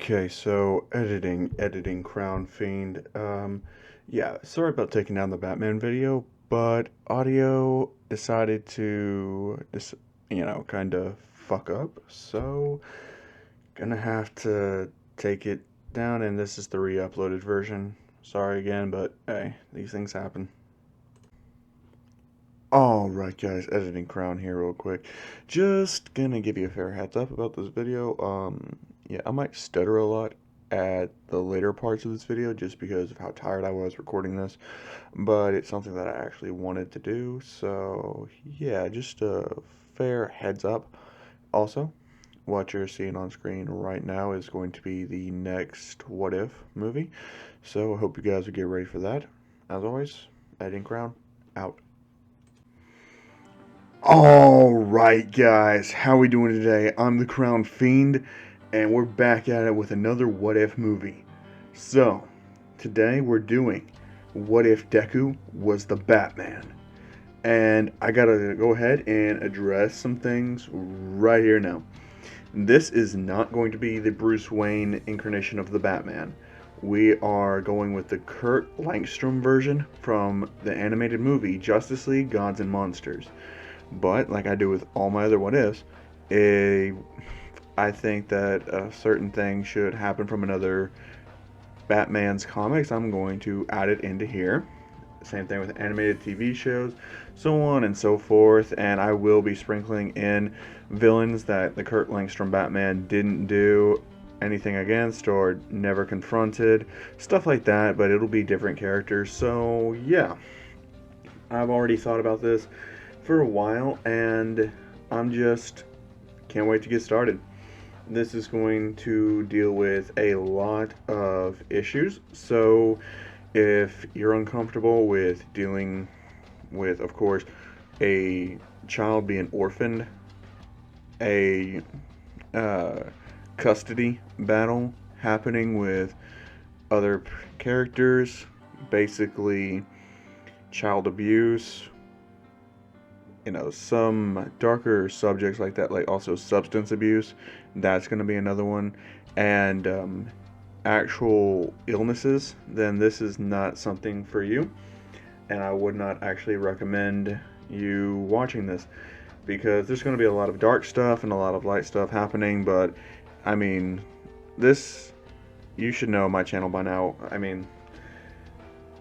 Okay, so editing Crown Fiend. Yeah, sorry about taking down the Batman video, but audio decided to kind of fuck up. So, gonna have to take it down, and this is the re-uploaded version. Sorry again, but hey, these things happen. Alright guys, editing Crown here real quick. Just gonna give you a fair heads up about this video. Yeah, I might stutter a lot at the later parts of this video just because of how tired I was recording this. But it's something that I actually wanted to do, so yeah, just a fair heads up. Also, what you're seeing on screen right now is going to be the next What If movie. So I hope you guys will get ready for that. As always, editing Crown, out. Alright guys, how we doing today? I'm the Crown Fiend, and we're back at it with another What If movie. So, today we're doing What If Deku was the Batman? And I gotta go ahead and address some things right here now. This is not going to be the Bruce Wayne incarnation of the Batman. We are going with the Kurt Langstrom version from the animated movie Justice League Gods and Monsters. But, like I do with all my other what ifs, I think that a certain thing should happen from another Batman's comics. I'm going to add it into here. Same thing with animated TV shows, so on and so forth. And I will be sprinkling in villains that the Kurt Langstrom Batman didn't do anything against or never confronted. Stuff like that, but it'll be different characters. So, yeah. I've already thought about this for a while, and I'm just can't wait to get started. This is going to deal with a lot of issues, so if you're uncomfortable with dealing with, of course, a child being orphaned, a custody battle happening with other characters, basically child abuse, some darker subjects like that, like also substance abuse, that's going to be another one, and actual illnesses, then this is not something for you, and I would not actually recommend you watching this, because there's going to be a lot of dark stuff and a lot of light stuff happening, but, I mean, this, you should know my channel by now. I mean,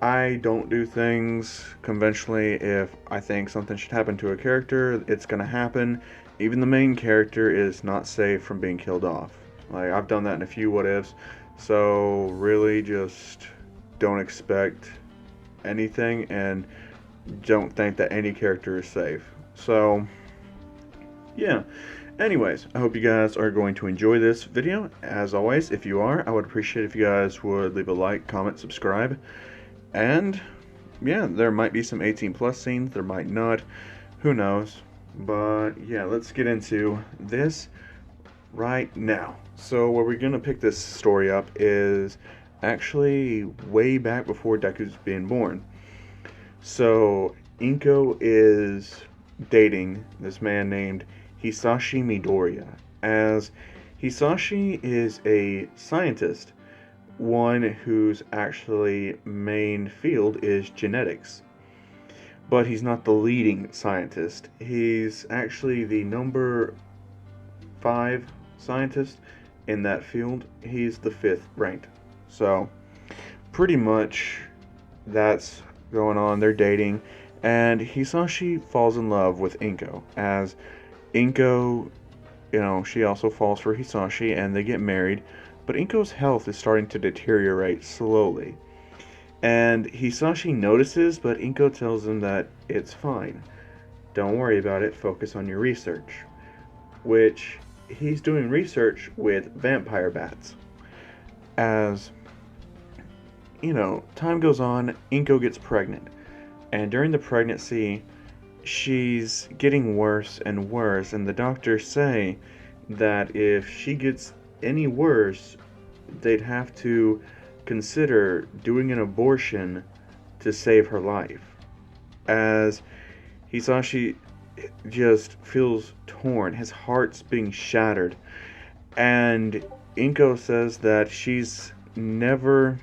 I don't do things conventionally. If I think something should happen to a character, it's gonna happen. Even the main character is not safe from being killed off. Like, I've done that in a few what ifs, so really just don't expect anything and don't think that any character is safe. So, yeah. Anyways, I hope you guys are going to enjoy this video. As always, if you are, I would appreciate if you guys would leave a like, comment, subscribe. And, yeah, there might be some 18 plus scenes, there might not, who knows. But, yeah, let's get into this right now. So, where we're going to pick this story up is actually way back before Deku's being born. So, Inko is dating this man named Hisashi Midoriya, as Hisashi is a scientist, one whose actually main field is genetics. But he's not the leading scientist. He's actually the number 5 scientist in that field. He's the 5th ranked. So, pretty much that's going on. They're dating, and Hisashi falls in love with Inko, as Inko, she also falls for Hisashi, and they get married. But Inko's health is starting to deteriorate slowly. And Hisashi notices, but Inko tells him that it's fine. Don't worry about it, focus on your research. Which, he's doing research with vampire bats. As, time goes on, Inko gets pregnant. And during the pregnancy, she's getting worse and worse, and the doctors say that if she gets any worse, they'd have to consider doing an abortion to save her life. As Hisashi just feels torn, his heart's being shattered, and Inko says that she's never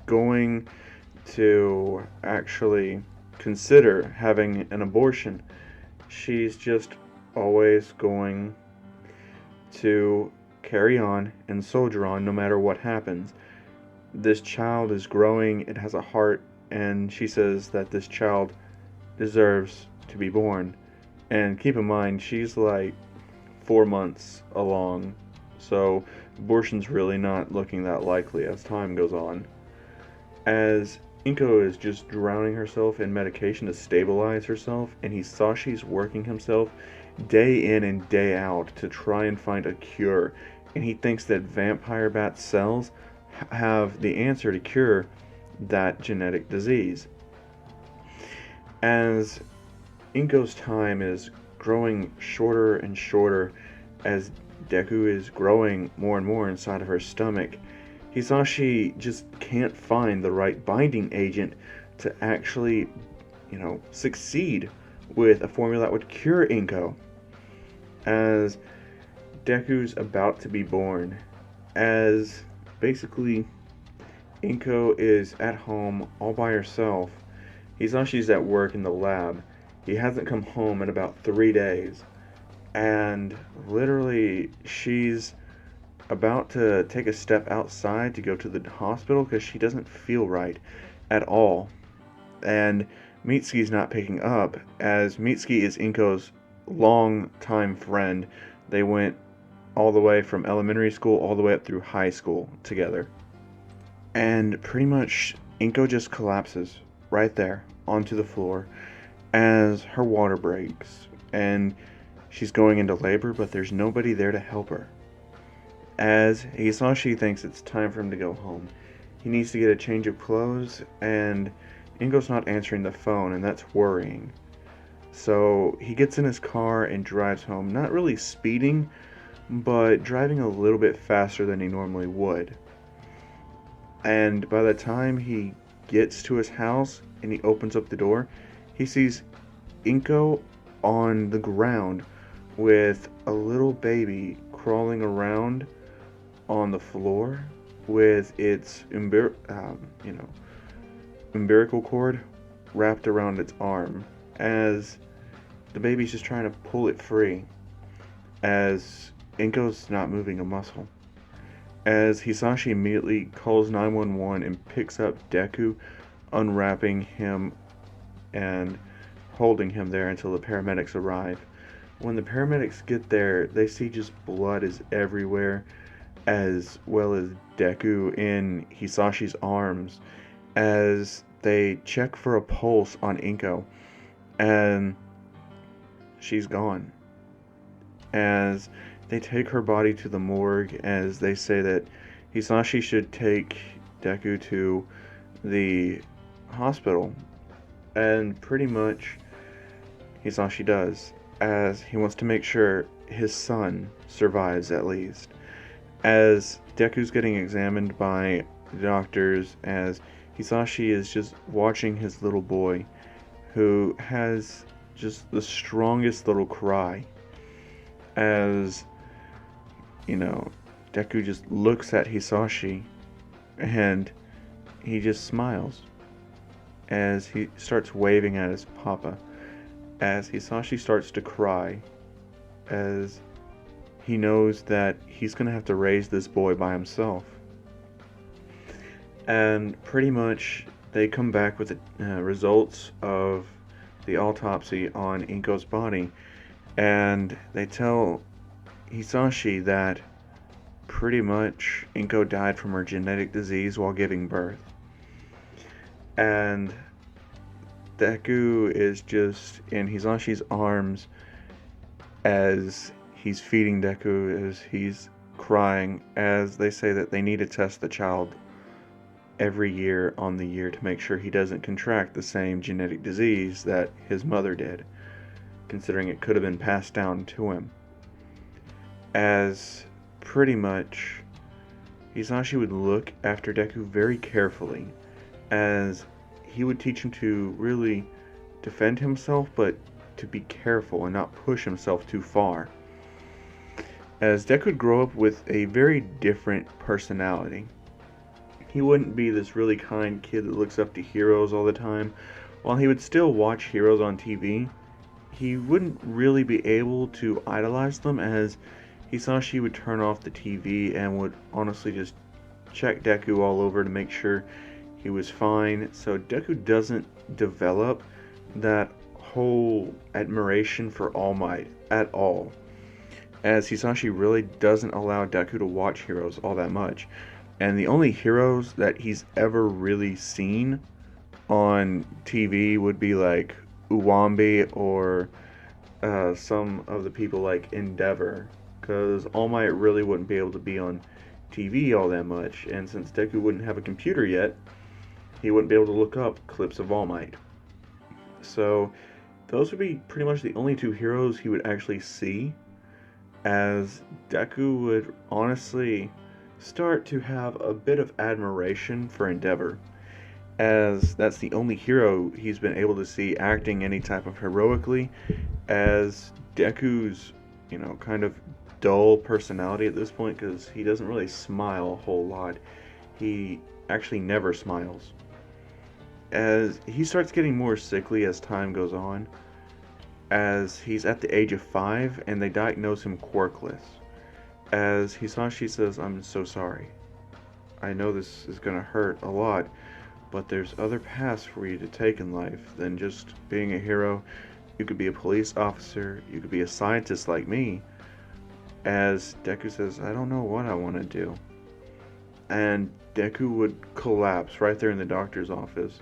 going to actually consider having an abortion. She's just always going to carry on and soldier on no matter what happens. This child is growing, it has a heart, and she says that this child deserves to be born. And keep in mind, she's like 4 months along, so abortion's really not looking that likely as time goes on. As Inko is just drowning herself in medication to stabilize herself, and Hisashi's working himself day in and day out to try and find a cure, and he thinks that vampire bat cells have the answer to cure that genetic disease. As Inko's time is growing shorter and shorter, as Deku is growing more and more inside of her stomach, Hisashi just can't find the right binding agent to actually, succeed with a formula that would cure Inko. As Deku's about to be born, as basically Inko is at home all by herself. Hisashi's at work in the lab. He hasn't come home in about 3 days. And literally, she's about to take a step outside to go to the hospital because she doesn't feel right at all. And Mitsuki's not picking up, as Mitsuki is Inko's long-time friend. They went all the way from elementary school all the way up through high school together. And pretty much, Inko just collapses right there onto the floor as her water breaks. And she's going into labor, but there's nobody there to help her. As Hisashi thinks it's time for him to go home, he needs to get a change of clothes, and Inko's not answering the phone, and that's worrying. So he gets in his car and drives home, not really speeding, but driving a little bit faster than he normally would. And by the time he gets to his house and he opens up the door, he sees Inko on the ground with a little baby crawling around on the floor with its umbilical cord wrapped around its arm, as the baby's just trying to pull it free, as Inko's not moving a muscle. As Hisashi immediately calls 911 and picks up Deku, unwrapping him and holding him there until the paramedics arrive. When the paramedics get there, they see just blood is everywhere, as well as Deku in Hisashi's arms, as they check for a pulse on Inko, and she's gone. As they take her body to the morgue, as they say that Hisashi should take Deku to the hospital, and pretty much Hisashi does, as he wants to make sure his son survives at least. As Deku's getting examined by the doctors, as Hisashi is just watching his little boy, who has just the strongest little cry, as, Deku just looks at Hisashi, and he just smiles, as he starts waving at his papa, as Hisashi starts to cry, as he knows that he's going to have to raise this boy by himself. And pretty much they come back with the results of the autopsy on Inko's body, and they tell Hisashi that pretty much Inko died from her genetic disease while giving birth. And Deku is just in Hisashi's arms as he's feeding Deku, as he's crying, as they say that they need to test the child every year on the year to make sure he doesn't contract the same genetic disease that his mother did, considering it could have been passed down to him. As pretty much Hisashi would look after Deku very carefully, as he would teach him to really defend himself, but to be careful and not push himself too far. as Deku would grow up with a very different personality. He wouldn't be this really kind kid that looks up to heroes all the time. While he would still watch heroes on TV, he wouldn't really be able to idolize them, as Hisashi would turn off the TV and would honestly just check Deku all over to make sure he was fine. So Deku doesn't develop that whole admiration for All Might at all, as Hisashi really doesn't allow Deku to watch heroes all that much. And the only heroes that he's ever really seen on TV would be like Uwambi or some of the people like Endeavor, because All Might really wouldn't be able to be on TV all that much, and since Deku wouldn't have a computer yet, he wouldn't be able to look up clips of All Might. So those would be pretty much the only two heroes he would actually see, as Deku would honestly start to have a bit of admiration for Endeavor, as that's the only hero he's been able to see acting any type of heroically, as Deku's, kind of dull personality at this point, because he doesn't really smile a whole lot. He actually never smiles. As he starts getting more sickly as time goes on, as he's at the age of 5 and they diagnose him quirkless. As Hisashi says, "I'm so sorry. I know this is gonna hurt a lot, but there's other paths for you to take in life than just being a hero. You could be a police officer, you could be a scientist like me." As Deku says, "I don't know what I want to do." And Deku would collapse right there in the doctor's office.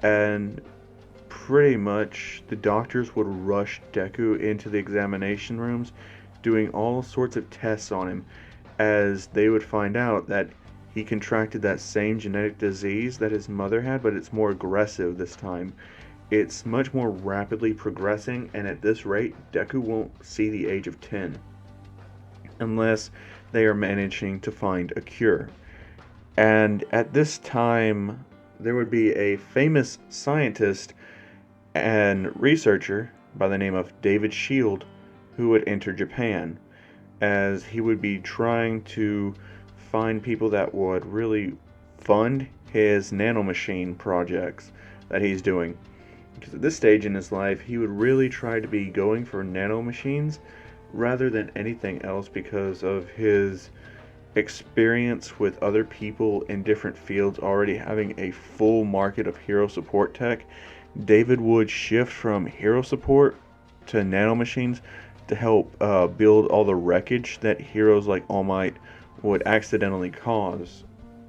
And pretty much the doctors would rush Deku into the examination rooms, doing all sorts of tests on him, as they would find out that he contracted that same genetic disease that his mother had, but it's more aggressive this time. It's much more rapidly progressing, and at this rate, Deku won't see the age of 10 unless they are managing to find a cure. And at this time, there would be a famous scientist and researcher by the name of David Shield who would enter Japan, as he would be trying to find people that would really fund his nanomachine projects that he's doing. Because at this stage in his life, he would really try to be going for nanomachines rather than anything else, because of his experience with other people in different fields already having a full market of hero support tech. David would shift from hero support to nanomachines to help build all the wreckage that heroes like All Might would accidentally cause.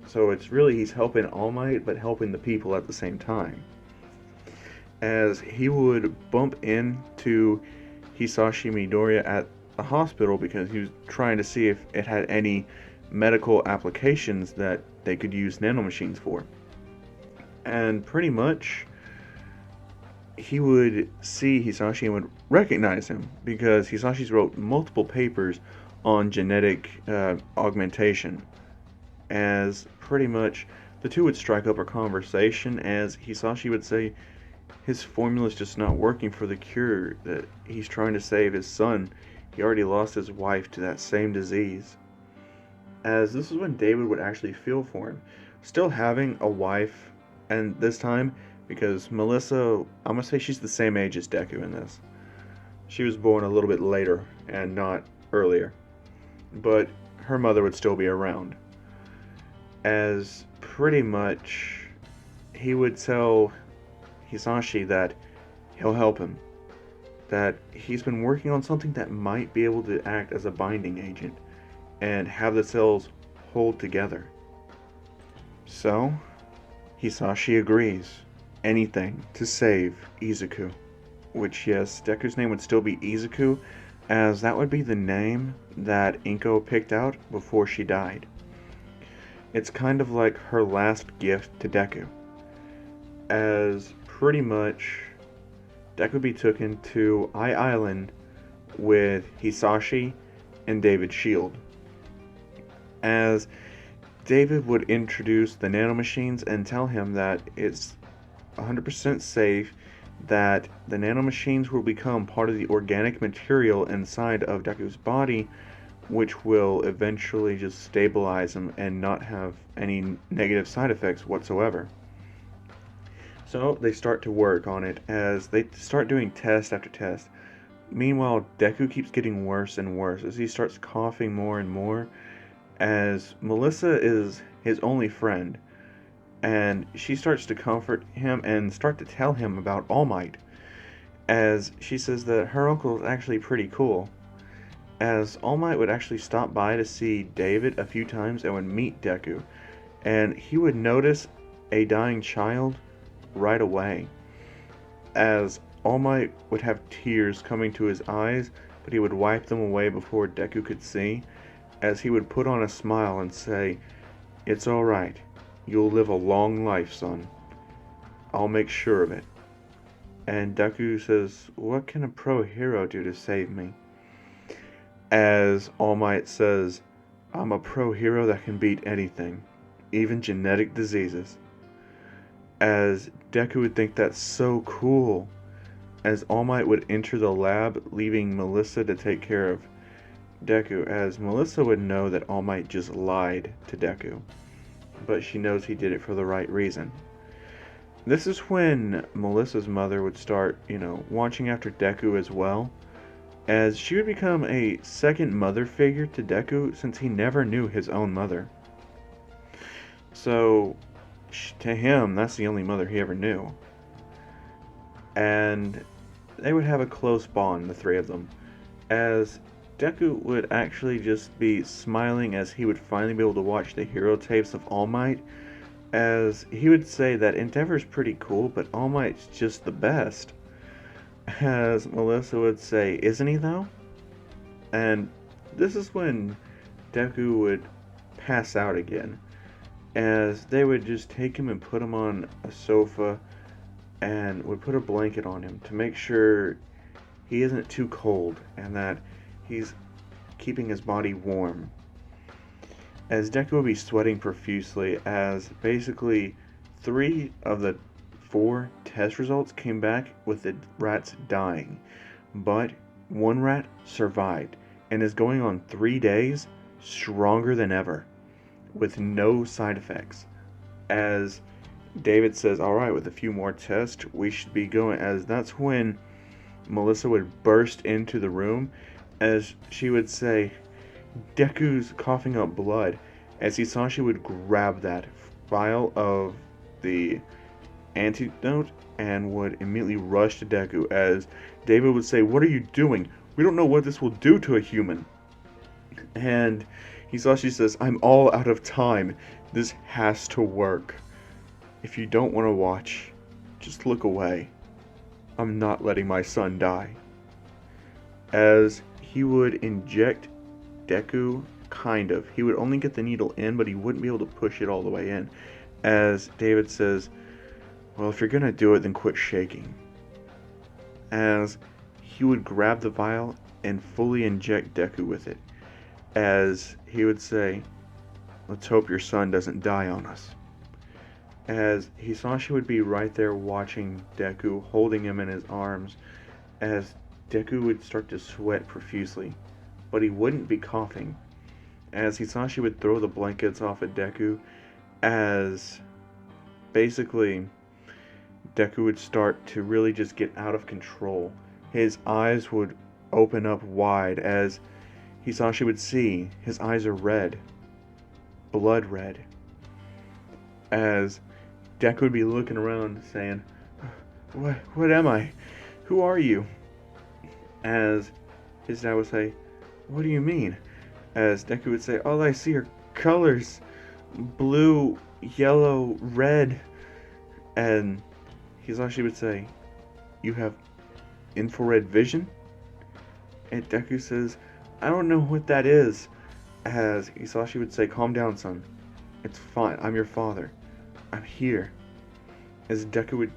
So it's really, he's helping All Might, but helping the people at the same time. As he would bump into Hisashi Midoriya at the hospital, because he was trying to see if it had any medical applications that they could use nanomachines for. And pretty much he would see Hisashi and would recognize him, because Hisashi's wrote multiple papers on genetic augmentation. As pretty much the two would strike up a conversation, as Hisashi would say his formula's just not working for the cure that he's trying to save his son. He already lost his wife to that same disease. As this is when David would actually feel for him, still having a wife, and this time, because Melissa, I'm going to say she's the same age as Deku in this. She was born a little bit later and not earlier, but her mother would still be around. As pretty much he would tell Hisashi that he'll help him, that he's been working on something that might be able to act as a binding agent and have the cells hold together. So Hisashi agrees. Anything to save Izuku. Which, yes, Deku's name would still be Izuku, as that would be the name that Inko picked out before she died. It's kind of like her last gift to Deku, as pretty much Deku would be taken to Eye Island with Hisashi and David Shield, as David would introduce the nanomachines and tell him that it's 100% safe, that the nanomachines will become part of the organic material inside of Deku's body which will eventually just stabilize him and not have any negative side effects whatsoever. So they start to work on it as they start doing test after test. Meanwhile, Deku keeps getting worse and worse as he starts coughing more and more, as Melissa is his only friend, and she starts to comfort him and start to tell him about All Might, as she says that her uncle is actually pretty cool, as All Might would actually stop by to see David a few times and would meet Deku, and he would notice a dying child right away, as All Might would have tears coming to his eyes, but he would wipe them away before Deku could see, as he would put on a smile and say, "It's alright. You'll live a long life, son. I'll make sure of it." And Deku says, "What can a pro hero do to save me?" As All Might says, "I'm a pro hero that can beat anything, even genetic diseases." As Deku would think that's so cool, as All Might would enter the lab, leaving Melissa to take care of Deku, as Melissa would know that All Might just lied to Deku, but she knows he did it for the right reason. This is when Melissa's mother would start, watching after Deku as well, as she would become a second mother figure to Deku since he never knew his own mother. So, to him, that's the only mother he ever knew. And they would have a close bond, the three of them, as Deku would actually just be smiling as he would finally be able to watch the hero tapes of All Might, as he would say that Endeavor's pretty cool, but All Might's just the best. As Melissa would say, "Isn't he though?" And this is when Deku would pass out again, as they would just take him and put him on a sofa and would put a blanket on him to make sure he isn't too cold and that he's keeping his body warm. As Deku would be sweating profusely, as basically 3 of the 4 test results came back with the rats dying, but 1 rat survived and is going on 3 days stronger than ever with no side effects. As David says, "Alright, with a few more tests we should be going," as that's when Melissa would burst into the room, as she would say, "Deku's coughing up blood," as Hisashi would grab that vial of the antidote and would immediately rush to Deku, as David would say, "What are you doing? We don't know what this will do to a human." And Hisashi says, "I'm all out of time. This has to work. If you don't want to watch, just look away. I'm not letting my son die." As he would inject Deku, kind of. He would only get the needle in, but he wouldn't be able to push it all the way in. As David says, "Well, if you're gonna do it, then quit shaking." As he would grab the vial and fully inject Deku with it. As he would say, "Let's hope your son doesn't die on us." As Hisashi would be right there watching Deku, holding him in his arms, as Deku would start to sweat profusely, but he wouldn't be coughing. As Hisashi would throw the blankets off at Deku, as basically Deku would start to really just get out of control. His eyes would open up wide, as Hisashi would see his eyes are red, blood red. As Deku would be looking around saying, What am I? Who are you?" As his dad would say, "What do you mean?" As Deku would say, "All I see are colors, blue, yellow, red." And Hisashi would say, "You have infrared vision?" And Deku says, "I don't know what that is." As Hisashi would say, "Calm down, son. It's fine. I'm your father. I'm here." As Deku would,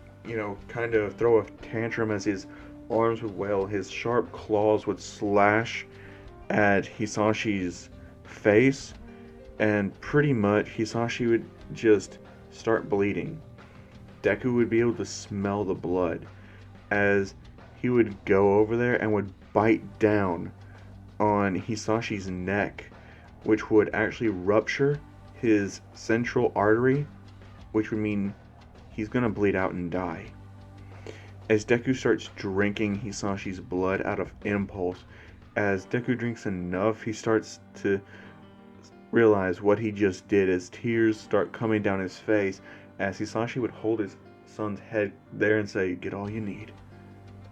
kind of throw a tantrum, as his arms would wail, his sharp claws would slash at Hisashi's face, and pretty much Hisashi would just start bleeding. Deku would be able to smell the blood, as he would go over there and would bite down on Hisashi's neck, which would actually rupture his central artery, which would mean he's gonna bleed out and die. As Deku starts drinking Hisashi's blood out of impulse, as Deku drinks enough, he starts to realize what he just did as tears start coming down his face, as Hisashi would hold his son's head there and say, "Get all you need.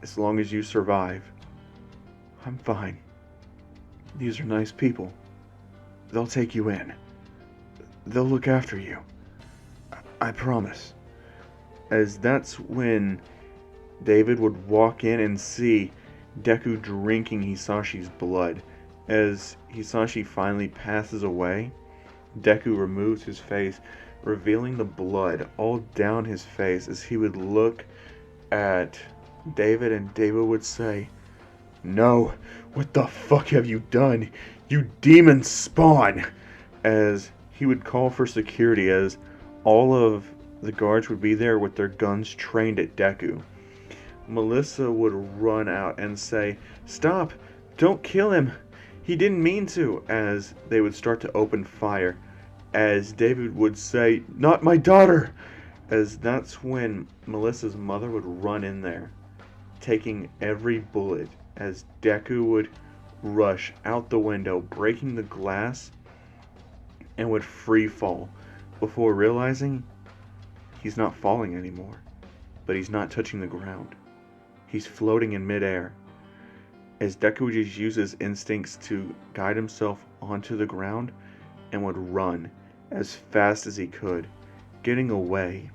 As long as you survive, I'm fine. These are nice people. They'll take you in. They'll look after you. I promise." As that's when David would walk in and see Deku drinking Hisashi's blood. As Hisashi finally passes away, Deku removes his face, revealing the blood all down his face, as he would look at David, and David would say, "No, what the fuck have you done? You demon spawn!" As he would call for security, as all of the guards would be there with their guns trained at Deku. Melissa would run out and say, "Stop! Don't kill him! He didn't mean to!" As they would start to open fire. As David would say, "Not my daughter!" As that's when Melissa's mother would run in there, taking every bullet, as Deku would rush out the window, breaking the glass, and would free fall, before realizing he's not falling anymore, but he's not touching the ground. He's floating in midair, as Deku would just use his instincts to guide himself onto the ground and would run as fast as he could, getting away.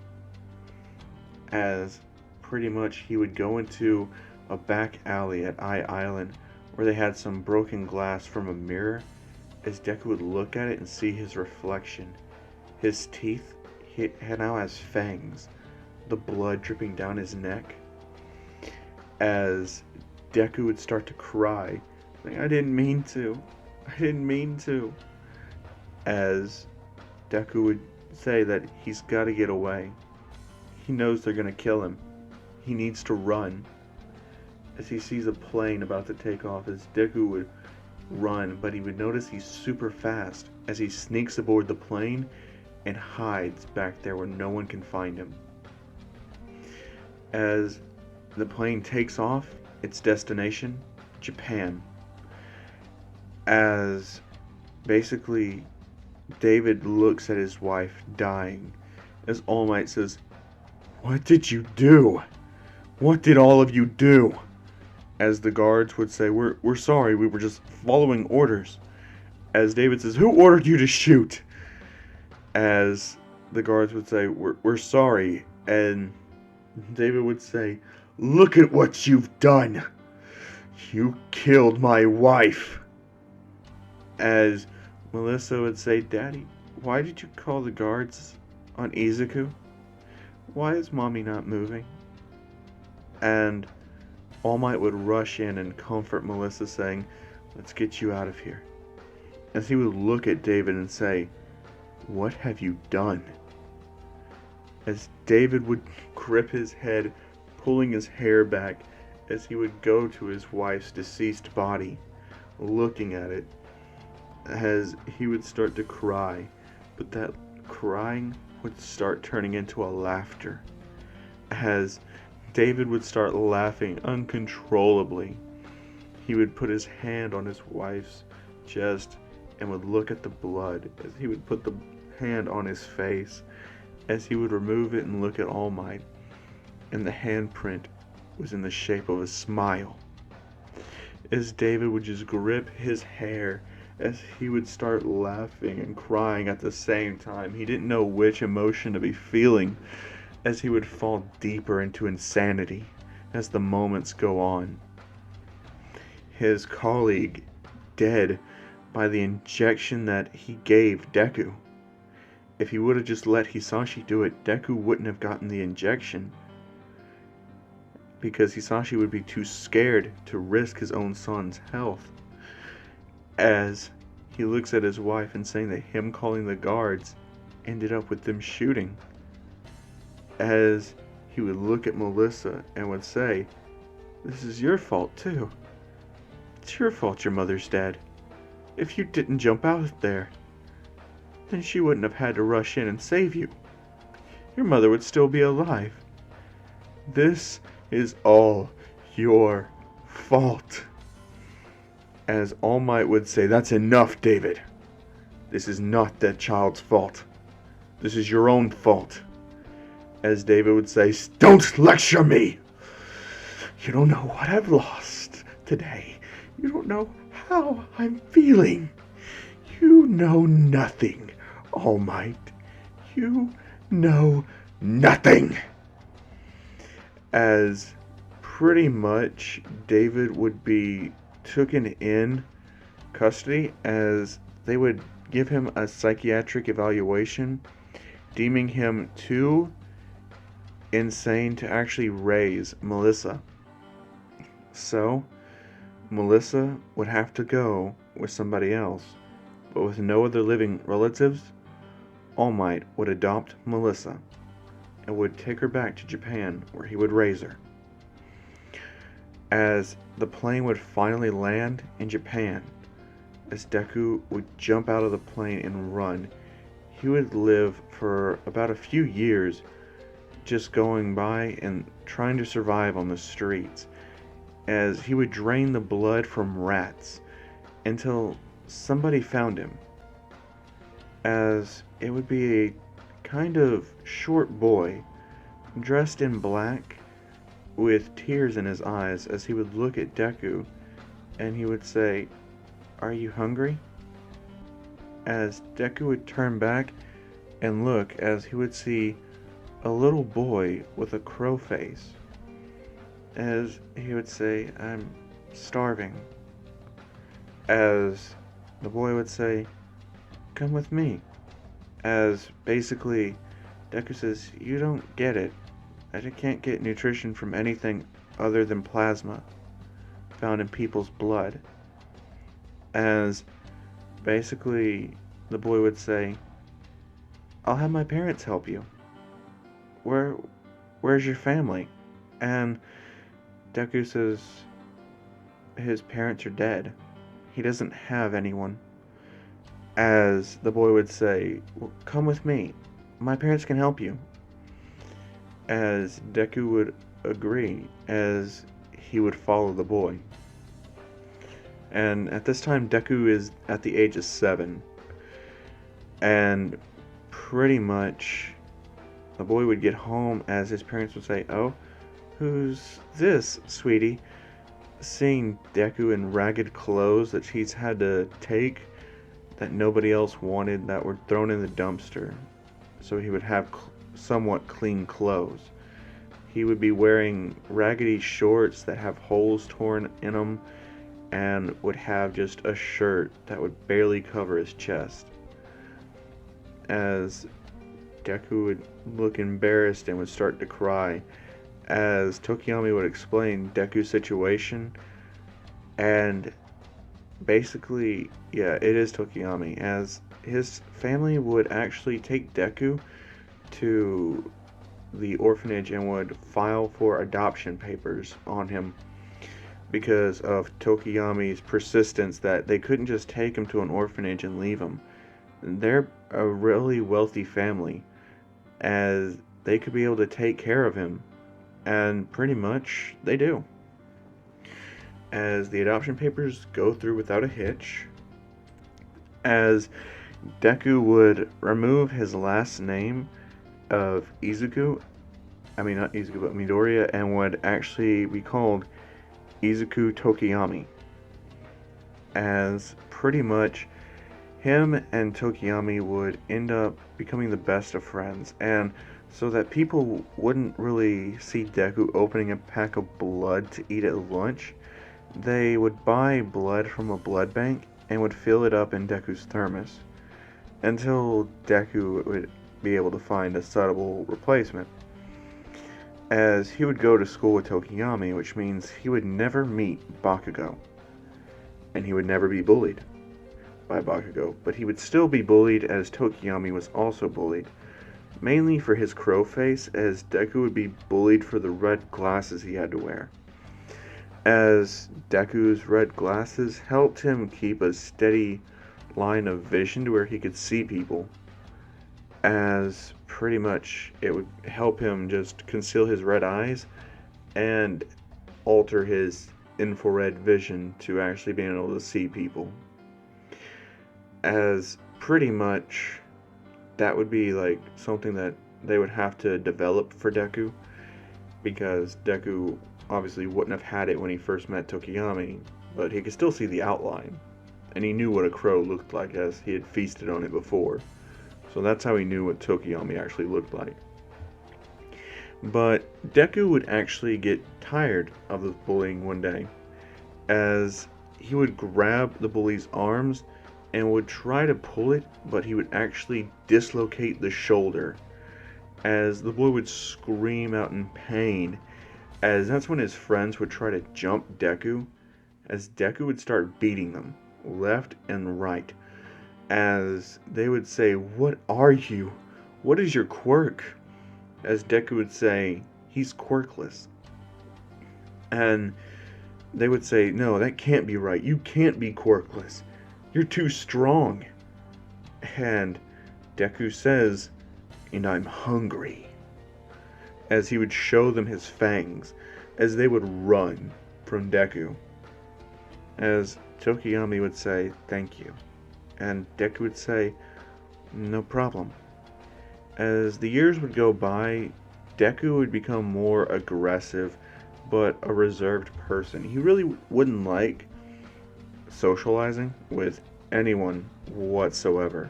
As pretty much he would go into a back alley at Eye Island where they had some broken glass from a mirror, as Deku would look at it and see his reflection. His teeth now has fangs, the blood dripping down his neck. As Deku would start to cry, saying, "I didn't mean to. I didn't mean to." As Deku would say that he's got to get away. He knows they're going to kill him. He needs to run. As he sees a plane about to take off, as Deku would run, but he would notice he's super fast as he sneaks aboard the plane and hides back there where no one can find him. As the plane takes off, its destination, Japan. As basically David looks at his wife dying, as All Might says, "What did you do? What did all of you do?" As the guards would say, We're sorry, we were just following orders." As David says, "Who ordered you to shoot?" As the guards would say, We're sorry." And David would say, "Look at what you've done. You killed my wife." As Melissa would say, "Daddy, why did you call the guards on Izuku? Why is mommy not moving?" And All Might would rush in and comfort Melissa, saying, "Let's get you out of here." As he would look at David and say, "What have you done?" As David would grip his head, pulling his hair back, as he would go to his wife's deceased body, looking at it, as he would start to cry, but that crying would start turning into a laughter, as David would start laughing uncontrollably. He would put his hand on his wife's chest and would look at the blood, as he would put the hand on his face, as he would remove it and look at All Might, and the handprint was in the shape of a smile. As David would just grip his hair, as he would start laughing and crying at the same time. He didn't know which emotion to be feeling, as he would fall deeper into insanity as the moments go on. His colleague dead by the injection that he gave Deku. If he would have just let Hisashi do it, Deku wouldn't have gotten the injection, because Hisashi would be too scared to risk his own son's health. As he looks at his wife and saying that him calling the guards ended up with them shooting. As he would look at Melissa and would say, "This is your fault too. It's your fault your mother's dead. If you didn't jump out there, then she wouldn't have had to rush in and save you. Your mother would still be alive. This is all your fault." As All Might would say, "That's enough, David. This is not that child's fault. This is your own fault." As David would say, "Don't lecture me! You don't know what I've lost today. You don't know how I'm feeling. You know nothing, All Might. You know nothing." As pretty much David would be taken in custody, as they would give him a psychiatric evaluation, deeming him too insane to actually raise Melissa. So Melissa would have to go with somebody else, but with no other living relatives, All Might would adopt Melissa and would take her back to Japan, where he would raise her. As the plane would finally land in Japan, as Deku would jump out of the plane and run, he would live for about a few years just going by and trying to survive on the streets, as he would drain the blood from rats until somebody found him. As it would be a kind of short boy dressed in black with tears in his eyes, as he would look at Deku and he would say, "Are you hungry?" As Deku would turn back and look, as he would see a little boy with a crow face, as he would say, "I'm starving." As the boy would say, "Come with me." As basically Deku says, "You don't get it. I can't get nutrition from anything other than plasma found in people's blood." As basically the boy would say, "I'll have my parents help you. Where's your family?" And Deku says his parents are dead. He doesn't have anyone. As the boy would say, "Well, come with me. My parents can help you." As Deku would agree, as he would follow the boy. And at this time, Deku is at the age of 7. And pretty much the boy would get home, as his parents would say, "Oh, who's this, sweetie?" Seeing Deku in ragged clothes that he's had to take, that nobody else wanted, that were thrown in the dumpster, so he would have somewhat clean clothes. He would be wearing raggedy shorts that have holes torn in them, and would have just a shirt that would barely cover his chest. As Deku would look embarrassed and would start to cry, as Tokiyami would explain Deku's situation, and basically, yeah, it is Tokiyami, as his family would actually take Deku to the orphanage and would file for adoption papers on him because of Tokiyami's persistence that they couldn't just take him to an orphanage and leave him. They're a really wealthy family, as they could be able to take care of him, and pretty much they do. As the adoption papers go through without a hitch, as Deku would remove his last name of Izuku, not Izuku, but Midoriya, and would actually be called Izuku Tokiyami. As pretty much him and Tokiyami would end up becoming the best of friends, and so that people wouldn't really see Deku opening a pack of blood to eat at lunch, they would buy blood from a blood bank and would fill it up in Deku's thermos, until Deku would be able to find a suitable replacement. As he would go to school with Tokiyami, which means he would never meet Bakugo, and he would never be bullied by Bakugo, but he would still be bullied, as Tokiyami was also bullied, mainly for his crow face, as Deku would be bullied for the red glasses he had to wear. as Deku's red glasses helped him keep a steady line of vision to where he could see people, as pretty much it would help him just conceal his red eyes and alter his infrared vision to actually being able to see people. As pretty much that would be like something that they would have to develop for Deku, because Deku obviously wouldn't have had it when he first met Tokiyami, but he could still see the outline, and he knew what a crow looked like as he had feasted on it before. So that's how he knew what Tokiyami actually looked like. But Deku would actually get tired of the bullying one day, as he would grab the bully's arms and would try to pull it, but he would actually dislocate the shoulder, as the boy would scream out in pain, as that's when his friends would try to jump Deku, as Deku would start beating them left and right, as they would say, "What are you? What is your quirk?" As Deku would say, "He's quirkless." And they would say, "No, that can't be right. You can't be quirkless. You're too strong." And Deku says, "And I'm hungry." As he would show them his fangs, as they would run from Deku. As Tokiyami would say, "Thank you." And Deku would say, "No problem." As the years would go by, Deku would become more aggressive, but a reserved person. He really wouldn't like socializing with anyone whatsoever,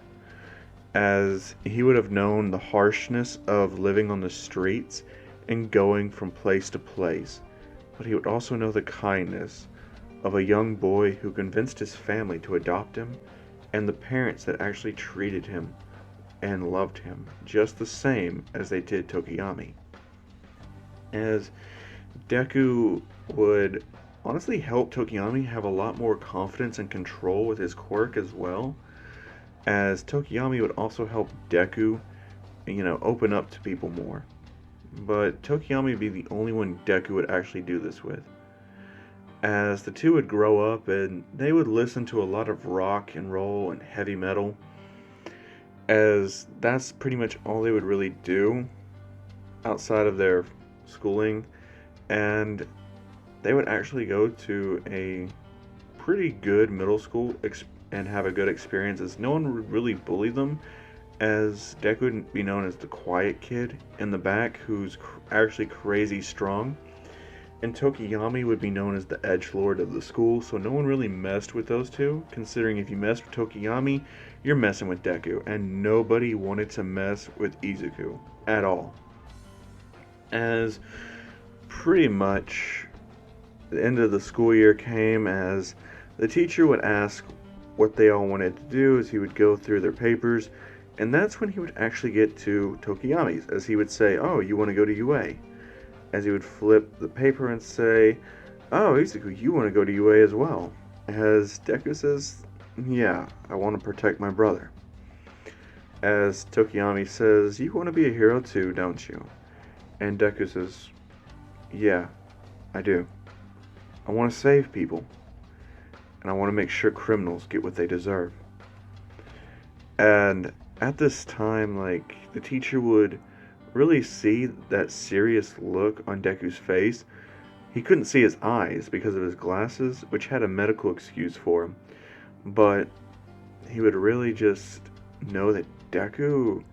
as he would have known the harshness of living on the streets and going from place to place, but he would also know the kindness of a young boy who convinced his family to adopt him, and the parents that actually treated him and loved him just the same as they did Tokiyami. As Deku would honestly help Tokiyami have a lot more confidence and control with his quirk as well, as Tokiyami would also help Deku, open up to people more. But Tokiyami would be the only one Deku would actually do this with. As the two would grow up and they would listen to a lot of rock and roll and heavy metal, as that's pretty much all they would really do outside of their schooling, and they would actually go to a pretty good middle school and have a good experience, as no one would really bully them, as Deku would be known as the quiet kid in the back who's actually crazy strong, and Tokiyami would be known as the edgelord of the school, so no one really messed with those two, considering if you mess with Tokiyami, you're messing with Deku, and nobody wanted to mess with Izuku at all. As pretty much the end of the school year came, as the teacher would ask what they all wanted to do, as he would go through their papers, and that's when he would actually get to Tokiyami's, as he would say, "Oh, you want to go to UA?" As he would flip the paper and say, "Oh, Izuku, you want to go to UA as well?" As Deku says, "Yeah, I want to protect my brother." As Tokiyami says, "You want to be a hero too, don't you?" And Deku says, "Yeah, I do. I want to save people, and I want to make sure criminals get what they deserve." And at this time, the teacher would really see that serious look on Deku's face. He couldn't see his eyes because of his glasses, which had a medical excuse for him, but he would really just know that Deku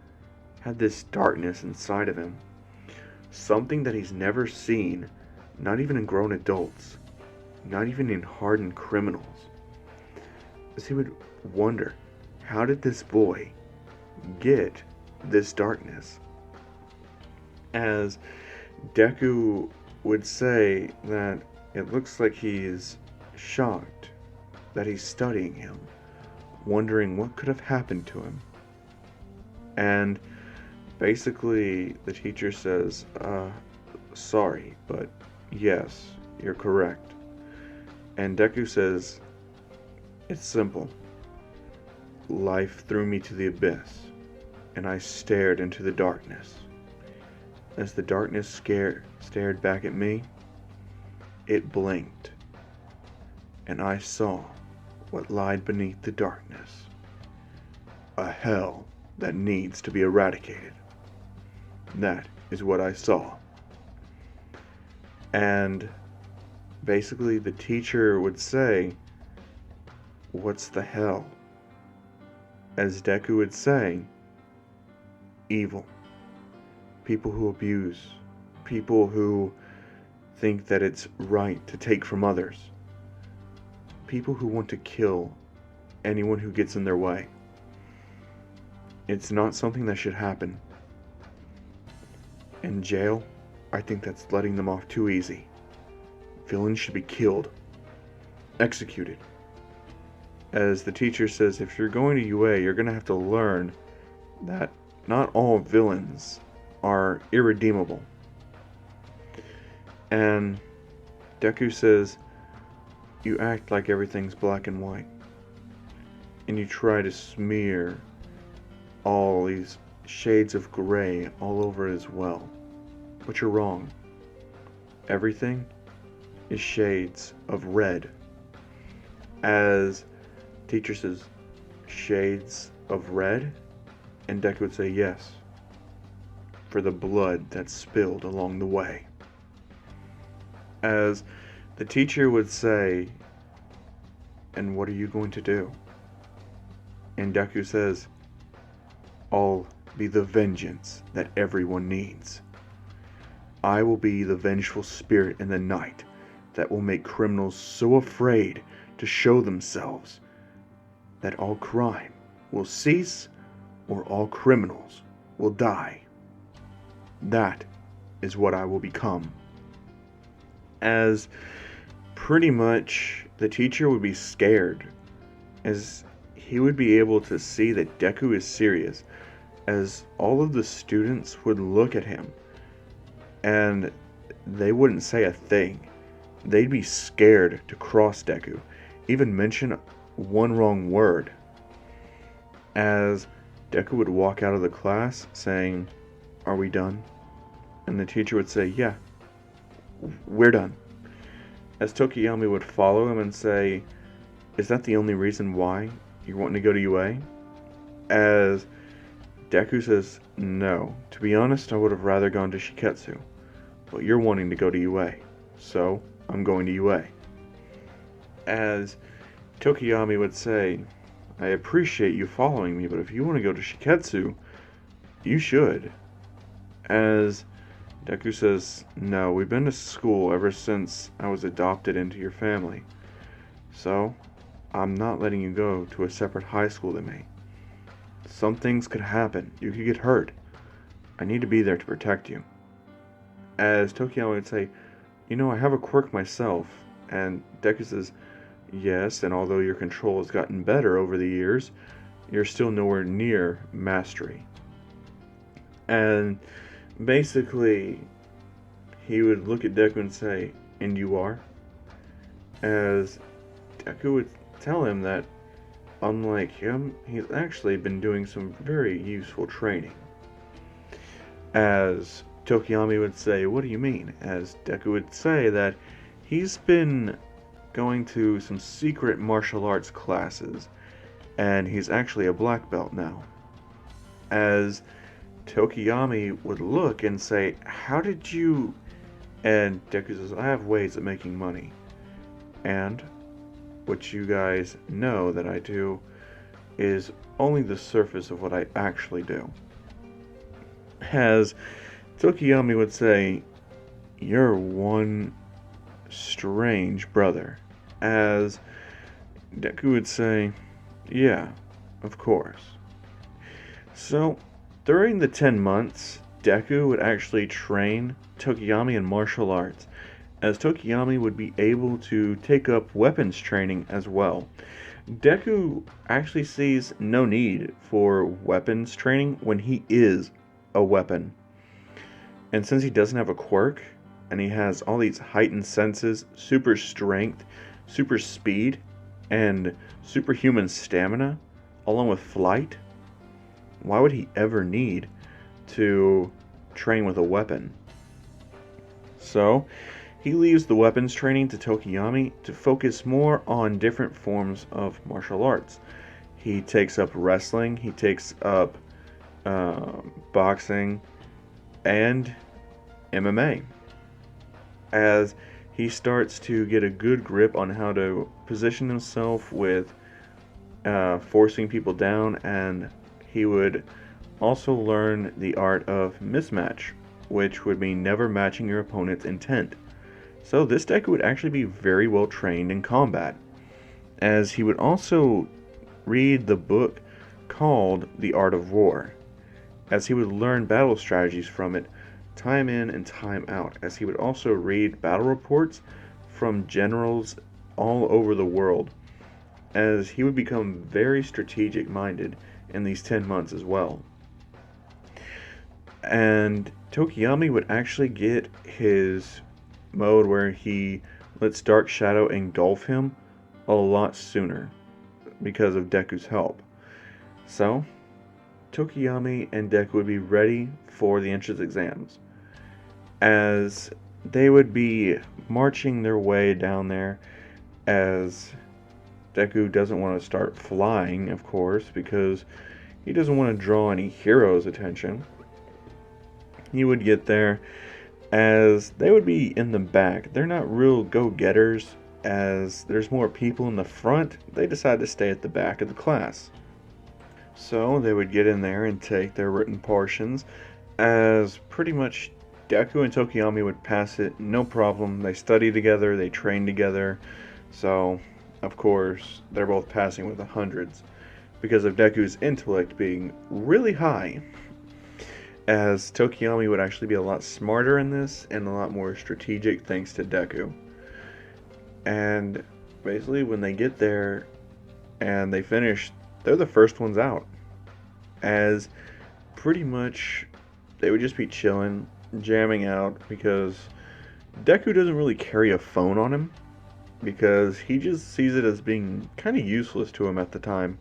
had this darkness inside of him, something that he's never seen, not even in grown adults, not even in hardened criminals. As he would wonder, how did this boy get this darkness? As Deku would say that it looks like he's shocked that he's studying him, wondering what could have happened to him. And basically the teacher says, "Sorry, but yes, you're correct." And Deku says, "It's simple. Life threw me to the abyss, and I stared into the darkness. As the darkness stared back at me, it blinked and I saw what lied beneath the darkness. A hell that needs to be eradicated. That is what I saw. And basically the teacher would say, what's the hell? As Deku would say, evil. People who abuse. People who think that it's right to take from others. People who want to kill anyone who gets in their way. It's not something that should happen. In jail, I think that's letting them off too easy. Villains should be killed. Executed. As the teacher says, if you're going to UA, you're going to have to learn that not all villains are irredeemable. And Deku says, you act like everything's black and white. And you try to smear all these shades of gray all over as well. But you're wrong. Everything is shades of red. As teacher says, shades of red? And Deku would say yes. For the blood that's spilled along the way. As the teacher would say, and what are you going to do? And Deku says, I'll be the vengeance that everyone needs. I will be the vengeful spirit in the night that will make criminals so afraid to show themselves that all crime will cease or all criminals will die. That is what I will become. As pretty much the teacher would be scared, as he would be able to see that Deku is serious, as all of the students would look at him and they wouldn't say a thing. They'd be scared to cross Deku, even mention one wrong word. As Deku would walk out of the class saying, are we done? And the teacher would say, yeah, we're done. As Tokiyami would follow him and say, is that the only reason why you're wanting to go to UA? As Deku says, no. To be honest, I would have rather gone to Shiketsu. But you're wanting to go to UA. So, I'm going to UA. As Tokiyami would say, I appreciate you following me, but if you want to go to Shiketsu, you should. As Deku says, no, we've been to school ever since I was adopted into your family. So, I'm not letting you go to a separate high school than me. Some things could happen. You could get hurt. I need to be there to protect you. As Tokiyama would say, you know, I have a quirk myself. And Deku says, yes, and although your control has gotten better over the years, you're still nowhere near mastery. And basically, he would look at Deku and say, and you are? As Deku would tell him that, unlike him, he's actually been doing some very useful training. As Tokiyami would say, what do you mean? As Deku would say that he's been going to some secret martial arts classes, and he's actually a black belt now. As Tokiyami would look and say, how did you... And Deku says, I have ways of making money. And what you guys know that I do is only the surface of what I actually do. As Tokiyami would say, you're one strange brother. As Deku would say, yeah, of course. So, during the 10 months, Deku would actually train Tokiyami in martial arts, as Tokiyami would be able to take up weapons training as well. Deku actually sees no need for weapons training when he is a weapon. And since he doesn't have a quirk, and he has all these heightened senses, super strength, super speed, and superhuman stamina, along with flight, why would he ever need to train with a weapon? So, He leaves the weapons training to Tokiyami to focus more on different forms of martial arts. He takes up wrestling, he takes up boxing, and MMA as he starts to get a good grip on how to position himself with forcing people down, and he would also learn the art of mismatch, which would mean never matching your opponent's intent. So this Deku would actually be very well trained in combat, as he would also read the book called The Art of War, as he would learn battle strategies from it time in and time out, as he would also read battle reports from generals all over the world, as he would become very strategic minded in these 10 months as well. And Tokiyami would actually get his mode where he lets Dark Shadow engulf him a lot sooner because of Deku's help. So, Tokiyami and Deku would be ready for the entrance exams, as they would be marching their way down there, as Deku doesn't want to start flying, of course, because he doesn't want to draw any heroes' attention. He would get there, as they would be in the back. They're not real go-getters, as there's more people in the front. They decide to stay at the back of the class. So they would get in there and take their written portions, as pretty much Deku and Tokiyami would pass it no problem. They study together, they train together, so of course they're both passing with the hundreds because of Deku's intellect being really high, as Tokiyami would actually be a lot smarter in this and a lot more strategic thanks to Deku. And basically when they get there and they finish, they're the first ones out, as pretty much they would just be chilling, jamming out, because Deku doesn't really carry a phone on him because he just sees it as being kind of useless to him at the time.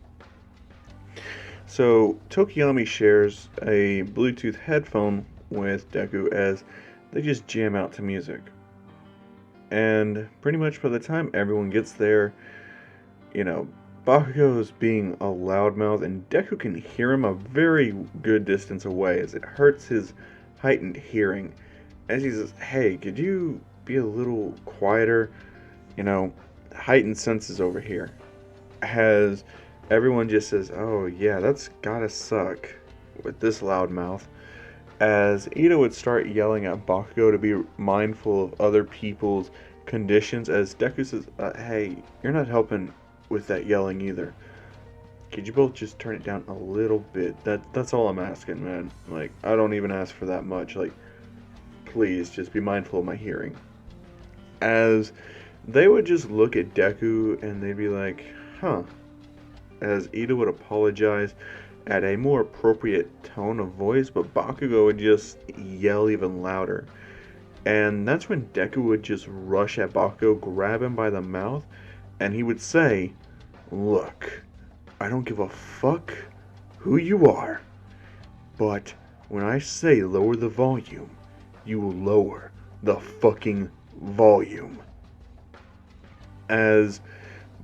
So Tokiyami shares a Bluetooth headphone with Deku as they just jam out to music. And pretty much by the time everyone gets there, Bakugo is being a loudmouth, and Deku can hear him a very good distance away, as it hurts his heightened hearing. As he says, "Hey, could you be a little quieter? Heightened senses over here." As everyone just says, "Oh yeah, that's gotta suck with this loudmouth." As Ito would start yelling at Bakugo to be mindful of other people's conditions, as Deku says, "Hey, you're not helping with that yelling either. Could you both just turn it down a little bit? That's all I'm asking, man. I don't even ask for that much. Please, just be mindful of my hearing." As they would just look at Deku and they'd be like, huh. As Ida would apologize at a more appropriate tone of voice, but Bakugo would just yell even louder. And that's when Deku would just rush at Bakugo, grab him by the mouth, and he would say, "Look, I don't give a fuck who you are, but when I say lower the volume, you will lower the fucking volume." As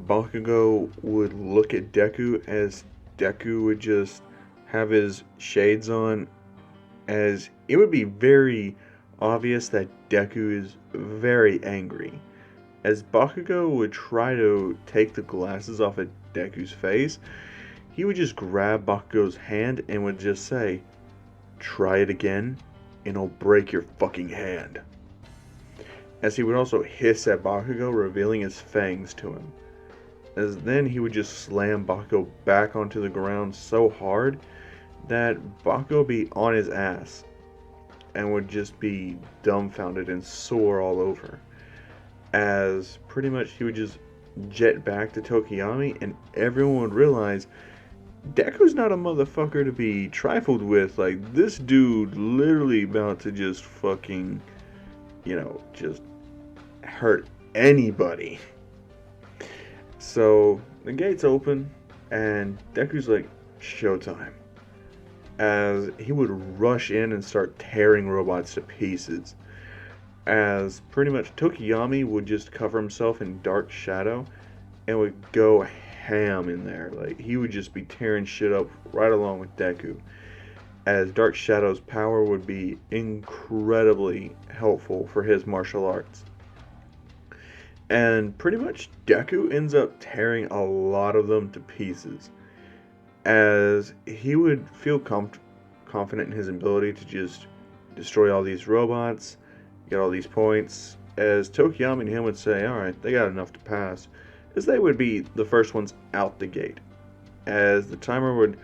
Bakugo would look at Deku, as Deku would just have his shades on, as it would be very obvious that Deku is very angry. As Bakugo would try to take the glasses off of Deku's face, he would just grab Bakugo's hand and would just say, "Try it again, and I'll break your fucking hand." As he would also hiss at Bakugo, revealing his fangs to him. As then he would just slam Bakugo back onto the ground so hard that Bakugo would be on his ass and would just be dumbfounded and sore all over. As pretty much he would just jet back to Tokiyami, and everyone would realize Deku's not a motherfucker to be trifled with. This dude literally about to just fucking, just hurt anybody. So the gates open, and Deku's like, "Showtime." As he would rush in and start tearing robots to pieces. as pretty much Tokiyami would just cover himself in dark shadow and would go ham in there. Like, he would just be tearing shit up right along with Deku, as Dark Shadow's power would be incredibly helpful for his martial arts. And pretty much Deku ends up tearing a lot of them to pieces, as he would feel confident in his ability to just destroy all these robots, get all these points, as Tokiyami and him would say, alright, they got enough to pass, as they would be the first ones out the gate. As the timer would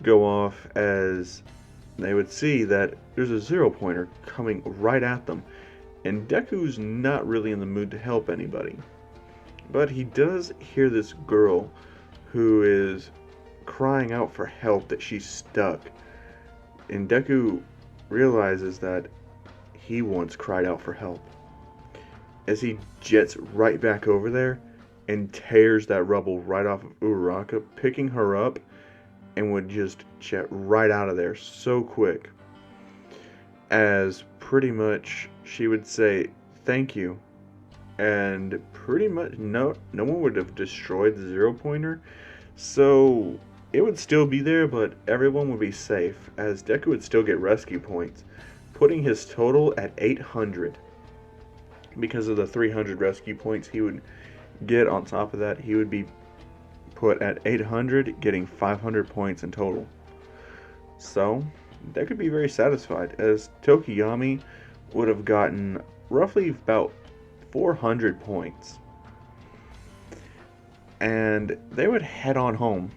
go off, as they would see that there's a zero pointer coming right at them, and Deku's not really in the mood to help anybody. But he does hear this girl who is crying out for help, that she's stuck. And Deku realizes that he once cried out for help, as he jets right back over there and tears that rubble right off of Uraraka, picking her up, and would just jet right out of there so quick, as pretty much she would say thank you, and pretty much no one would have destroyed the zero pointer, so it would still be there, but everyone would be safe, as Deku would still get rescue points, putting his total at 800. Because of the 300 rescue points he would get on top of that, he would be put at 800, getting 500 points in total. So, that could be very satisfied, as Tokiyami would have gotten roughly about 400 points. And they would head on home,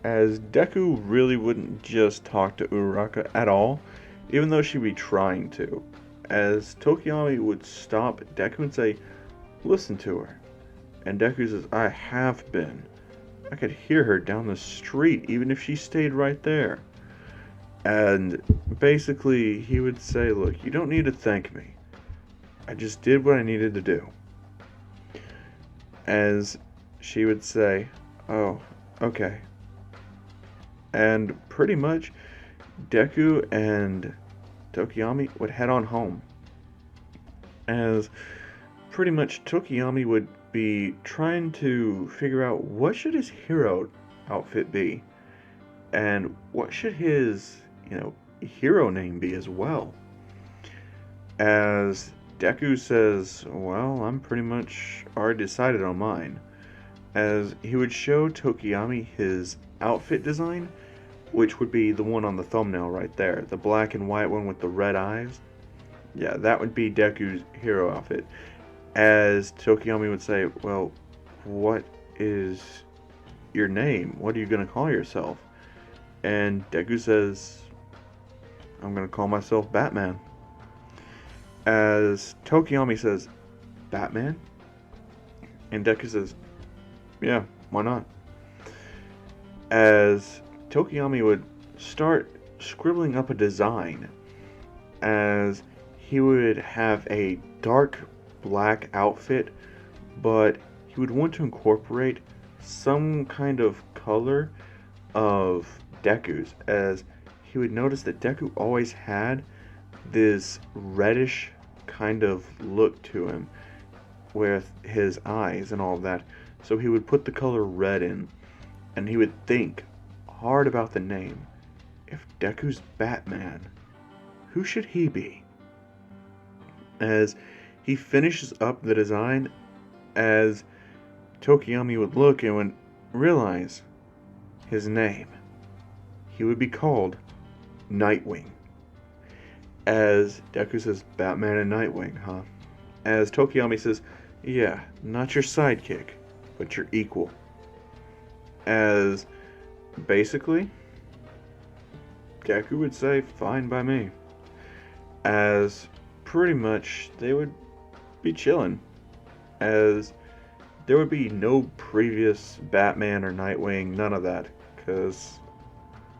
as Deku really wouldn't just talk to Uraraka at all, even though she'd be trying to. As Tokiyami would stop Deku and say, listen to her. And Deku says, I have been. I could hear her down the street, even if she stayed right there. And basically, he would say, look, you don't need to thank me. I just did what I needed to do. As she would say, oh, okay. And pretty much, Deku and Tokiyami would head on home, as pretty much Tokiyami would be trying to figure out what should his hero outfit be, and what should his, hero name be as well. As Deku says, well, I'm pretty much already decided on mine, as he would show Tokiyami his outfit design, which would be the one on the thumbnail right there, the black and white one with the red eyes. Yeah, that would be Deku's hero outfit. As Tokiyami would say, well, what is your name? What are you going to call yourself? And Deku says, I'm going to call myself Batman. As Tokiyami says, Batman? And Deku says, yeah, why not? As Tokiyami would start scribbling up a design, as he would have a dark black outfit, but he would want to incorporate some kind of color of Deku's, as he would notice that Deku always had this reddish kind of look to him with his eyes and all of that. So he would put the color red in, and he would think hard about the name. If Deku's Batman, who should he be? As he finishes up the design, as Tokiyami would look and would realize his name, he would be called Nightwing. As Deku says, Batman and Nightwing, huh? As Tokiyami says, yeah, not your sidekick, but your equal. As basically, Deku would say, fine by me. As pretty much they would be chilling, as there would be no previous Batman or Nightwing, none of that, because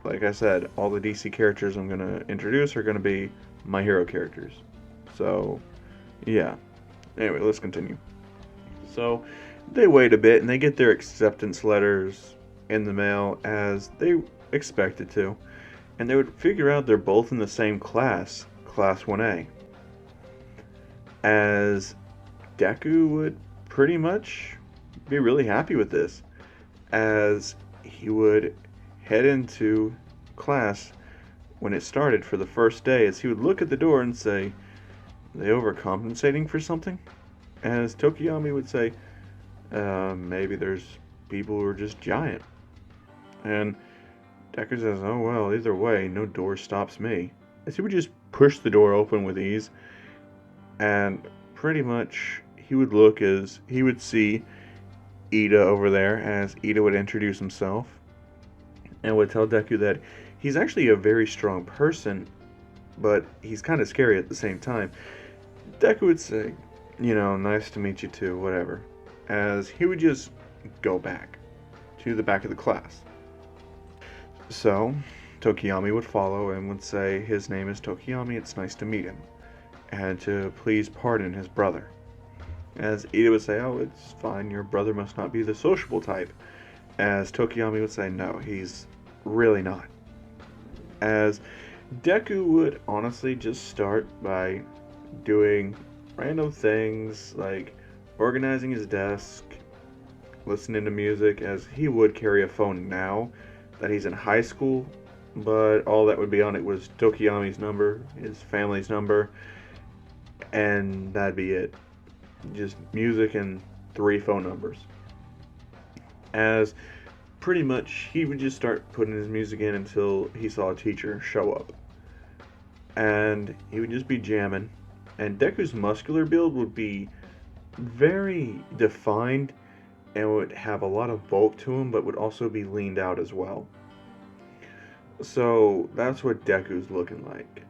like I said, all the DC characters I'm going to introduce are going to be my hero characters. So, yeah. Anyway, let's continue. So, they wait a bit and they get their acceptance letters in the mail, as they expected to. And they would figure out they're both in the same class, Class 1A. as Deku would pretty much be really happy with this, as he would head into class when it started for the first day, as he would look at the door and say, "They overcompensating for something?" As Tokiyami would say, maybe there's people who are just giant. And Deku says, "Oh well, either way, no door stops me." As he would just push the door open with ease, and pretty much he would look as he would see Ida over there, as Ida would introduce himself and would tell Deku that he's actually a very strong person, but he's kind of scary at the same time. Deku would say, "Nice to meet you too, whatever," as he would just go back to the back of the class. So, Tokiyami would follow and would say, "His name is Tokiyami, it's nice to meet him," and to please pardon his brother. As Ida would say, "Oh, it's fine, your brother must not be the sociable type." As Tokiyami would say, "No, he's really not." As Deku would honestly just start by doing random things like organizing his desk, listening to music, as he would carry a phone now that he's in high school, but all that would be on it was Tokiyami's number, his family's number, and that'd be it. Just music and 3 phone numbers. As pretty much he would just start putting his music in until he saw a teacher show up. And he would just be jamming. And Deku's muscular build would be very defined and would have a lot of bulk to him, but would also be leaned out as well. So that's what Deku's looking like.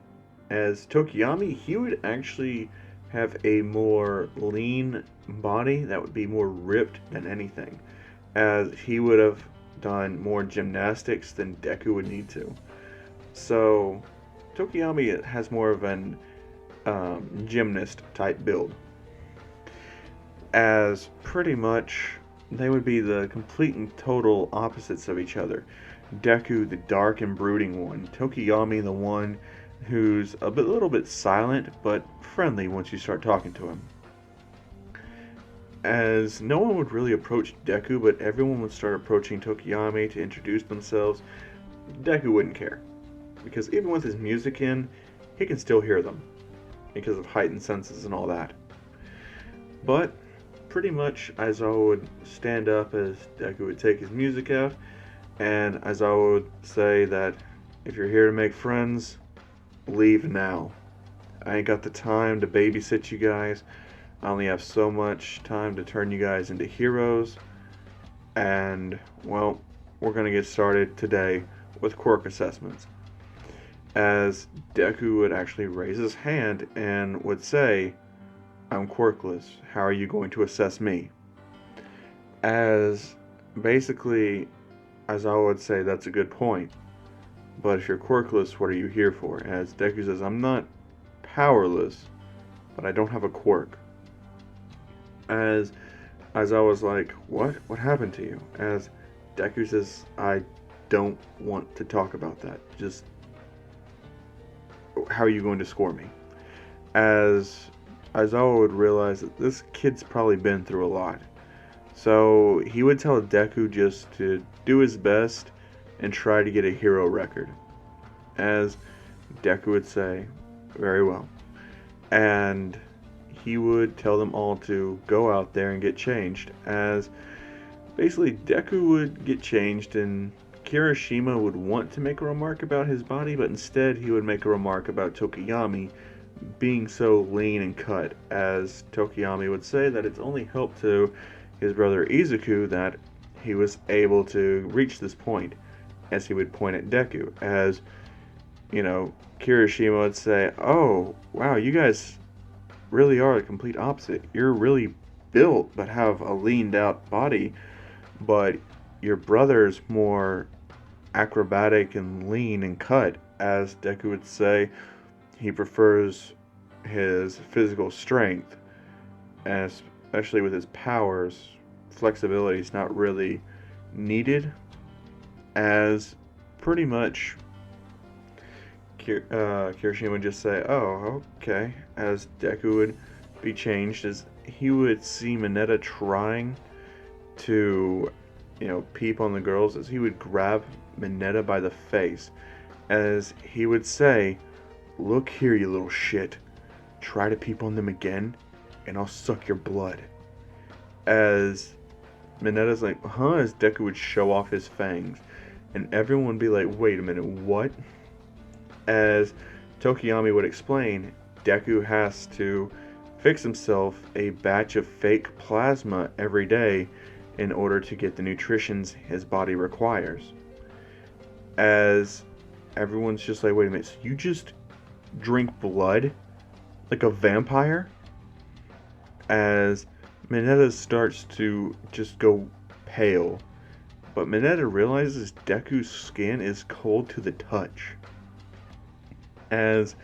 As Tokiyami, he would actually have a more lean body that would be more ripped than anything, as he would have done more gymnastics than Deku would need to. So Tokiyami has more of an gymnast type build, as pretty much they would be the complete and total opposites of each other. Deku, the dark and brooding one. Tokiyami, the one who's little bit silent but friendly once you start talking to him. As no one would really approach Deku, but everyone would start approaching Tokiyami to introduce themselves. Deku wouldn't care, because even with his music in, he can still hear them, because of heightened senses and all that. But pretty much Aizawa would stand up as Deku would take his music out, and Aizawa would say that if you're here to make friends, leave now. I ain't got the time to babysit you guys. I only have so much time to turn you guys into heroes. And, well, we're going to get started today with quirk assessments. As Deku would actually raise his hand and would say, "I'm quirkless. How are you going to assess me?" As basically, Aizawa would say, "That's a good point. But if you're quirkless, what are you here for?" As Deku says, "I'm not powerless, but I don't have a quirk." As Aizawa's like, "What? What happened to you?" As Deku says, "I don't want to talk about that. Just, how are you going to score me?" As Aizawa would realize that this kid's probably been through a lot. So he would tell Deku just to do his best and try to get a hero record. As Deku would say, "Very well." And he would tell them all to go out there and get changed. As basically Deku would get changed, and Kirishima would want to make a remark about his body, but instead he would make a remark about Tokiyami being so lean and cut, as Tokiyami would say that it's only helped to his brother Izuku that he was able to reach this point, as he would point at Deku. As, Kirishima would say, "Oh, wow, you guys really are the complete opposite. You're really built but have a leaned out body, but your brother's more acrobatic and lean and cut." As Deku would say, he prefers his physical strength, and especially with his powers, flexibility is not really needed. As pretty much Kirishima would just say, "Oh, okay." As Deku would be changed is he would see Mineta trying to, peep on the girls, as he would grab Mineta by the face, as he would say, "Look here, you little shit. Try to peep on them again, and I'll suck your blood." As Mineta's like, huh? As Deku would show off his fangs, and everyone would be like, wait a minute, what? As Tokiyami would explain, Deku has to fix himself a batch of fake plasma every day in order to get the nutrition his body requires. As everyone's just like, wait a minute, so you just drink blood like a vampire? As Mineta starts to just go pale, but Mineta realizes Deku's skin is cold to the touch. As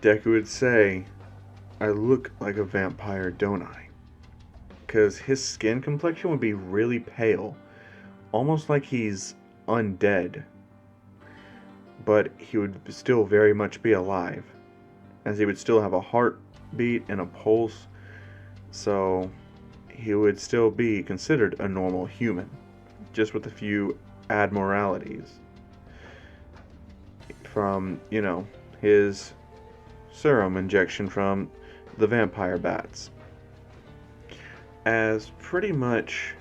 Deku would say, "I look like a vampire, don't I?" Because his skin complexion would be really pale, almost like he's undead, but he would still very much be alive, as he would still have a heartbeat and a pulse, so he would still be considered a normal human, just with a few abnormalities from, his serum injection from the vampire bats. As pretty much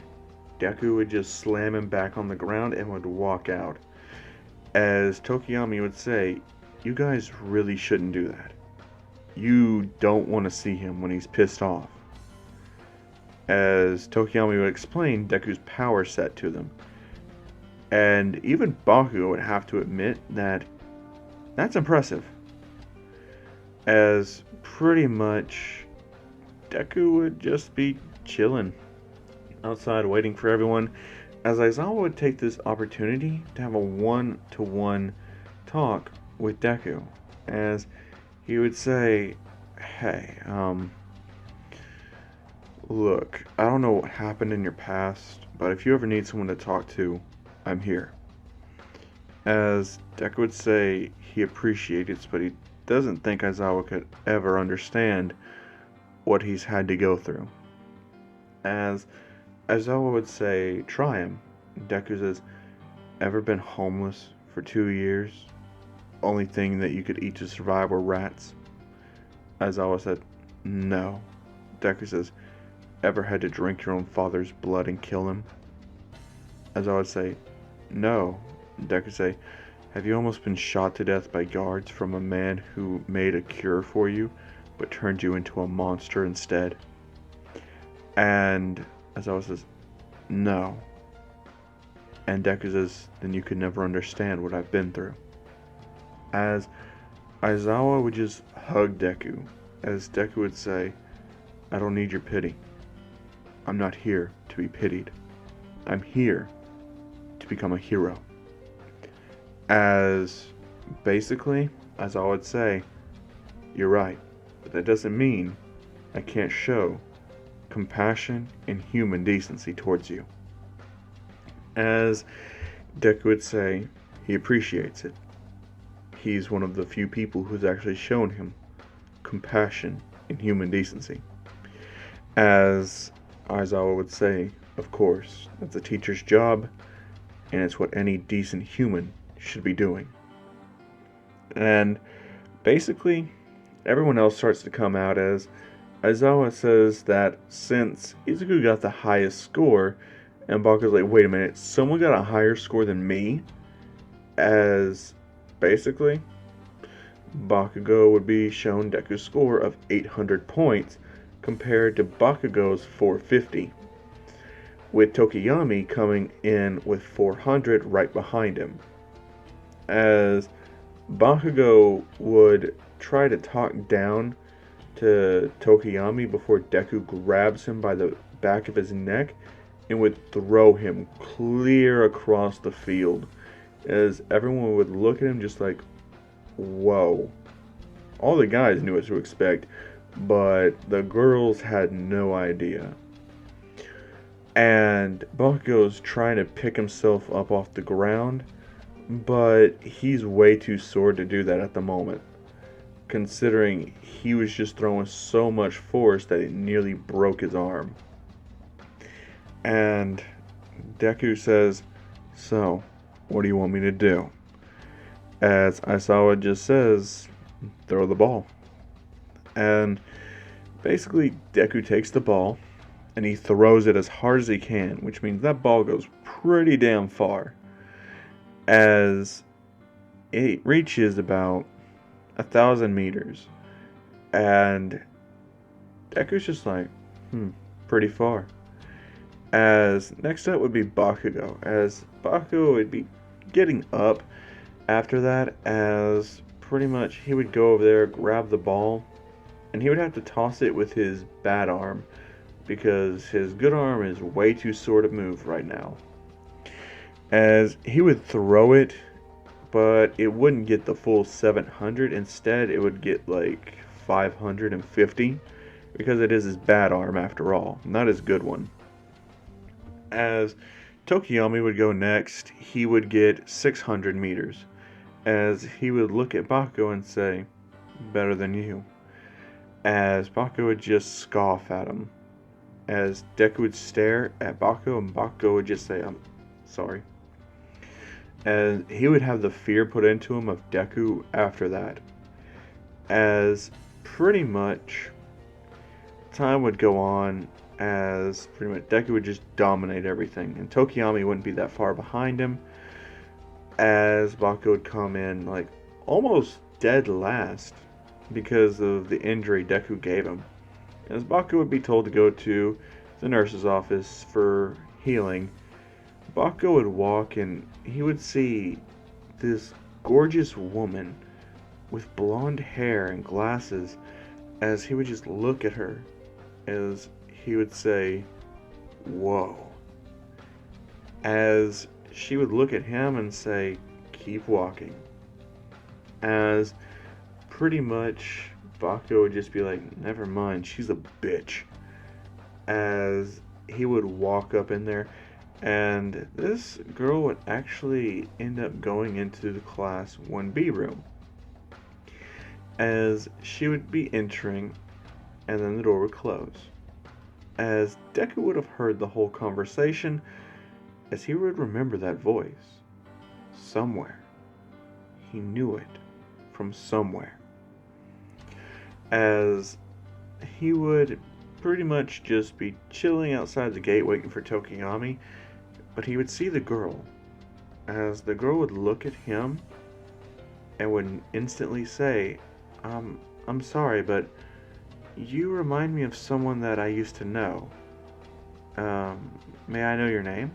Deku would just slam him back on the ground and would walk out. As Tokiyami would say, "You guys really shouldn't do that. You don't want to see him when he's pissed off." As Tokiyami would explain Deku's power set to them. And even Bakugo would have to admit that that's impressive. As pretty much Deku would just be chilling outside waiting for everyone, as Aizawa would take this opportunity to have a one-to-one talk with Deku, as he would say, "Hey, look, I don't know what happened in your past, but if you ever need someone to talk to, I'm here." As Deku would say he appreciates it, but he doesn't think Aizawa could ever understand what he's had to go through. As Aizawa would say, "Try him." Deku says, "Ever been homeless for 2 years? Only thing that you could eat to survive were rats?" Aizawa said, "No." Deku says, "Ever had to drink your own father's blood and kill him?" Aizawa would say, "No." Deku say, "Have you almost been shot to death by guards from a man who made a cure for you, but turned you into a monster instead?" And Aizawa says, "No." And Deku says, "Then you could never understand what I've been through." As Aizawa would just hug Deku, as Deku would say, "I don't need your pity. I'm not here to be pitied. I'm here to become a hero." As basically, Aizawa would say, "You're right, but that doesn't mean I can't show compassion and human decency towards you." As Deku would say, he appreciates it. He's one of the few people who's actually shown him compassion and human decency. As Aizawa would say, of course, that's a teacher's job, and it's what any decent human should be doing. And basically, everyone else starts to come out, as Aizawa says that since Izuku got the highest score, and Bakugo's like, "Wait a minute, someone got a higher score than me?" As basically, Bakugo would be shown Deku's score of 800 points compared to Bakugo's 450, with Tokiyami coming in with 400 right behind him. As Bakugo would try to talk down to Tokiyami before Deku grabs him by the back of his neck and would throw him clear across the field, as everyone would look at him just like, whoa. All the guys knew what to expect, but the girls had no idea. And Bakugo's trying to pick himself up off the ground, but he's way too sore to do that at the moment. considering he was just throwing so much force that it nearly broke his arm. And Deku says, "So, what do you want me to do?" As Aisawa just says, "Throw the ball." And basically, Deku takes the ball and he throws it as hard as he can, which means that ball goes pretty damn far. As it reaches about 1,000 meters, and Deku's just like, pretty far. As next up would be Bakugo, as Bakugo would be getting up after that, as pretty much he would go over there, grab the ball, and he would have to toss it with his bad arm, because his good arm is way too sore to move right now. As he would throw it, but it wouldn't get the full 700. Instead, it would get like 550, because it is his bad arm after all, not his good one. As Tokiyami would go next, he would get 600 meters, as he would look at Bakugo and say, "Better than you." As Bakugo would just scoff at him. As Deku would stare at Bakugo, and Bakugo would just say, "I'm sorry." And he would have the fear put into him of Deku after that. As pretty much time would go on, as pretty much Deku would just dominate everything, and Tokiyami wouldn't be that far behind him, as Bakugo would come in like almost dead last because of the injury Deku gave him. As Bakugo would be told to go to the nurse's office for healing, Bakugo would walk and he would see this gorgeous woman with blonde hair and glasses, as he would just look at her, as he would say, "Whoa." As she would look at him and say, "Keep walking." As pretty much Bakugo would just be like, "Never mind, she's a bitch." As he would walk up in there, and this girl would actually end up going into the class 1B room. As she would be entering, and then the door would close. As Deku would have heard the whole conversation, as he would remember that voice. Somewhere. He knew it from somewhere. As he would pretty much just be chilling outside the gate waiting for Tokiyami, but he would see the girl, as the girl would look at him and would instantly say, I'm sorry, but you remind me of someone that I used to know. May I know your name?"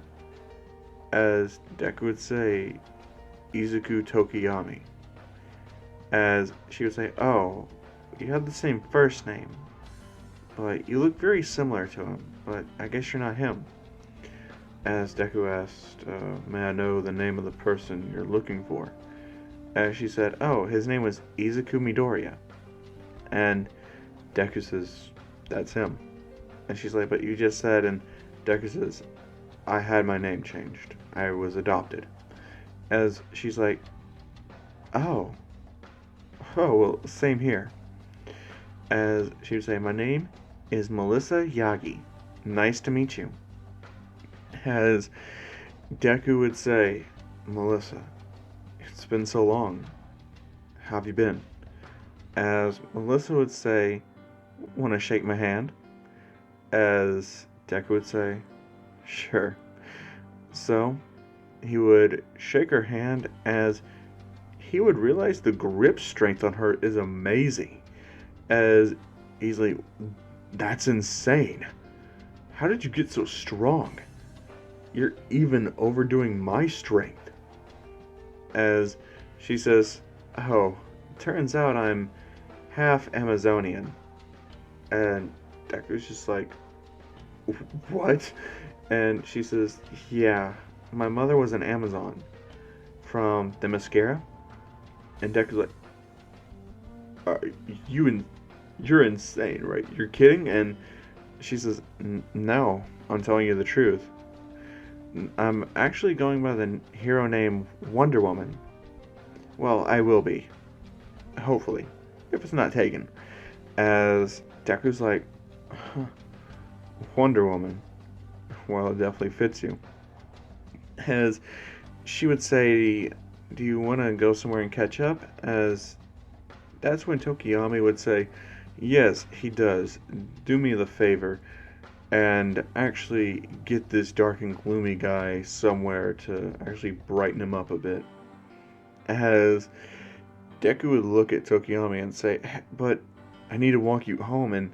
As Deku would say, "Izuku Tokiyami." As she would say, "Oh, you have the same first name, but you look very similar to him, but I guess you're not him." As Deku asked, "May I know the name of the person you're looking for?" As she said, "Oh, his name was Izuku Midoriya." And Deku says, "That's him." And she's like, "But you just said," and Deku says, "I had my name changed. I was adopted." As she's like, "Oh, well, same here." As she would say, "My name is Melissa Yagi. Nice to meet you." As Deku would say, "Melissa, it's been so long. How have you been?" As Melissa would say, "Want to shake my hand?" As Deku would say, "Sure." So he would shake her hand, as he would realize the grip strength on her is amazing. As he's like, "That's insane. How did you get so strong? You're even overdoing my strength." As she says, "Oh, turns out I'm half Amazonian." And Deku's just like, "What?" And she says, "Yeah, my mother was an Amazon from the Mascara." And Deku's like, "You're insane, right? You're kidding?" And she says, "No, I'm telling you the truth. I'm actually going by the hero name Wonder Woman. Well, I will be. Hopefully." if it's not taken. As Deku's like, huh, Wonder Woman. Well, it definitely fits you. As she would say, do you want to go somewhere and catch up? As that's when Tokiyami would say, yes, he does. Do me the favor and actually get this dark and gloomy guy somewhere to actually brighten him up a bit. As Deku would look at Tokiyami and say, but I need to walk you home, and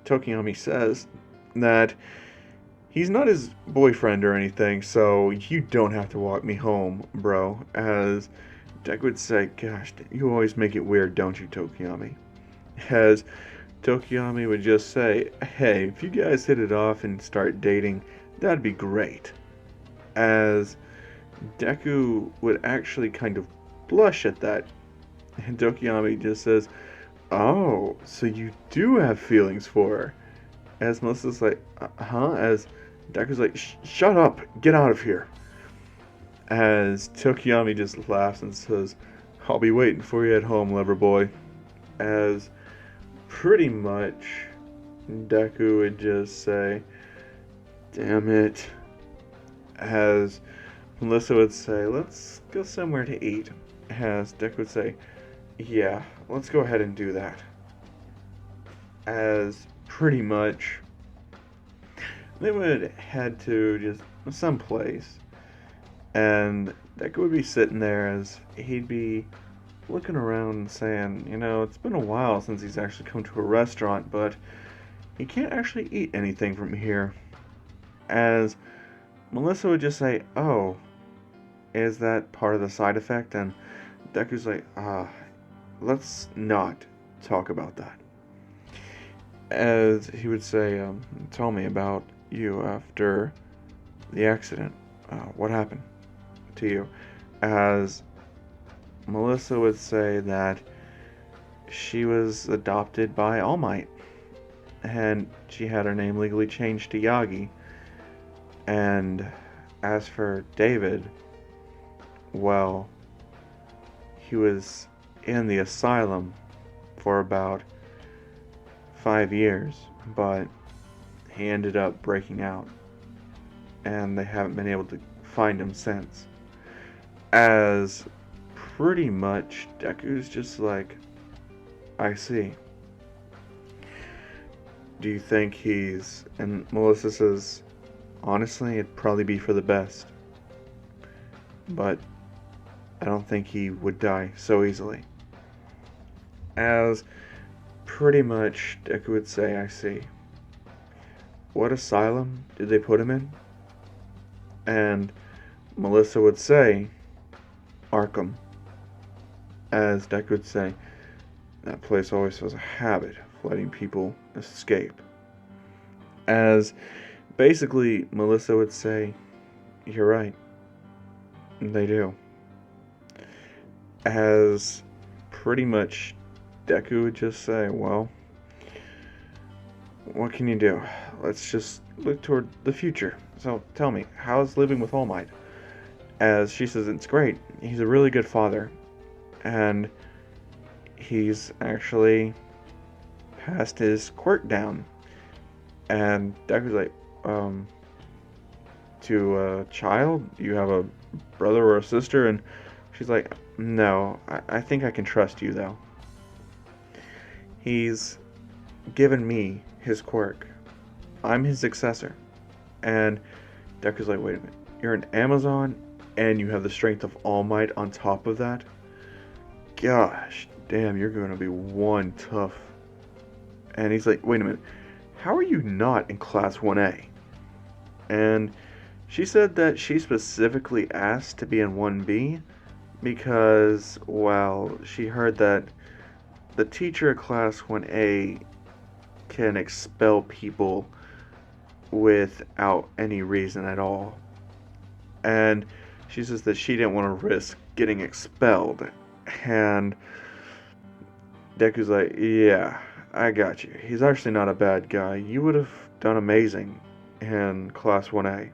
Tokiyami says that he's not his boyfriend or anything, so you don't have to walk me home, bro. As Deku would say, gosh, you always make it weird, don't you, Tokiyami? As Tokiyami would just say, hey, if you guys hit it off and start dating, that'd be great. As Deku would actually kind of blush at that, and Tokiyami just says, oh, so you do have feelings for her. As Melissa's like, huh? As Deku's like, shut up, get out of here. As Tokiyami just laughs and says, I'll be waiting for you at home, lover boy. As pretty much Deku would just say, damn it. As Melissa would say, let's go somewhere to eat. As Deku would say, yeah, let's go ahead and do that. As pretty much they would head to just someplace, and Deku would be sitting there as he'd be looking around and saying, you know, it's been a while since he's actually come to a restaurant, but he can't actually eat anything from here. As Melissa would just say, oh, is that part of the side effect? And Deku's like, let's not talk about that. As he would say, tell me about you after the accident. What happened to you? As Melissa would say that she was adopted by All Might, and she had her name legally changed to Yagi. And as for David, well, he was in the asylum for about 5 years, but he ended up breaking out, and they haven't been able to find him since. As pretty much Deku's just like, I see. Do you think he's... And Melissa says, honestly, it'd probably be for the best. But I don't think he would die so easily. As pretty much Deku would say, I see. What asylum did they put him in? And Melissa would say, Arkham. As Deku would say, that place always has a habit of letting people escape. As basically Melissa would say, you're right. They do. As pretty much Deku would just say, well, what can you do? Let's just look toward the future. So tell me, how's living with All Might? As she says, it's great. He's a really good father. And he's actually passed his quirk down. And Deku's like, to a child? Do you have a brother or a sister? And she's like, no, I think I can trust you though. He's given me his quirk. I'm his successor. And Deku's like, wait a minute, you're an Amazon and you have the strength of All Might on top of that? Gosh, damn, you're gonna be one tough. And he's like, wait a minute, how are you not in Class 1A? And she said that she specifically asked to be in 1B because, well, she heard that the teacher of Class 1A can expel people without any reason at all. And she says that she didn't want to risk getting expelled. And Deku's like, yeah, I got you. He's actually not a bad guy. You would have done amazing in Class 1A.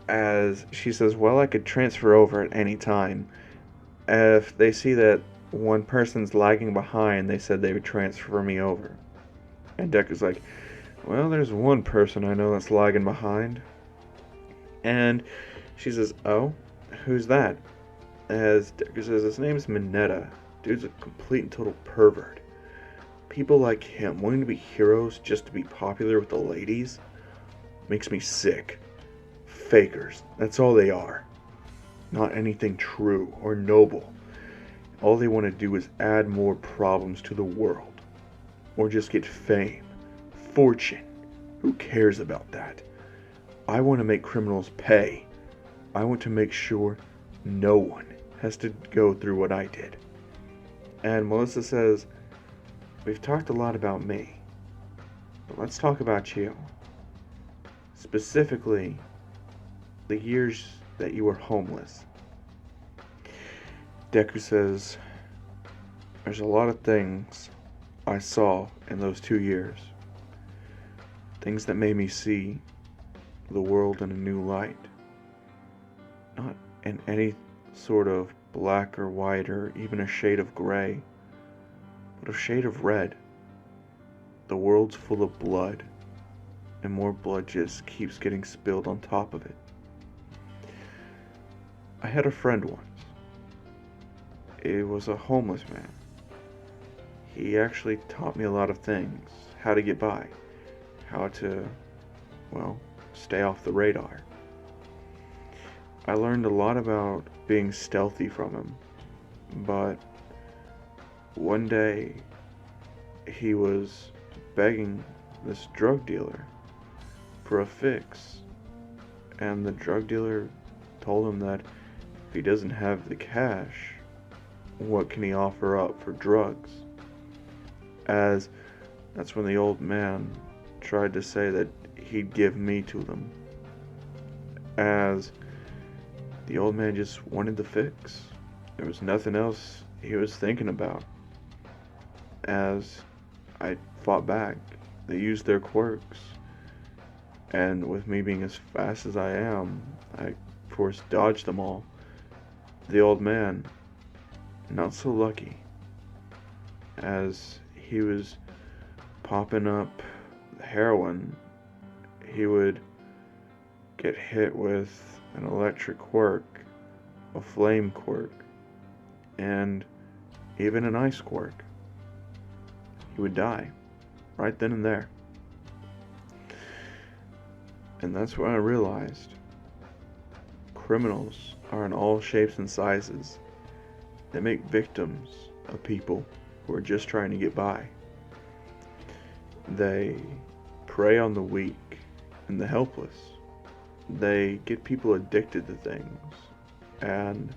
As she says, well, I could transfer over at any time. If they see that one person's lagging behind. They said they would transfer me over. And Deku's like, well, there's one person I know that's lagging behind. And she says, oh, who's that? As Deku says, his name's Mineta. Dude's a complete and total pervert. People like him wanting to be heroes just to be popular with the ladies makes me sick. Fakers, that's all they are. Not anything true or noble. All they want to do is add more problems to the world. Or just get fame, fortune. Who cares about that? I want to make criminals pay. I want to make sure no one has to go through what I did. And Melissa says, we've talked a lot about me, but let's talk about you. Specifically, the years that you were homeless. Deku says, there's a lot of things I saw in those 2 years. Things that made me see the world in a new light. Not in any sort of black or white or even a shade of gray, but a shade of red. The world's full of blood, and more blood just keeps getting spilled on top of it. I had a friend once. It was a homeless man. He actually taught me a lot of things. How to get by. How to, well, stay off the radar. I learned a lot about being stealthy from him. But one day, he was begging this drug dealer for a fix. And the drug dealer told him that if he doesn't have the cash, what can he offer up for drugs? As that's when the old man tried to say that he'd give me to them. As the old man just wanted the fix. There was nothing else he was thinking about. As I fought back, they used their quirks. And with me being as fast as I am, I of course dodged them all. The old man, not so lucky, as he was popping up heroin, he would get hit with an electric quirk, a flame quirk, and even an ice quirk. He would die right then and there. And that's when I realized criminals are in all shapes and sizes. They make victims of people who are just trying to get by. They prey on the weak and the helpless. They get people addicted to things, and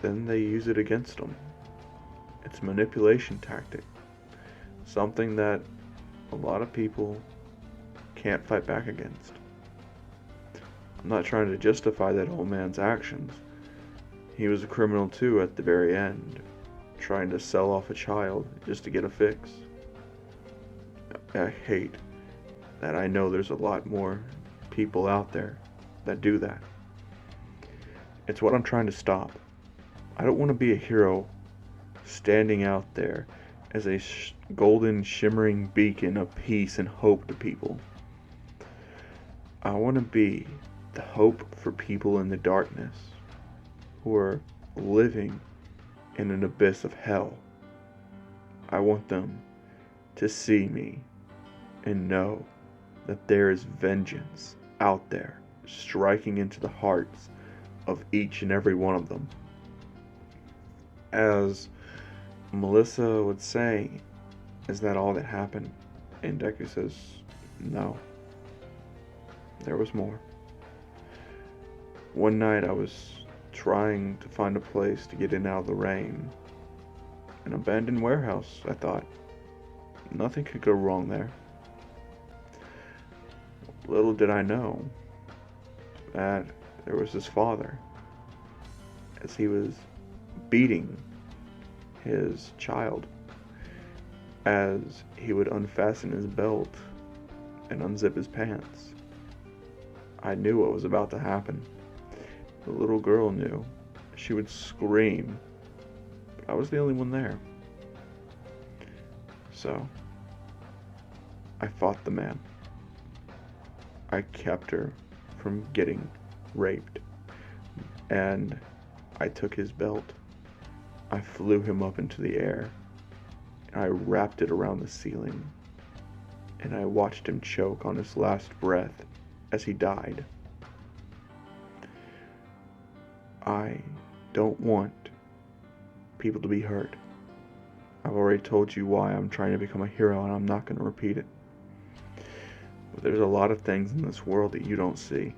then they use it against them. It's a manipulation tactic. Something that a lot of people can't fight back against. I'm not trying to justify that old man's actions. He was a criminal too at the very end, trying to sell off a child just to get a fix. I hate that I know there's a lot more people out there that do that. It's what I'm trying to stop. I don't want to be a hero standing out there as a golden shimmering beacon of peace and hope to people. I want to be the hope for people in the darkness who are living in an abyss of hell. I want them to see me and know that there is vengeance out there striking into the hearts of each and every one of them. As Melissa would say, is that all that happened? And Deku says, no. There was more. One night I was trying to find a place to get in out of the rain. An abandoned warehouse, I thought. Nothing could go wrong there. Little did I know that there was his father, as he was beating his child, as he would unfasten his belt and unzip his pants. I knew what was about to happen. The little girl knew. She would scream, I was the only one there. So, I fought the man. I kept her from getting raped. And I took his belt. I flew him up into the air. I wrapped it around the ceiling. And I watched him choke on his last breath as he died. I don't want people to be hurt. I've already told you why I'm trying to become a hero, and I'm not going to repeat it. But there's a lot of things in this world that you don't see.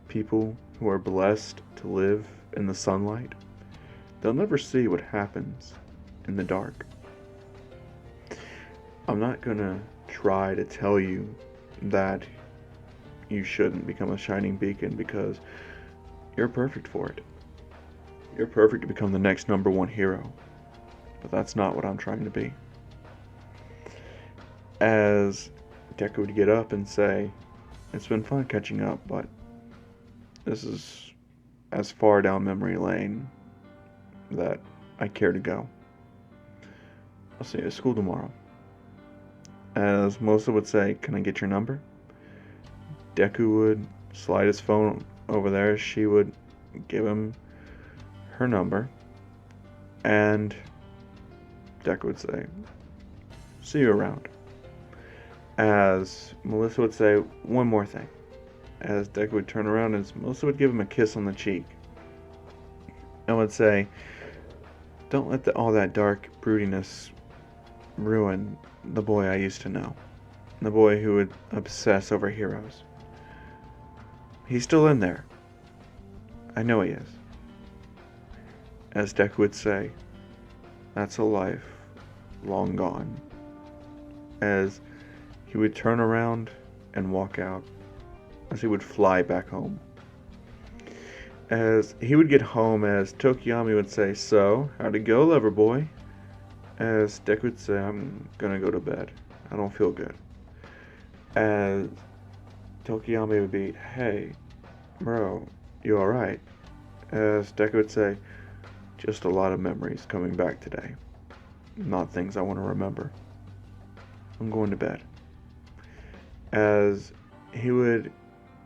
People who are blessed to live in the sunlight, they'll never see what happens in the dark. I'm not going to try to tell you that you shouldn't become a shining beacon, because you're perfect for it. You're perfect to become the next #1 hero. But that's not what I'm trying to be. As Deku would get up and say, "It's been fun catching up, but this is as far down memory lane that I care to go. I'll see you at school tomorrow." As Melissa would say, "Can I get your number?" Deku would slide his phone over there. She would give him her number. And Deku would say, "See you around." As Melissa would say, "One more thing." As Deku would turn around, as Melissa would give him a kiss on the cheek. And would say, "Don't let all that dark broodiness ruin the boy I used to know. The boy who would obsess over heroes. He's still in there. I know he is." As Deku would say, "That's a life long gone." As he would turn around and walk out. As he would fly back home. As he would get home, as Tokiyami would say, "So, how'd it go, lover boy?" As Deku would say, "I'm gonna go to bed. I don't feel good." As Tokiyami would be, "Hey, bro, you alright?" As Deku would say, "Just a lot of memories coming back today. Not things I want to remember. I'm going to bed." As he would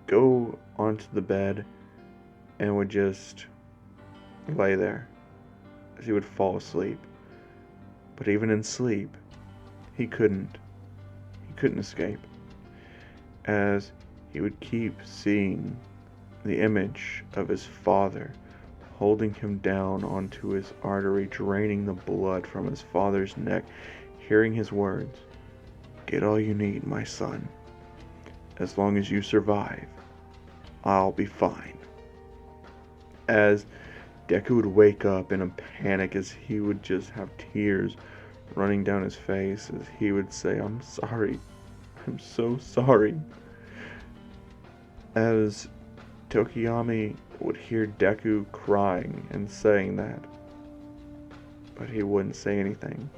go onto the bed and would just lay there. As he would fall asleep. But even in sleep, he couldn't escape. As he would keep seeing the image of his father holding him down onto his artery, draining the blood from his father's neck, hearing his words, "Get all you need, my son. As long as you survive, I'll be fine." As Deku would wake up in a panic, as he would just have tears running down his face, as he would say, "I'm sorry. I'm so sorry." As Tokiyami would hear Deku crying and saying that, but he wouldn't say anything.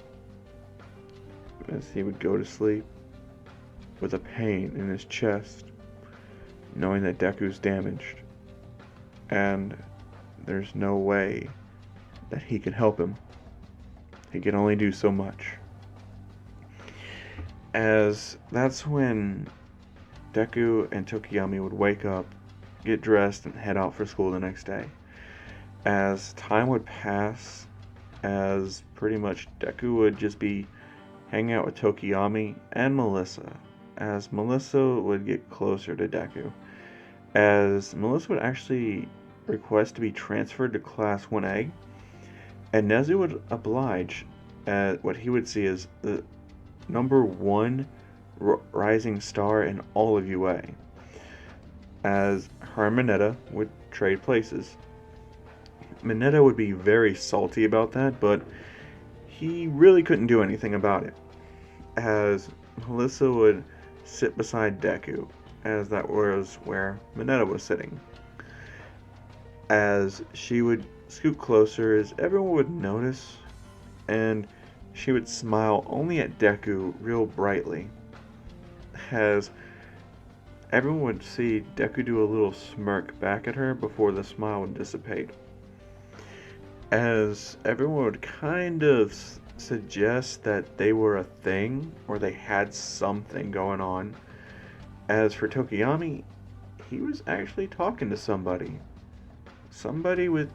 As he would go to sleep with a pain in his chest, knowing that Deku's damaged, and there's no way that he can help him. He can only do so much. As that's when Deku and Tokiyami would wake up, get dressed, and head out for school the next day. As time would pass, as pretty much Deku would just be hanging out with Tokiyami and Melissa, as Melissa would get closer to Deku, as Melissa would actually request to be transferred to Class 1A, and Nezu would oblige at what he would see as the #1 rising star in all of UA, as her and Mineta would trade places. Mineta would be very salty about that, but he really couldn't do anything about it, as Melissa would sit beside Deku, as that was where Mineta was sitting. As she would scoot closer, as everyone would notice, and she would smile only at Deku real brightly, as everyone would see Deku do a little smirk back at her before the smile would dissipate. as everyone would kind of suggest that they were a thing or they had something going on. As for Tokiyami, he was actually talking to somebody. Somebody with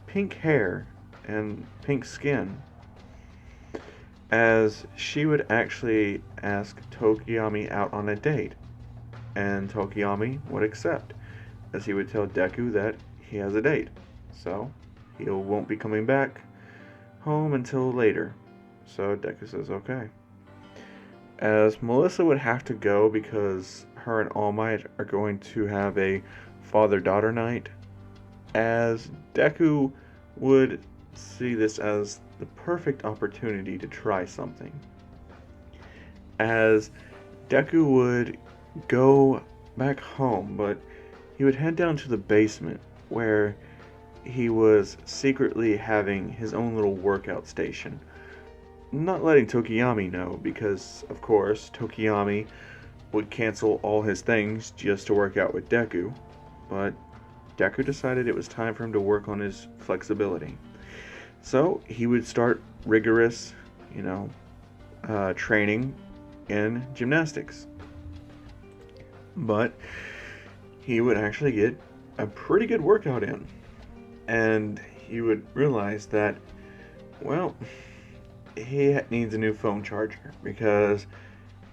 pink hair and pink skin. As she would actually ask Tokiyami out on a date, and Tokiyami would accept, as he would tell Deku that he has a date, so he won't be coming back home until later. So Deku says okay. As Melissa would have to go because her and All Might are going to have a father-daughter night, as Deku would see this as the perfect opportunity to try something. As Deku would go back home, but he would head down to the basement where he was secretly having his own little workout station. Not letting Tokiyami know because, of course, Tokiyami would cancel all his things just to work out with Deku, but Deku decided it was time for him to work on his flexibility. So he would start rigorous, training in gymnastics. But he would actually get a pretty good workout in. And he would realize that, well, he needs a new phone charger because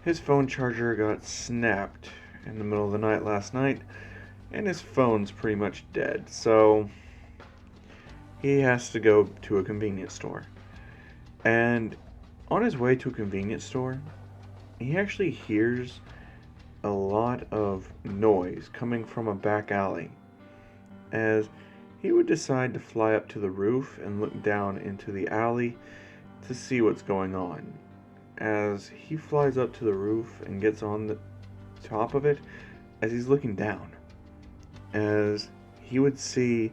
his phone charger got snapped in the middle of the night last night, and his phone's pretty much dead. So he has to go to a convenience store. And on his way to a convenience store, he actually hears a lot of noise coming from a back alley, as he would decide to fly up to the roof and look down into the alley to see what's going on. As he flies up to the roof and gets on the top of it, as he's looking down, as he would see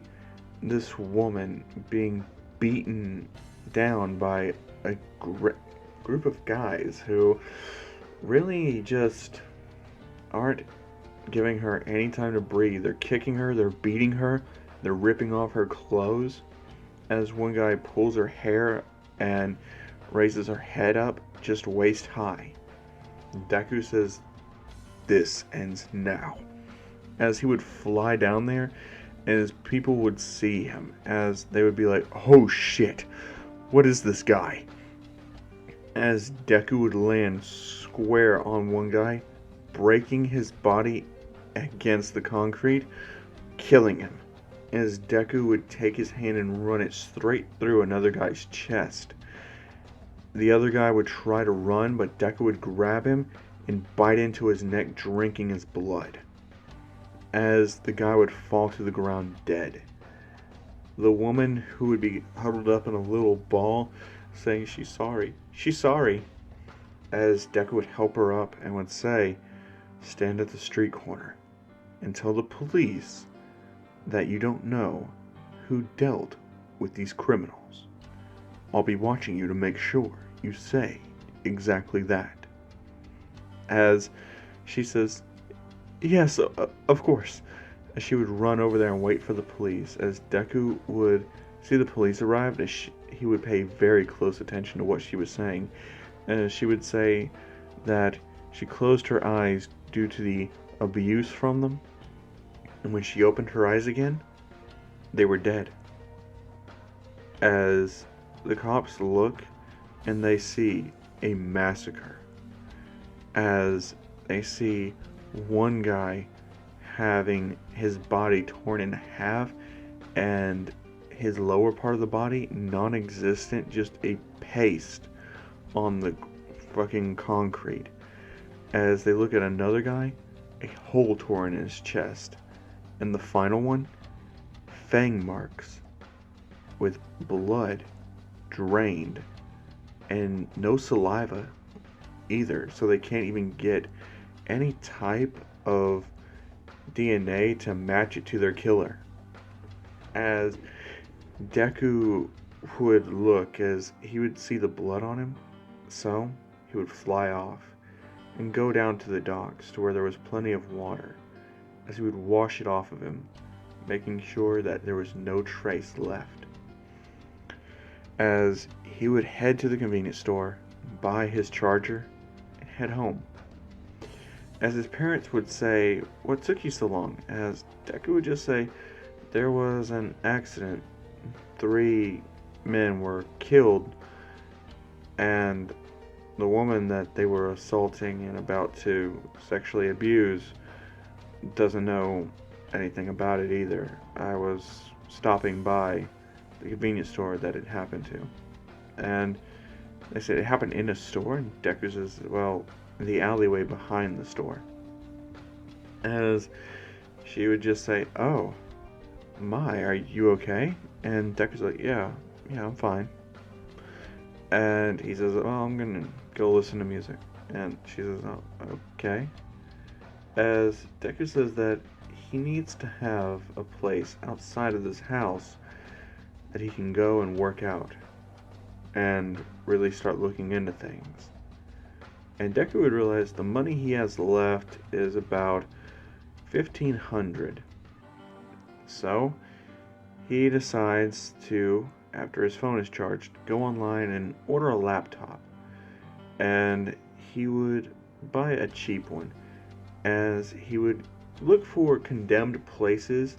this woman being beaten down by a group of guys who really just aren't giving her any time to breathe. They're kicking her, they're beating her, they're ripping off her clothes, as one guy pulls her hair and raises her head up just waist high. Deku says, "This ends now." As he would fly down there, as people would see him, as they would be like, "Oh shit, what is this guy?" As Deku would land square on one guy, breaking his body against the concrete, killing him. As Deku would take his hand and run it straight through another guy's chest. The other guy would try to run, but Deku would grab him and bite into his neck, drinking his blood. As the guy would fall to the ground dead. The woman who would be huddled up in a little ball, saying she's sorry, as Deku would help her up and would say, "Stand at the street corner and tell the police that you don't know who dealt with these criminals. I'll be watching you to make sure you say exactly that." As she says, "Yes, of course." As she would run over there and wait for the police. As Deku would see the police arrive, he would pay very close attention to what she was saying. As she would say that she closed her eyes due to the abuse from them, and when she opened her eyes again, they were dead. As the cops look and they see a massacre, as they see one guy having his body torn in half and his lower part of the body non-existent, just a paste on the fucking concrete. As they look at another guy, a hole torn in his chest, and the final one, fang marks with blood drained and no saliva either, so they can't even get any type of DNA to match it to their killer. As Deku would look, as he would see the blood on him, so he would fly off and go down to the docks to where there was plenty of water, as he would wash it off of him, making sure that there was no trace left. as he would head to the convenience store, buy his charger, and head home. As his parents would say, "What took you so long?" As Deku would just say, "There was an accident. 3 men were killed, and the woman that they were assaulting and about to sexually abuse doesn't know anything about it either. I was stopping by the convenience store that it happened to." And they said, "It happened in a store?" And Deku says, "Well, the alleyway behind the store." As she would just say, "Oh, my, are you okay?" And Deku's like, yeah, I'm fine." And he says, "Well, I'm gonna go listen to music." And she says, "Oh, okay." As Deku says that he needs to have a place outside of this house that he can go and work out and really start looking into things. And Deku would realize the money he has left is about 1,500. So he decides to, after his phone is charged, go online and order a laptop. And he would buy a cheap one, as he would look for condemned places,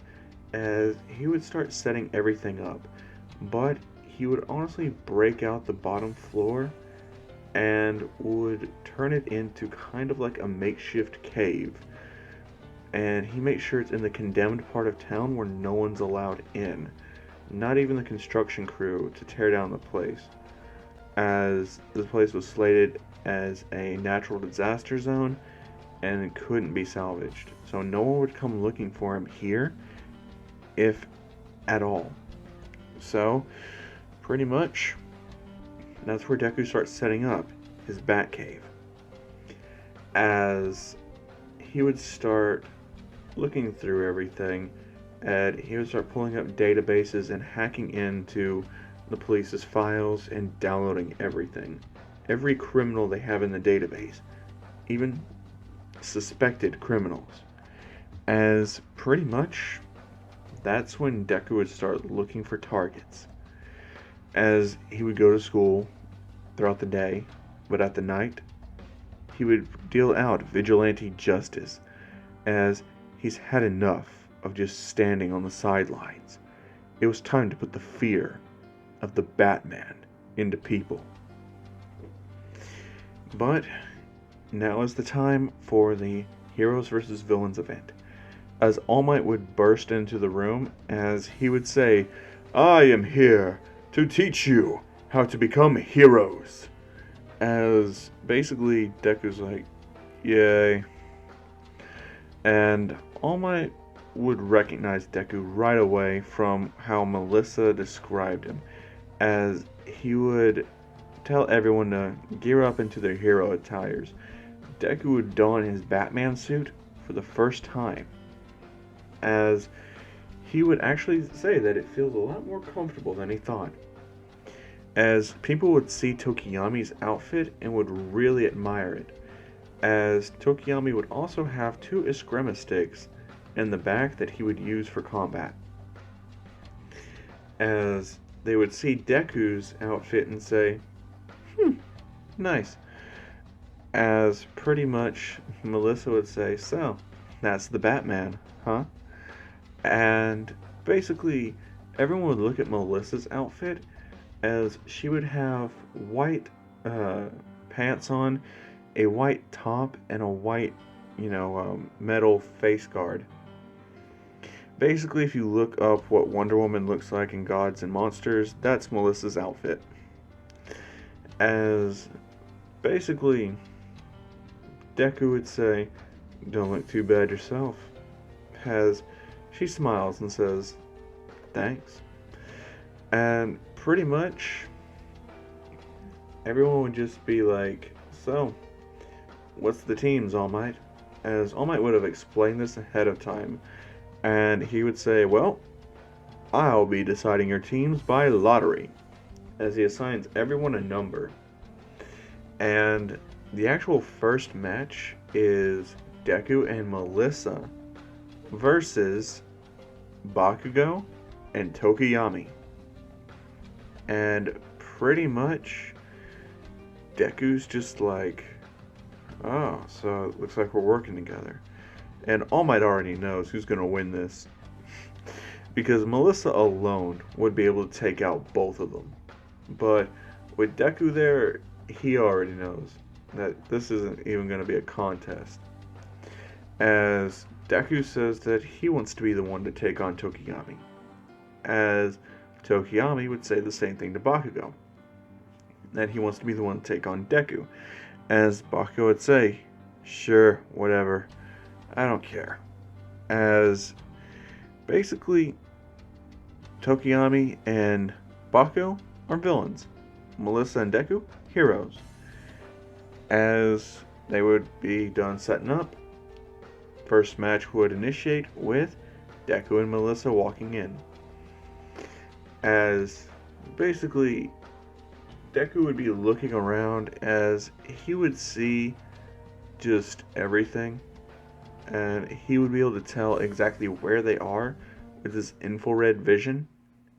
as he would start setting everything up. But he would honestly break out the bottom floor and would turn it into kind of like a makeshift cave. And he makes sure it's in the condemned part of town where no one's allowed in, not even the construction crew, to tear down the place, as this place was slated as a natural disaster zone and it couldn't be salvaged. So no one would come looking for him here, if at all. So pretty much that's where Deku starts setting up his bat cave, as he would start looking through everything, and he would start pulling up databases and hacking into the police's files and downloading everything. Every criminal they have in the database, even suspected criminals. As pretty much that's when Deku would start looking for targets, as he would go to school throughout the day, but at the night he would deal out vigilante justice, as he's had enough of just standing on the sidelines. It was time to put the fear of the Batman into people. But now is the time for the Heroes vs. Villains event, as All Might would burst into the room, as he would say, "I am here to teach you how to become heroes." As basically Deku's like, "Yay." And All Might would recognize Deku right away from how Melissa described him, as he would tell everyone to gear up into their hero attires. Deku would don his Batman suit for the first time, as he would actually say that it feels a lot more comfortable than he thought. As people would see Tokiyami's outfit and would really admire it, as Tokiyami would also have 2 Eskrima sticks in the back that he would use for combat. As they would see Deku's outfit and say, nice. As pretty much Melissa would say, "So, that's the Batman, huh?" And basically everyone would look at Melissa's outfit, as she would have white pants on, a white top, and a white, metal face guard. Basically, if you look up what Wonder Woman looks like in Gods and Monsters, that's Melissa's outfit. As basically Deku would say, "Don't look too bad yourself." As she smiles and says, "Thanks." And pretty much everyone would just be like, "So, what's the teams, All Might?" As All Might would have explained this ahead of time, and he would say, "Well, I'll be deciding your teams by lottery," as he assigns everyone a number. And the actual first match is Deku and Melissa versus Bakugo and Tokiyami. And pretty much Deku's just like, oh, so it looks like we're working together. And All Might already knows who's going to win this. Because Melissa alone would be able to take out both of them. But with Deku there, he already knows that this isn't even going to be a contest. As Deku says that he wants to be the one to take on Tokiyami. As Tokiyami would say the same thing to Bakugo. That he wants to be the one to take on Deku. As Bakugo would say, sure, whatever, I don't care. As basically, Tokiyami and Bakugo are villains. Melissa and Deku, heroes. As they would be done setting up, first match would initiate with Deku and Melissa walking in. As basically, Deku would be looking around as he would see just everything. And he would be able to tell exactly where they are with his infrared vision.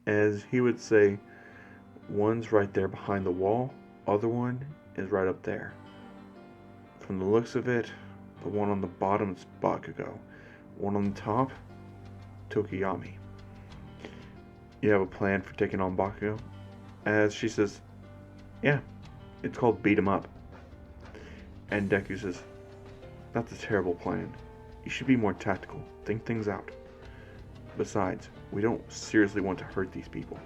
As he would say, one's right there behind the wall, other one is right up there. From the looks of it, the one on the bottom is Bakugo. One on the top, Tokiyami. You have a plan for taking on Bakugo? As she says, yeah, it's called beat 'em up. And Deku says, that's a terrible plan. You should be more tactical. Think things out. Besides, we don't seriously want to hurt these people.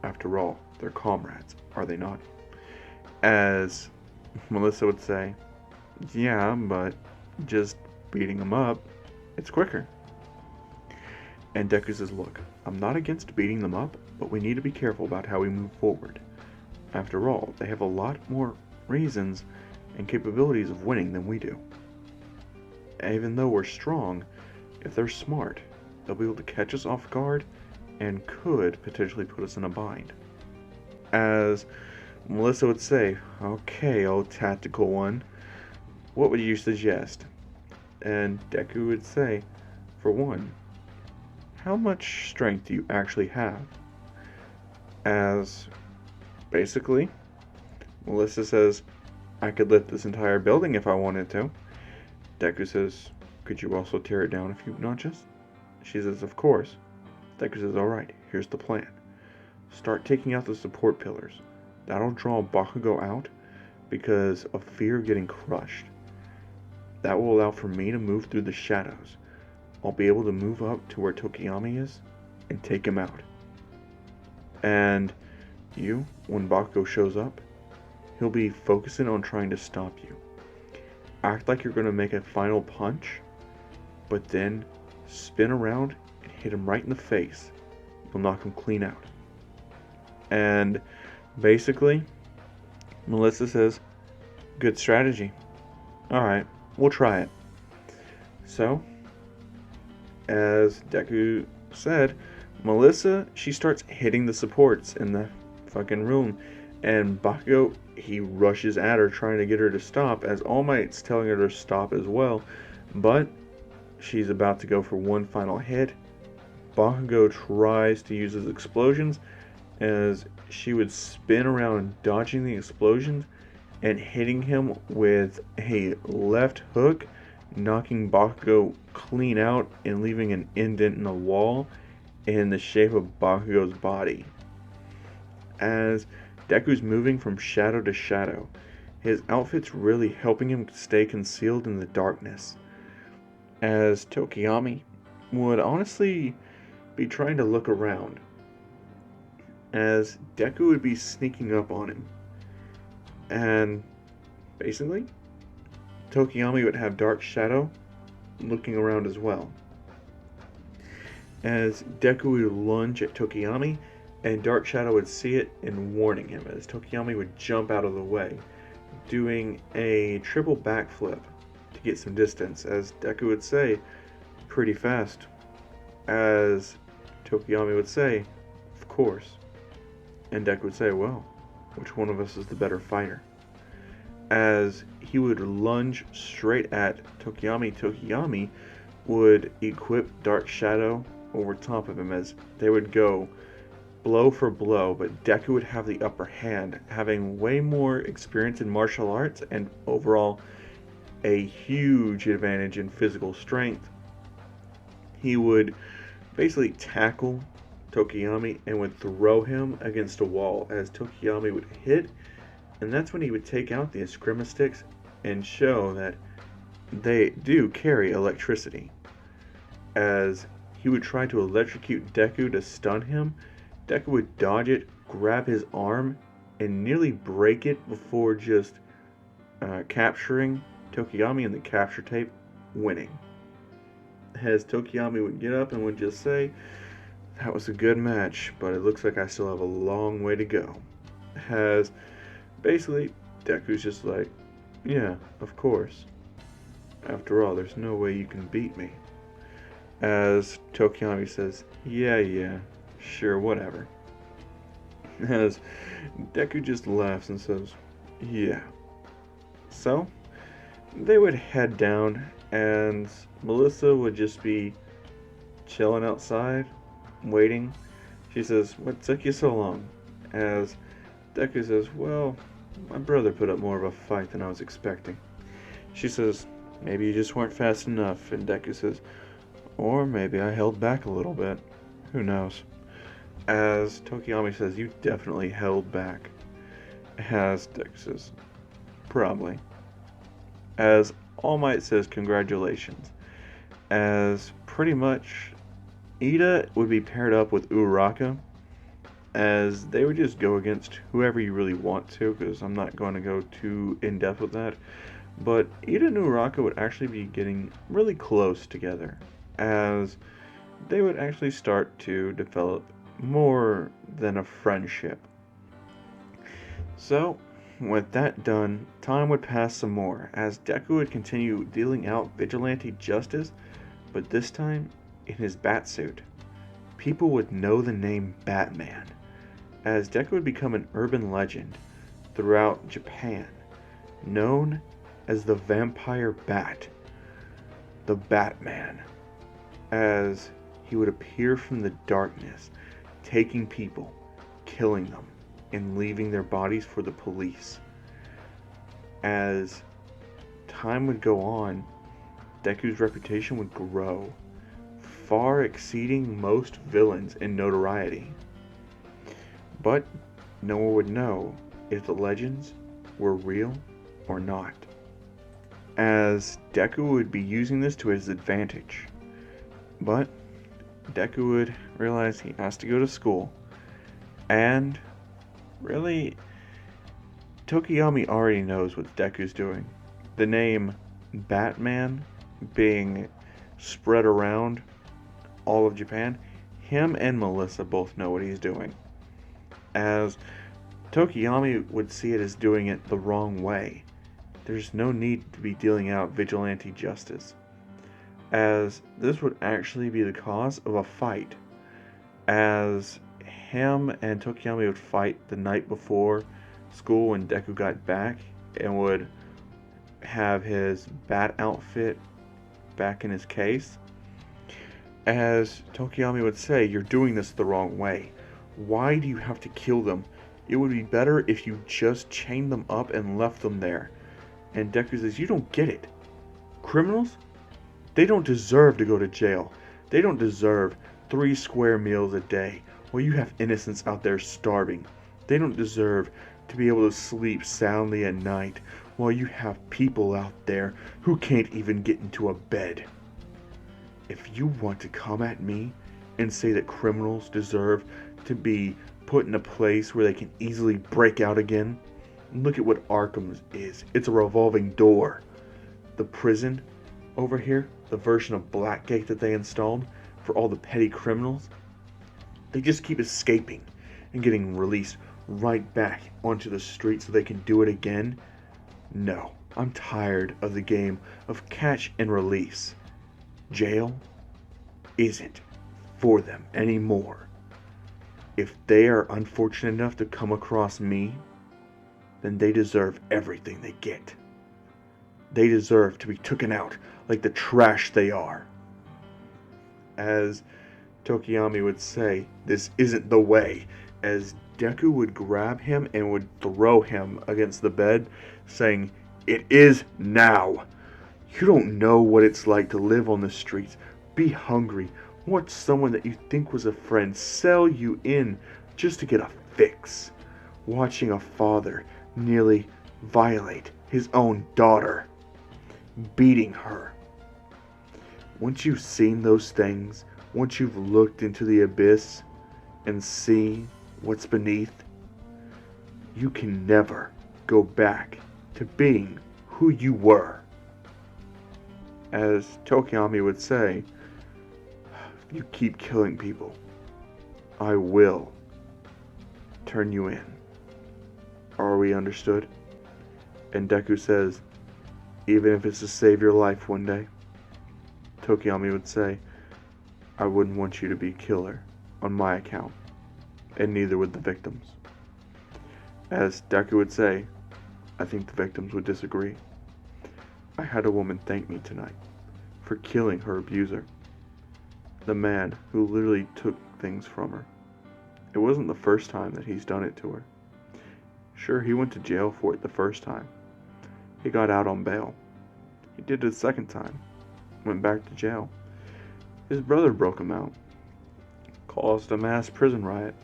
After all, they're comrades, are they not? As Melissa would say, yeah, but just beating them up, it's quicker. And Deku says, look, I'm not against beating them up, but we need to be careful about how we move forward. After all, they have a lot more reasons and capabilities of winning than we do. Even though we're strong, if they're smart, they'll be able to catch us off guard and could potentially put us in a bind. As Melissa would say, okay, old tactical one, what would you suggest? And Deku would say, for one, how much strength do you actually have? As basically, Melissa says, I could lift this entire building if I wanted to. Deku says, could you also tear it down a few notches? She says, of course. Deku says, alright, here's the plan. Start taking out the support pillars. That'll draw Bakugo out because of fear of getting crushed. That will allow for me to move through the shadows. I'll be able to move up to where Tokiyami is and take him out. And you, when Bakugo shows up, he'll be focusing on trying to stop you. Act like you're going to make a final punch, but then spin around and hit him right in the face. You'll knock him clean out. And basically, Melissa says, good strategy. Alright, we'll try it. So, as Deku said, Melissa, she starts hitting the supports in the fucking room. And Bakugo, he rushes at her trying to get her to stop, as All Might's telling her to stop as well. But she's about to go for one final hit. Bakugo tries to use his explosions, as she would spin around dodging the explosions and hitting him with a left hook, knocking Bakugo clean out and leaving an indent in the wall in the shape of Bakugo's body. As Deku's moving from shadow to shadow, his outfit's really helping him stay concealed in the darkness. As Tokiyami would honestly be trying to look around, as Deku would be sneaking up on him. And basically, Tokiyami would have Dark Shadow looking around as well. As Deku would lunge at Tokiyami, and Dark Shadow would see it and warning him, as Tokiyami would jump out of the way, doing a triple backflip to get some distance, as Deku would say, pretty fast. As Tokiyami would say, of course. And Deku would say, well, which one of us is the better fighter? As he would lunge straight at Tokiyami, Tokiyami would equip Dark Shadow over top of him, as they would go blow for blow, but Deku would have the upper hand, having way more experience in martial arts and overall a huge advantage in physical strength. He would basically tackle Tokiyami and would throw him against a wall as Tokiyami would hit, and that's when he would take out the Eskrima sticks and show that they do carry electricity. As he would try to electrocute Deku to stun him, Deku would dodge it, grab his arm, and nearly break it before just capturing Tokiyami in the capture tape, winning. As Tokiyami would get up and would just say, "That was a good match, but it looks like I still have a long way to go." As basically, Deku's just like, "Yeah, of course. After all, there's no way you can beat me." As Tokiyami says, yeah, sure, whatever." As Deku just laughs and says, "Yeah." So, they would head down, and Melissa would just be chilling outside, waiting. She says, "What took you so long?" As Deku says, "Well, my brother put up more of a fight than I was expecting." She says, "Maybe you just weren't fast enough." And Deku says, "Or maybe I held back a little bit. Who knows?" As Tokiyami says, "You definitely held back." As Deku says, "Probably." As All Might says, "Congratulations." As pretty much Ida would be paired up with Uraraka, as they would just go against whoever you really want to, because I'm not going to go too in-depth with that. But Ida and Uraraka would actually be getting really close together, as they would actually start to develop more than a friendship. So, with that done, time would pass some more, as Deku would continue dealing out vigilante justice, but this time in his batsuit. People would know the name Batman, as Deku would become an urban legend throughout Japan, known as the Vampire Bat, the Batman, as he would appear from the darkness, taking people, killing them, and leaving their bodies for the police. As time would go on, Deku's reputation would grow, far exceeding most villains in notoriety. But no one would know if the legends were real or not, as Deku would be using this to his advantage. But Deku would realize he has to go to school, and really, Tokiyami already knows what Deku's doing. The name Batman being spread around all of Japan, him and Melissa both know what he's doing. As Tokiyami would see it as doing it the wrong way. There's no need to be dealing out vigilante justice, as this would actually be the cause of a fight, as him and Tokiyami would fight the night before school when Deku got back, and would have his bat outfit back in his case. As Tokiyami would say, "You're doing this the wrong way. Why do you have to kill them? It would be better if you just chained them up and left them there." And Deku says, "You don't get it. Criminals? They don't deserve to go to jail. They don't deserve 3 square meals a day while you have innocents out there starving. They don't deserve to be able to sleep soundly at night while you have people out there who can't even get into a bed. If you want to come at me and say that criminals deserve to be put in a place where they can easily break out again, look at what Arkham is. It's a revolving door. The prison over here, the version of Blackgate that they installed for all the petty criminals, they just keep escaping and getting released right back onto the street so they can do it again. No, I'm tired of the game of catch and release. Jail isn't for them anymore. If they are unfortunate enough to come across me, then they deserve everything they get. They deserve to be taken out like the trash they are." As Tokiyami would say, "This isn't the way," as Deku would grab him and would throw him against the bed, saying, "It is now. You don't know what it's like to live on the streets, be hungry, watch someone that you think was a friend sell you in just to get a fix, watching a father nearly violate his own daughter, beating her. Once you've seen those things, once you've looked into the abyss and see what's beneath, you can never go back to being who you were." As Tokiyami would say, "If you keep killing people, I will turn you in. Are we understood?" And Deku says, "Even if it's to save your life one day." Tokiyami would say, "I wouldn't want you to be a killer on my account, and neither would the victims." As Deku would say, "I think the victims would disagree. I had a woman thank me tonight for killing her abuser, the man who literally took things from her. It wasn't the first time that he's done it to her. Sure, he went to jail for it the first time. He got out on bail. He did it the second time, went back to jail. His brother broke him out, caused a mass prison riot,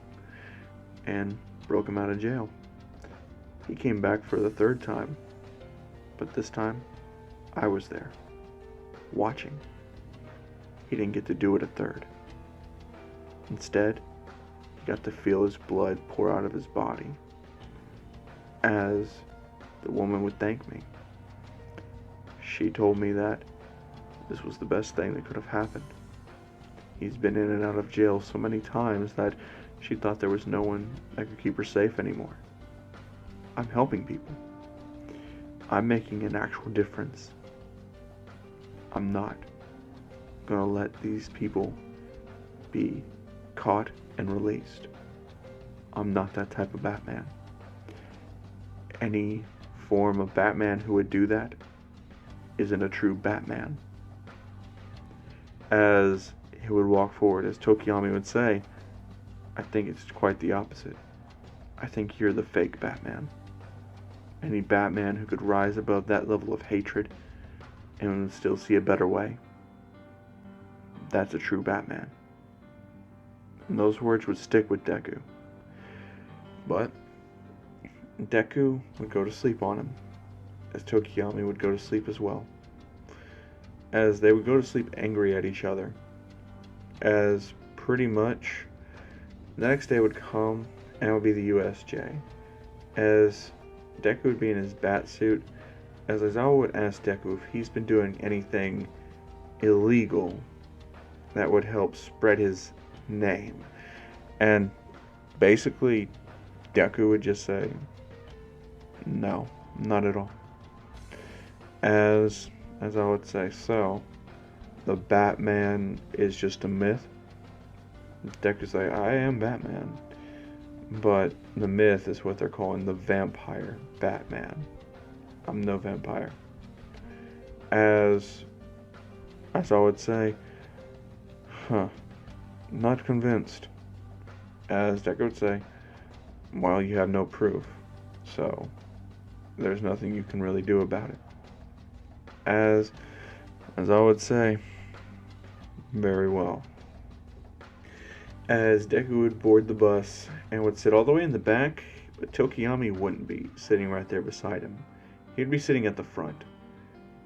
and broke him out of jail. He came back for the third time, but this time, I was there, watching. He didn't get to do it a third. Instead, he got to feel his blood pour out of his body as the woman would thank me. She told me that this was the best thing that could have happened. He's been in and out of jail so many times that she thought there was no one that could keep her safe anymore. I'm helping people. I'm making an actual difference. I'm not gonna let these people be caught and released. I'm not that type of Batman. Any form of Batman who would do that isn't a true Batman." As he would walk forward, as Tokiyami would say, "I think it's quite the opposite. I think you're the fake Batman. Any Batman who could rise above that level of hatred and still see a better way, that's a true Batman." And those words would stick with Deku. But Deku would go to sleep on him, as Tokiyami would go to sleep as well. As they would go to sleep angry at each other. As pretty much the next day would come, and it would be the USJ. As Deku would be in his bat suit, as Aizawa would ask Deku if he's been doing anything illegal that would help spread his name. And basically, Deku would just say, "No, not at all." As I would say, "So, the Batman is just a myth?" Deku's like, "I am Batman, but the myth is what they're calling the vampire Batman. I'm no vampire." As I would say, "Not convinced." As Deku would say, "Well, you have no proof, so there's nothing you can really do about it." As I would say, "Very well." As Deku would board the bus and would sit all the way in the back, but Tokiyami wouldn't be sitting right there beside him. He'd be sitting at the front.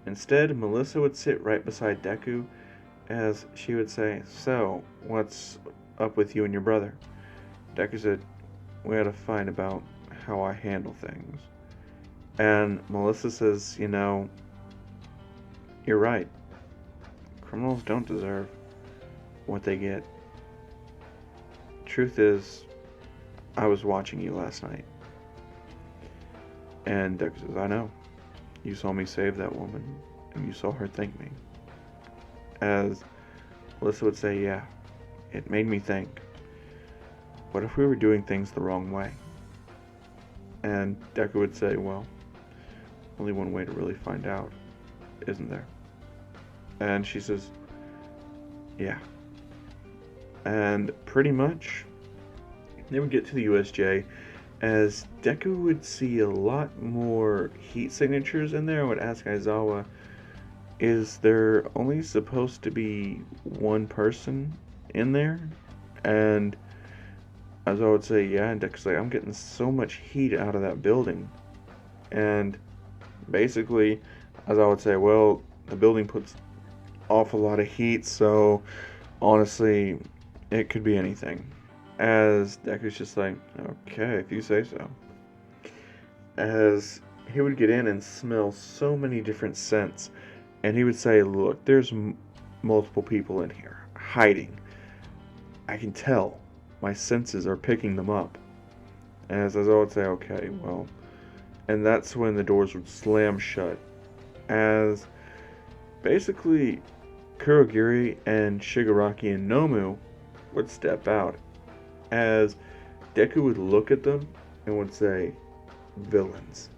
Instead, Melissa would sit right beside Deku, as she would say, "So, what's up with you and your brother?" Deku said, "We had a fight about how I handle things." And Melissa says, "You're right. Criminals don't deserve what they get. Truth is, I was watching you last night." And Deku says, "I know. You saw me save that woman, and you saw her thank me." As Melissa would say, "Yeah, it made me think. What if we were doing things the wrong way?" And Deku would say, "Well, only one way to really find out, isn't there?" And she says, "Yeah, And pretty much, they would get to the USJ as Deku would see a lot more heat signatures in there. I would ask Aizawa, is there only supposed to be one person in there? And Aizawa would say, yeah, and Deku's like, I'm getting so much heat out of that building. And basically, Aizawa would say, well, the building puts off a lot of heat, so honestly, it could be anything. As Deku's just like, okay, if you say so. As he would get in and smell so many different scents, and he would say, look, there's multiple people in here, hiding. I can tell. My senses are picking them up. As I would say, okay, well. And that's when the doors would slam shut. As basically Kurogiri and Shigaraki and Nomu would step out. As Deku would look at them and would say, villains.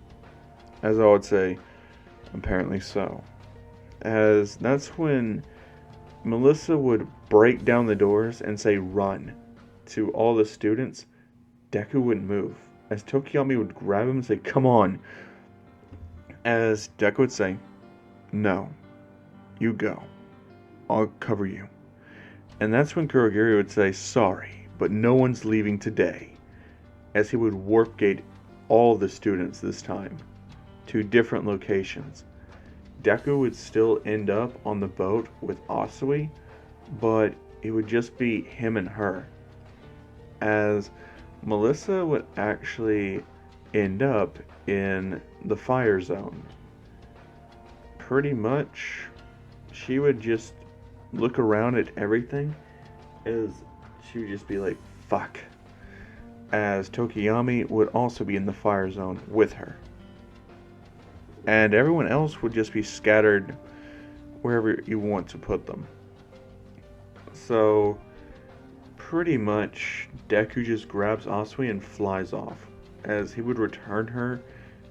As I would say, apparently so. As that's when Melissa would break down the doors and say, run, to all the students. Deku wouldn't move. As Tokiyami would grab him and say, come on. As Deku would say, no, you go. I'll cover you. And that's when Kurogiri would say, sorry, but no one's leaving today. As he would warp gate all the students this time to different locations. Deku would still end up on the boat with Asui, but it would just be him and her. As Melissa would actually end up in the fire zone. Pretty much, she would just look around at everything as she would just be like, fuck. As Tokiyami would also be in the fire zone with her. And everyone else would just be scattered wherever you want to put them. So, pretty much, Deku just grabs Asui and flies off, as he would return her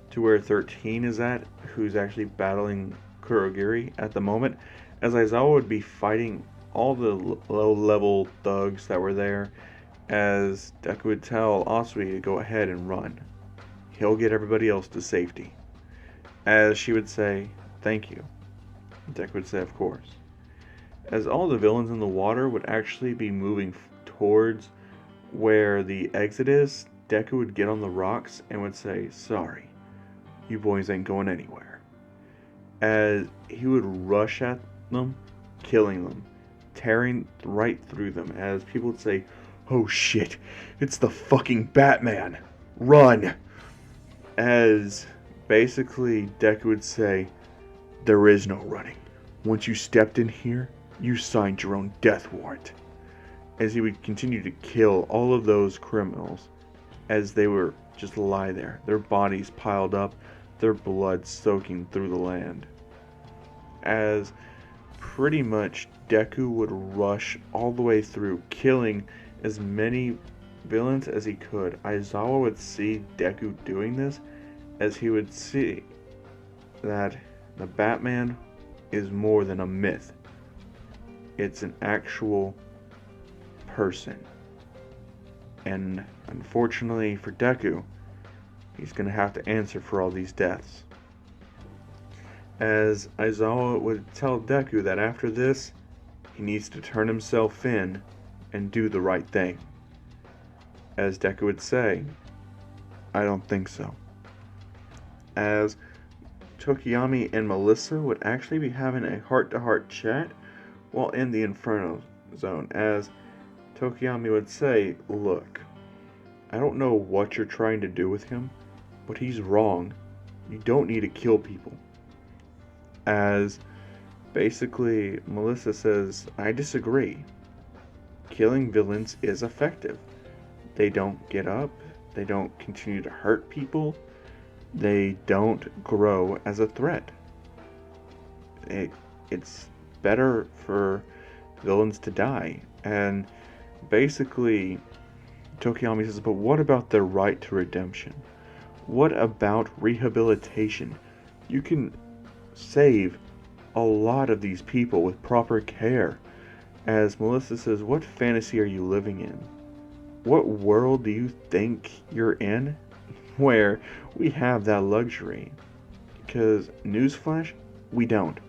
to where 13 is at, who's actually battling Kurogiri at the moment, as Aizawa would be fighting all the low-level thugs that were there, as Deku would tell Asui to go ahead and run. He'll get everybody else to safety. As she would say, thank you. Deku would say, of course. As all the villains in the water would actually be moving towards where the exit is, Deku would get on the rocks and would say, sorry, you boys ain't going anywhere. As he would rush at them, killing them, tearing right through them, as people would say, oh shit, it's the fucking Batman, run! As basically Deku would say, there is no running. Once you stepped in here, you signed your own death warrant. As he would continue to kill all of those criminals as they were just lie there, their bodies piled up, their blood soaking through the land. As pretty much Deku would rush all the way through, killing as many villains as he could. Aizawa would see Deku doing this, as he would see that the Batman is more than a myth. It's an actual person. And unfortunately for Deku, he's going to have to answer for all these deaths. As Aizawa would tell Deku that after this, he needs to turn himself in and do the right thing. As Deku would say, I don't think so. As Tokiyami and Melissa would actually be having a heart-to-heart chat while in the Inferno Zone, as Tokiyami would say, look, I don't know what you're trying to do with him, but he's wrong. You don't need to kill people. As basically Melissa says, I disagree. Killing villains is effective. They don't get up, they don't continue to hurt people, they don't grow as a threat. It's better for villains to die. And basically Tokiyami says, but what about their right to redemption? What about rehabilitation? You can save a lot of these people with proper care. As Melissa says, what fantasy are you living in? What world do you think you're in where we have that luxury? Because, newsflash, we don't.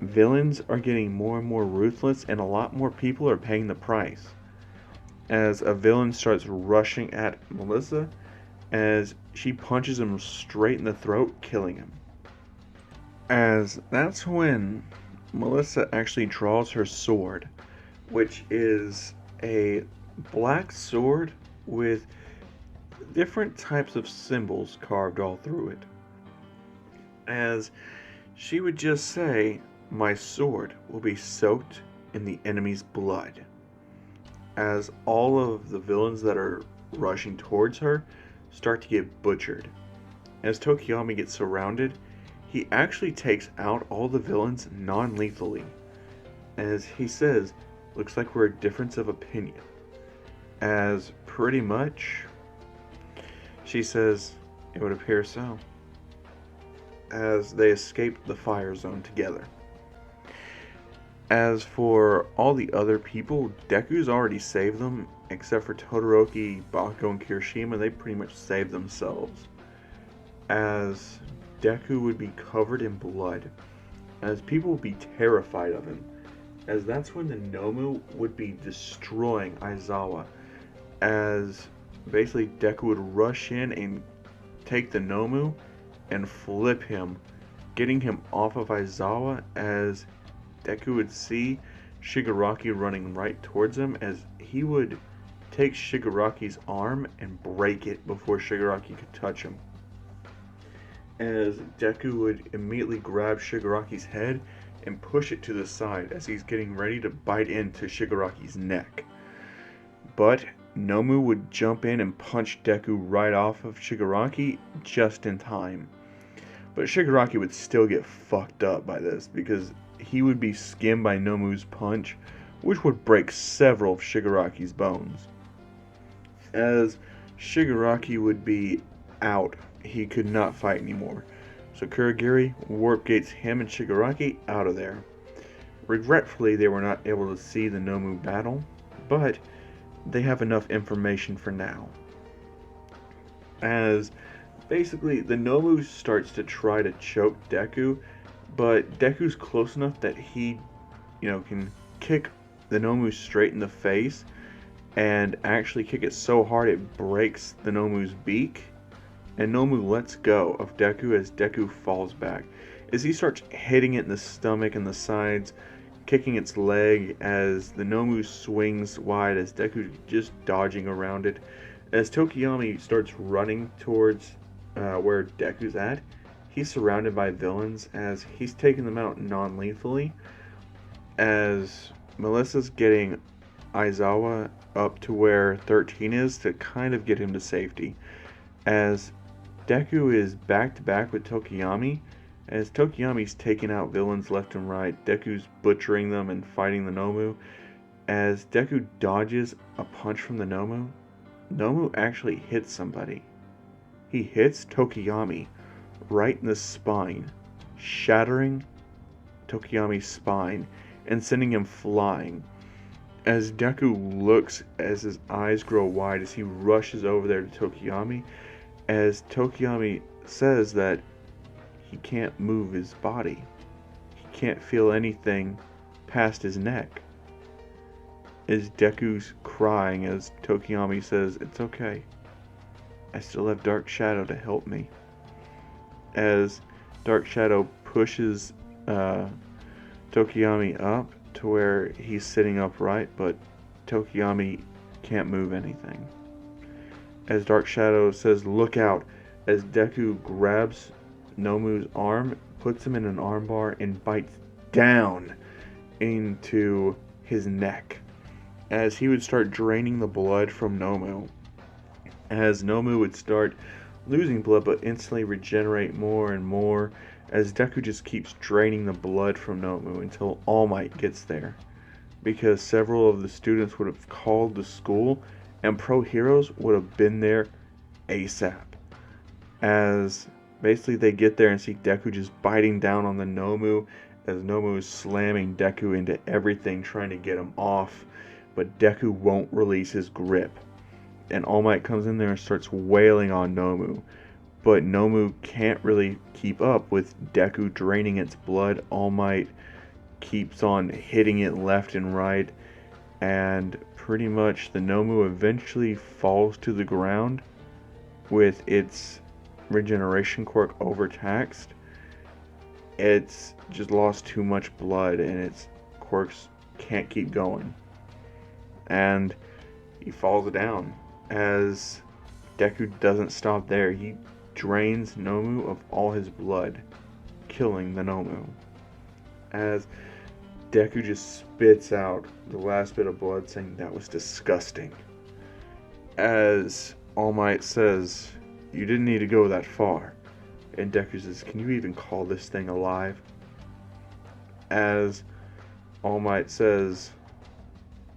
Villains are getting more and more ruthless, and a lot more people are paying the price. As a villain starts rushing at Melissa, as she punches him straight in the throat, killing him. As that's when Melissa actually draws her sword, which is a black sword with different types of symbols carved all through it. As she would just say, "My sword will be soaked in the enemy's blood." As all of the villains that are rushing towards her start to get butchered. As Tokiyami gets surrounded, he actually takes out all the villains non-lethally. As he says, "Looks like we're a difference of opinion." As pretty much, she says, "It would appear so." As they escape the fire zone together. As for all the other people, Deku's already saved them, except for Todoroki, Bakugo, and Kirishima. They pretty much saved themselves. As Deku would be covered in blood, as people would be terrified of him, as that's when the Nomu would be destroying Aizawa, as basically Deku would rush in and take the Nomu and flip him, getting him off of Aizawa, as Deku would see Shigaraki running right towards him, as he would take Shigaraki's arm and break it before Shigaraki could touch him. As Deku would immediately grab Shigaraki's head and push it to the side as he's getting ready to bite into Shigaraki's neck. But Nomu would jump in and punch Deku right off of Shigaraki just in time. But Shigaraki would still get fucked up by this because he would be skinned by Nomu's punch, which would break several of Shigaraki's bones. As Shigaraki would be out, he could not fight anymore. So Kurogiri warp gates him and Shigaraki out of there. Regretfully, they were not able to see the Nomu battle, but they have enough information for now. As basically the Nomu starts to try to choke Deku, but Deku's close enough that he, can kick the Nomu straight in the face and actually kick it so hard it breaks the Nomu's beak. And Nomu lets go of Deku as Deku falls back. As he starts hitting it in the stomach and the sides, kicking its leg as the Nomu swings wide as Deku just dodging around it. As Tokiyami starts running towards where Deku's at, he's surrounded by villains as he's taking them out non-lethally. As Melissa's getting Aizawa up to where 13 is to kind of get him to safety. As Deku is back to back with Tokiyami, as Tokiyami's taking out villains left and right, Deku's butchering them and fighting the Nomu. As Deku dodges a punch from the Nomu, Nomu actually hits somebody. He hits Tokiyami right in the spine, shattering Tokiyami's spine and sending him flying. As Deku looks as his eyes grow wide as he rushes over there to Tokiyami, as Tokiyami says that he can't move his body. He can't feel anything past his neck. As Deku's crying as Tokiyami says, "It's okay. I still have Dark Shadow to help me." As Dark Shadow pushes Tokiyami up to where he's sitting upright, but Tokiyami can't move anything. As Dark Shadow says, "Look out," as Deku grabs Nomu's arm, puts him in an armbar, and bites down into his neck. As he would start draining the blood from Nomu. As Nomu would start losing blood but instantly regenerate more and more, as Deku just keeps draining the blood from Nomu until All Might gets there. Because several of the students would have called the school and Pro Heroes would have been there ASAP. As basically they get there and see Deku just biting down on the Nomu as Nomu is slamming Deku into everything, trying to get him off, but Deku won't release his grip. And All Might comes in there and starts wailing on Nomu, but Nomu can't really keep up with Deku draining its blood. All Might keeps on hitting it left and right, and pretty much the Nomu eventually falls to the ground with its regeneration quirk overtaxed. It's just lost too much blood and its quirks can't keep going. And he falls down. As Deku doesn't stop there, he drains Nomu of all his blood, killing the Nomu. As Deku just spits out the last bit of blood, saying that was disgusting. As All Might says, "You didn't need to go that far." And Deku says, "Can you even call this thing alive?" As All Might says,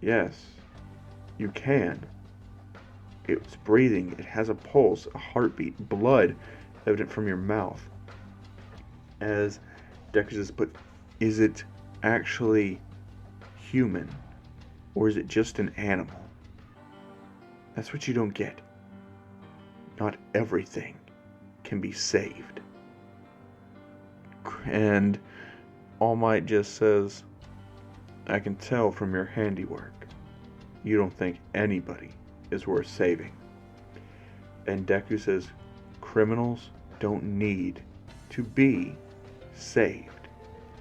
"Yes, you can. It's breathing, it has a pulse, a heartbeat, blood evident from your mouth." As Deku says, "But is it actually human? Or is it just an animal?" That's what you don't get. Not everything can be saved. And All Might just says, "I can tell from your handiwork, you don't think anybody is worth saving." And Deku says, "Criminals don't need to be saved.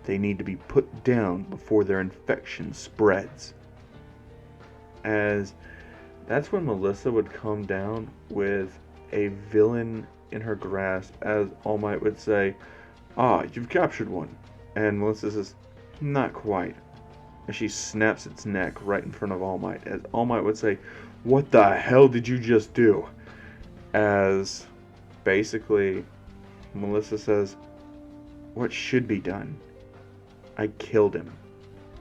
They need to be put down before their infection spreads." As that's when Melissa would come down with a villain in her grasp, as All Might would say, "Ah, you've captured one." And Melissa says, "Not quite." And she snaps its neck right in front of All Might, as All Might would say, "What the hell did you just do?" As basically Melissa says, "What should be done? I killed him.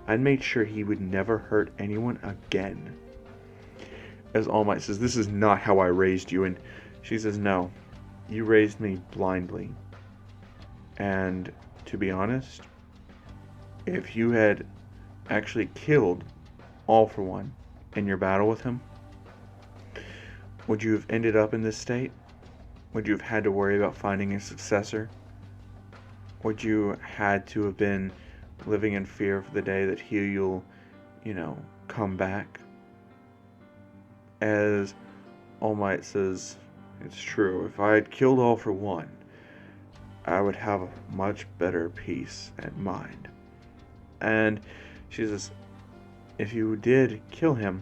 I made sure he would never hurt anyone again." As All Might says, "This is not how I raised you." And she says, "No, you raised me blindly. And to be honest, if you had actually killed All for One in your battle with him, would you have ended up in this state? Would you have had to worry about finding a successor? Would you had to have been living in fear for the day that he'll, come back?" As All Might says, "It's true. If I had killed All for One, I would have a much better peace and mind." And she says, "If you did kill him,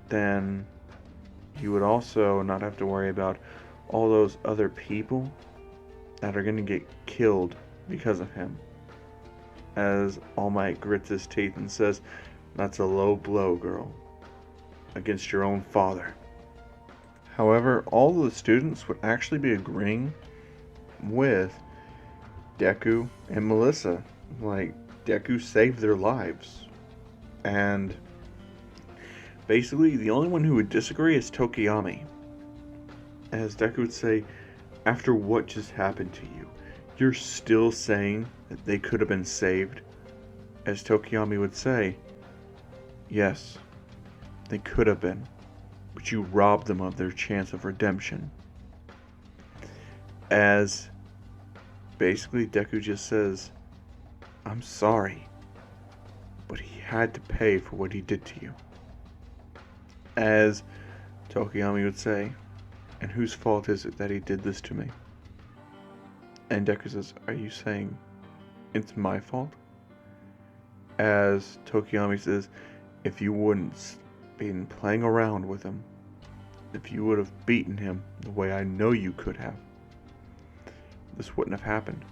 then you would also not have to worry about all those other people that are going to get killed because of him." As All Might grits his teeth and says, "That's a low blow, girl, against your own father." However, all of the students would actually be agreeing with Deku and Melissa. Like, Deku saved their lives. And basically, the only one who would disagree is Tokiyami. As Deku would say, "After what just happened to you, you're still saying that they could have been saved?" As Tokiyami would say, "Yes, they could have been, but you robbed them of their chance of redemption." As basically Deku just says, "I'm sorry, but he had to pay for what he did to you." As Tokiyami would say, "And whose fault is it that he did this to me?" And Deku says, "Are you saying it's my fault?" As Tokiyami says, "If you wouldn't been playing around with him, if you would have beaten him the way I know you could have, this wouldn't have happened."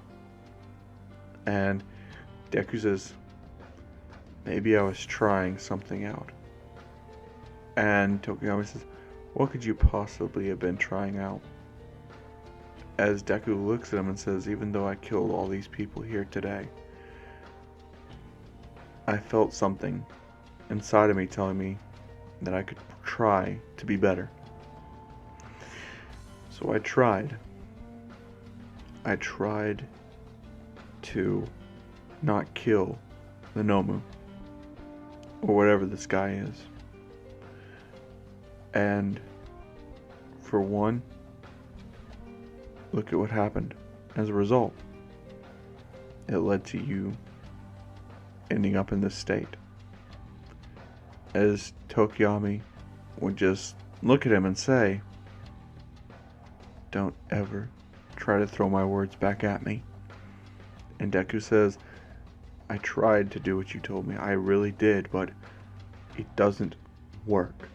And Deku says, "Maybe I was trying something out." And Tokiyami says, "What could you possibly have been trying out?" As Deku looks at him and says, "Even though I killed all these people here today, I felt something inside of me telling me that I could try to be better. So I tried. I tried to not kill the Nomu, or whatever this guy is. And for one, look at what happened as a result. It led to you ending up in this state. As Tokiyami would just look at him and say, "Don't ever try to throw my words back at me." And Deku says, "I tried to do what you told me. I really did, but it doesn't work."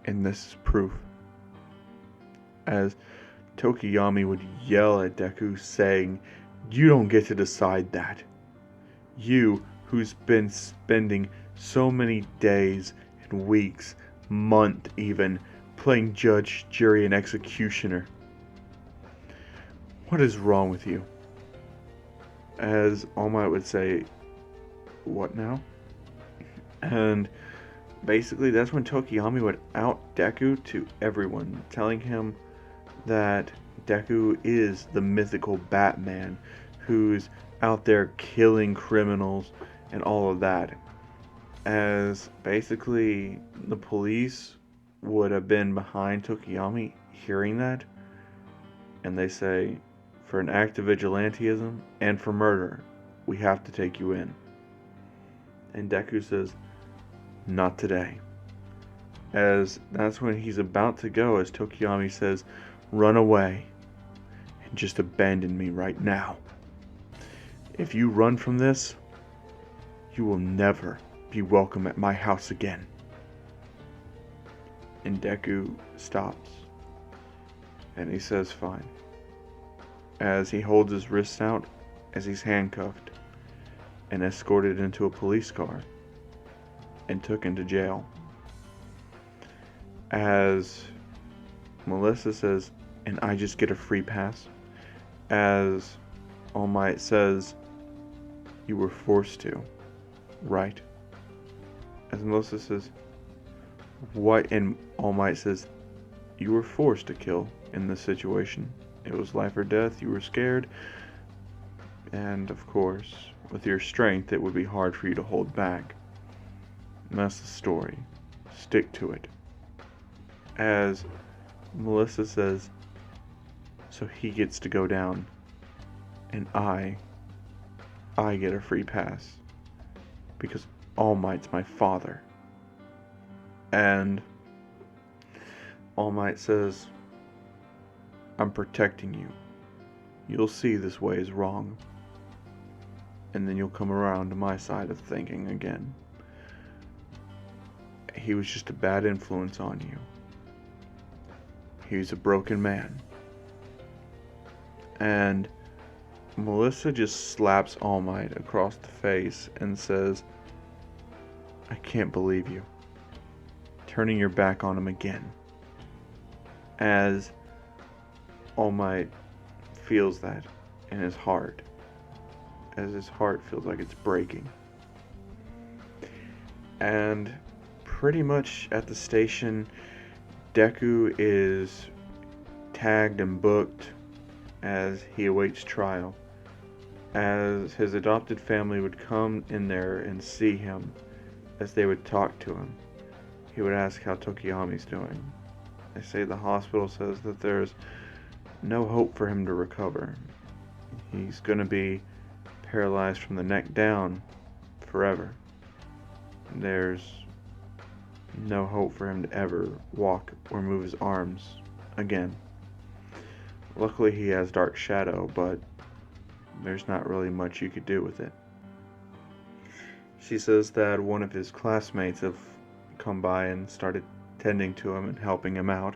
And this is proof. As Tokiyami would yell at Deku, saying, "You don't get to decide that. You, who's been spending so many days and weeks, month even, playing judge, jury, and executioner. What is wrong with you?" As All Might would say, "What now?" And basically that's when Tokiyami would out Deku to everyone, telling him that Deku is the mythical Batman who's out there killing criminals and all of that. As basically the police would have been behind Tokiyami hearing that, and they say, "For an act of vigilantism and for murder, we have to take you in." And Deku says, "Not today." As that's when he's about to go, as Tokiyami says, "Run away and just abandon me right now. If you run from this, you will never be welcome at my house again." And Deku stops and he says, "Fine." As he holds his wrists out as he's handcuffed and escorted into a police car and took into jail. As Melissa says, "And I just get a free pass?" As All Might says, "You were forced to, right?" As Melissa says, "What?" And All Might says, "You were forced to kill in this situation. It was life or death. You were scared. And of course, with your strength, it would be hard for you to hold back. And that's the story. Stick to it." As Melissa says, "So he gets to go down, and I get a free pass, because All Might's my father." And All Might says, "I'm protecting you. You'll see this way is wrong, and then you'll come around to my side of thinking again. He was just a bad influence on you. He's a broken man." And Melissa just slaps All Might across the face and says, "I can't believe you. Turning your back on him again." As All Might feels that in his heart, as his heart feels like it's breaking. And pretty much at the station, Deku is tagged and booked as he awaits trial. As his adopted family would come in there and see him, as they would talk to him, he would ask how Tokiyami's doing. They say the hospital says that there's no hope for him to recover. He's going to be paralyzed from the neck down forever. There's no hope for him to ever walk or move his arms again. Luckily he has Dark Shadow, but there's not really much you could do with it. She says that one of his classmates have come by and started tending to him and helping him out.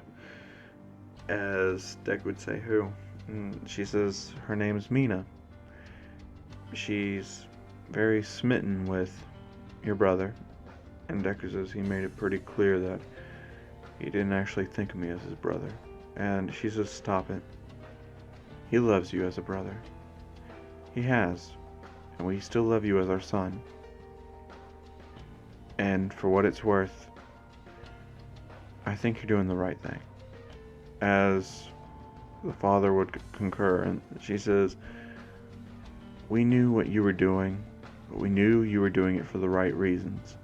As Deku would say, "Who?" And she says her name's Mina. She's very smitten with your brother. And Deku says he made it pretty clear that he didn't actually think of me as his brother. And she says, "Stop it. He loves you as a brother. He has. And we still love you as our son. And for what it's worth, I think you're doing the right thing." As the father would concur, and she says, We knew what you were doing, but we knew you were doing it for the right reasons.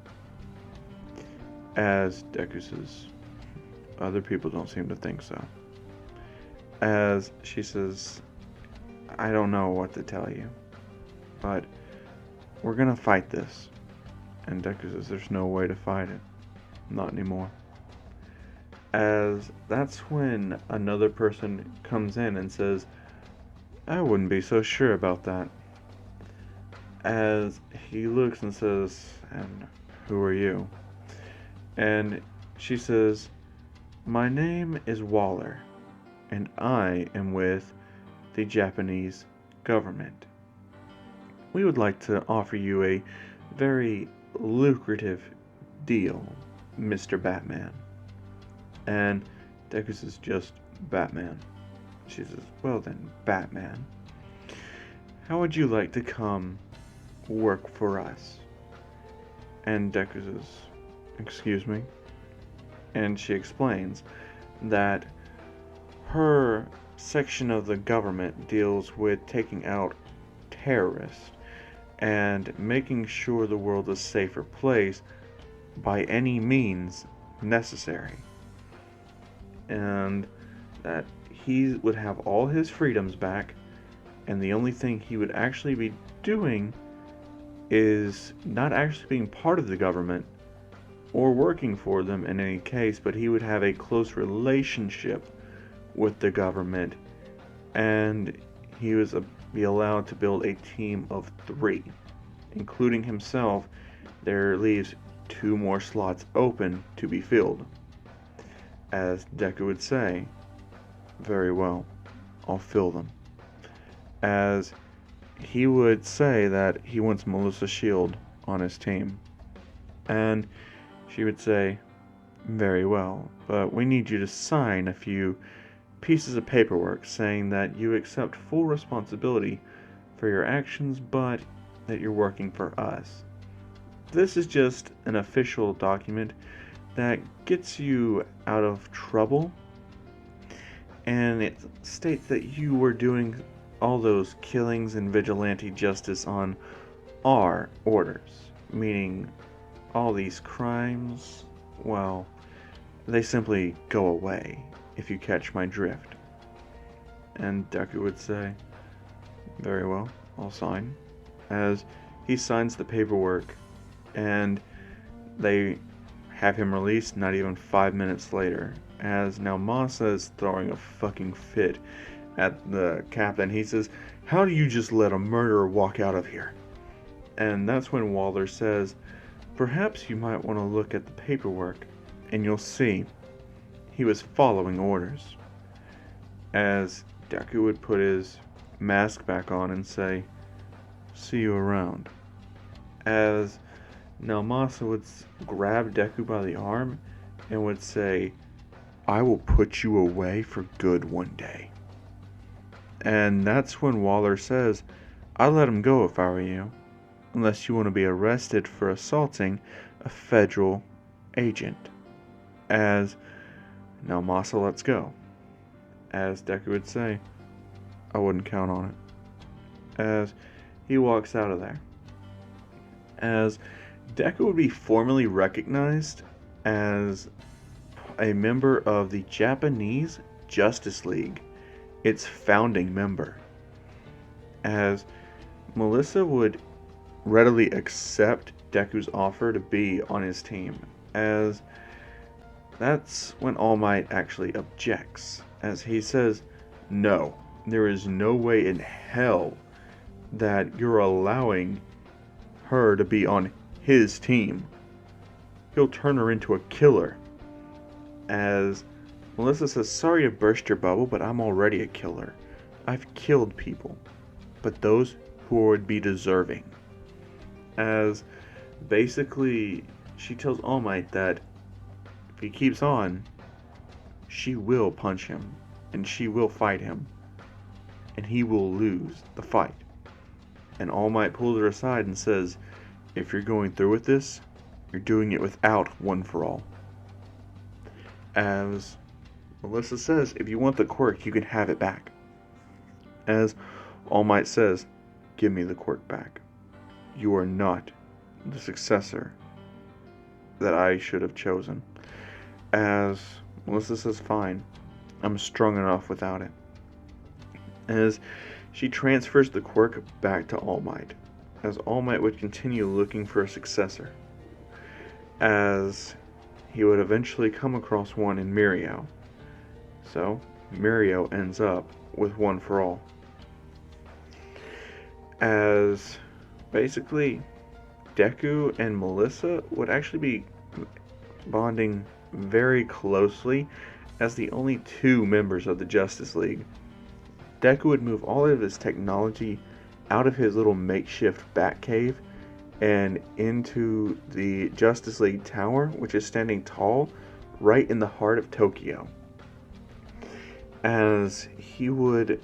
As Deku says, other people don't seem to think so. As she says, I don't know what to tell you, but we're gonna fight this. And Deku says, there's no way to fight it. Not anymore. As that's when another person comes in and says, I wouldn't be so sure about that. As he looks and says, and who are you? And she says, my name is Waller, and I am with the Japanese government. We would like to offer you a very lucrative deal, Mr. Batman. And Deku says, just Batman. She says, well then, Batman. How would you like to come work for us? And Deku says, excuse me? And she explains that her section of the government deals with taking out terrorists and making sure the world is a safer place by any means necessary. And that he would have all his freedoms back, and the only thing he would actually be doing is not actually being part of the government or working for them in any case, but he would have a close relationship with the government, and he was be allowed to build a team of 3, including himself. There leaves 2 more slots open to be filled. As Deku would say, very well, I'll fill them. As he would say that he wants Melissa Shield on his team. And she would say, very well, but we need you to sign a few pieces of paperwork saying that you accept full responsibility for your actions, but that you're working for us. This is just an official document that gets you out of trouble, and it states that you were doing all those killings and vigilante justice on our orders, meaning all these crimes, well, they simply go away if you catch my drift. And Deku would say, very well, I'll sign. As he signs the paperwork, and they have him released not even 5 minutes later. As now Masa is throwing a fucking fit at the captain. He says, how do you just let a murderer walk out of here? And that's when Waller says, perhaps you might want to look at the paperwork, and you'll see he was following orders. As Deku would put his mask back on and say, see you around. As now Masa would grab Deku by the arm and would say, I will put you away for good one day. And that's when Waller says, I'd let him go if I were you, unless you want to be arrested for assaulting a federal agent. As now Masa lets go. As Deku would say, I wouldn't count on it. As he walks out of there. As Deku would be formally recognized as a member of the Japanese Justice League, its founding member. As Melissa would readily accept Deku's offer to be on his team, as that's when All Might actually objects, as he says, no, there is no way in hell that you're allowing her to be on his team. He'll turn her into a killer. As Melissa says, sorry to burst your bubble, but I'm already a killer. I've killed people, but those who would be deserving. As basically she tells All Might that if he keeps on, she will punch him, and she will fight him, and he will lose the fight. And All Might pulls her aside and says, if you're going through with this, you're doing it without One for All. As Melissa says, if you want the quirk, you can have it back. As All Might says, give me the quirk back. You are not the successor that I should have chosen. As Melissa says, fine, I'm strong enough without it. As she transfers the quirk back to All Might, as All Might would continue looking for a successor, as he would eventually come across one in Mirio. So, Mirio ends up with One for All. As basically, Deku and Melissa would actually be bonding very closely as the only two members of the Justice League. Deku would move all of his technology out of his little makeshift Batcave and into the Justice League Tower, which is standing tall right in the heart of Tokyo. As he would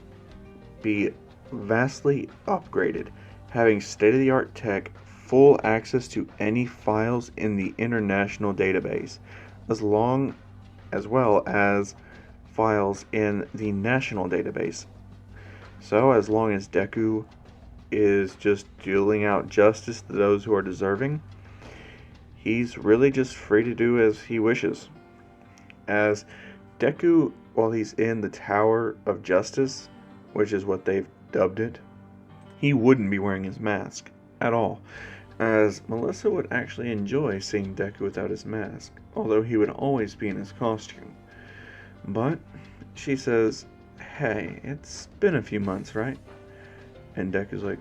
be vastly upgraded, having state-of-the-art tech, full access to any files in the international database, as well as files in the national database. So as long as Deku is just dealing out justice to those who are deserving, he's really just free to do as he wishes. As Deku, while he's in the Tower of Justice, which is what they've dubbed it, he wouldn't be wearing his mask at all, as Melissa would actually enjoy seeing Deku without his mask, although he would always be in his costume. But she says, "Hey, it's been a few months, right?" And Deku's like,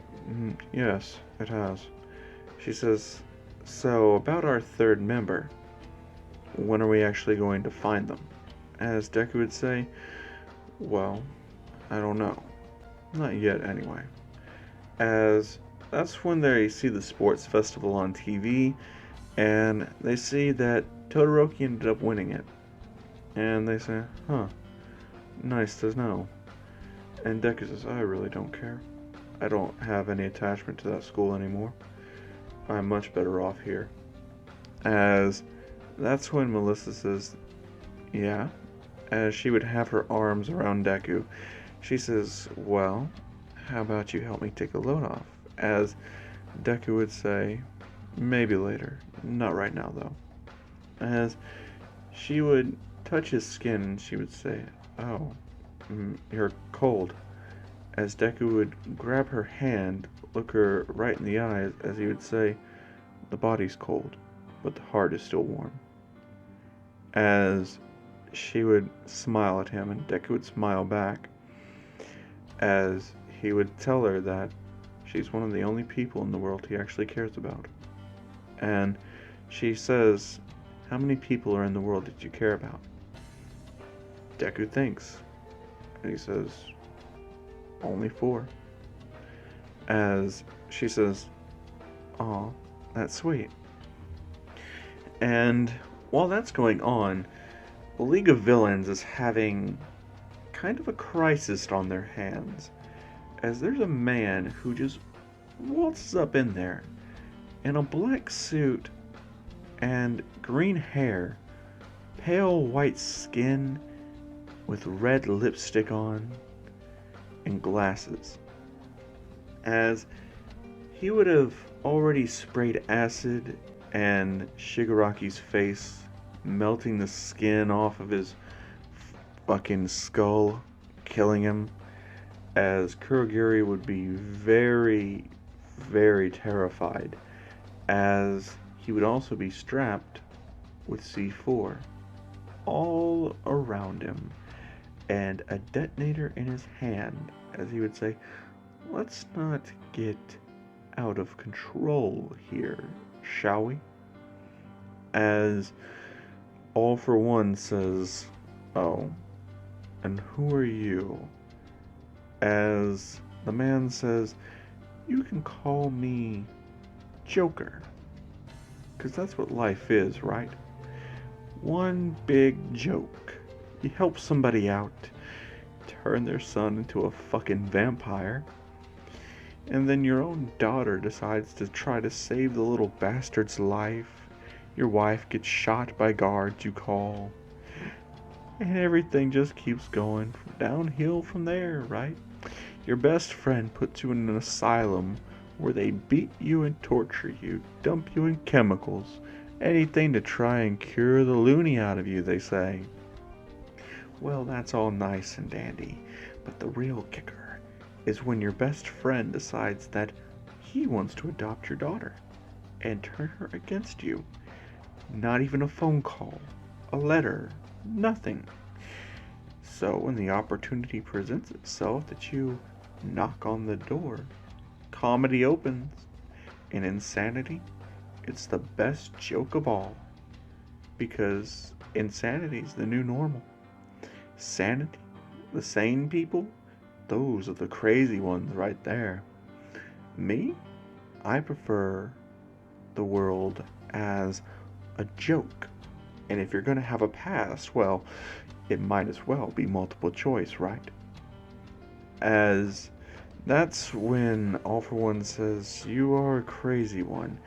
"Yes, it has." She says, "So, about our third member, when are we actually going to find them?" As Deku would say, "Well, I don't know. Not yet, anyway." As that's when they see the sports festival on TV, and they see that Todoroki ended up winning it. And they say, "Huh, nice to know." And Deku says, "I really don't care. I don't have any attachment to that school anymore. I'm much better off here." As that's when Melissa says, "Yeah," as she would have her arms around Deku. She says, "Well, how about you help me take a load off?" As Deku would say, "Maybe later. Not right now, though." As she would touch his skin and she would say, "Oh, you're cold." As Deku would grab her hand, look her right in the eyes, as he would say, "The body's cold, but the heart is still warm." As she would smile at him and Deku would smile back, as he would tell her that she's one of the only people in the world he actually cares about. And she says, "How many people are in the world that you care about?" Deku thinks, and he says, "Only 4. As she says, "Aw, that's sweet." And while that's going on, the League of Villains is having kind of a crisis on their hands, as there's a man who just waltzes up in there in a black suit and green hair, pale white skin with red lipstick on and glasses, as he would have already sprayed acid and Shigaraki's face, melting the skin off of his fucking skull, killing him, as Kurogiri would be very, very terrified, as he would also be strapped with C4 all around him, and a detonator in his hand, as he would say, "Let's not get out of control here, shall we?" As All for One says, "Oh, and who are you?" As the man says, "You can call me Joker, 'cause that's what life is, right? One big joke. You help somebody out, turn their son into a fucking vampire, and then your own daughter decides to try to save the little bastard's life. Your wife gets shot by guards you call, and everything just keeps going downhill from there, right?" Your best friend puts you in an asylum where they beat you and torture you, dump you in chemicals, anything to try and cure the loony out of you, they say. Well, that's all nice and dandy, but the real kicker is when your best friend decides that he wants to adopt your daughter and turn her against you. Not even a phone call, a letter, nothing. So when the opportunity presents itself that you knock on the door, comedy opens. In insanity, it's the best joke of all. Because insanity's the new normal. Sanity, the sane people, those are the crazy ones right there. Me, I prefer the world as a joke. And if you're going to have a past, well, it might as well be multiple choice, right? As that's when All for One says, "You are a crazy one."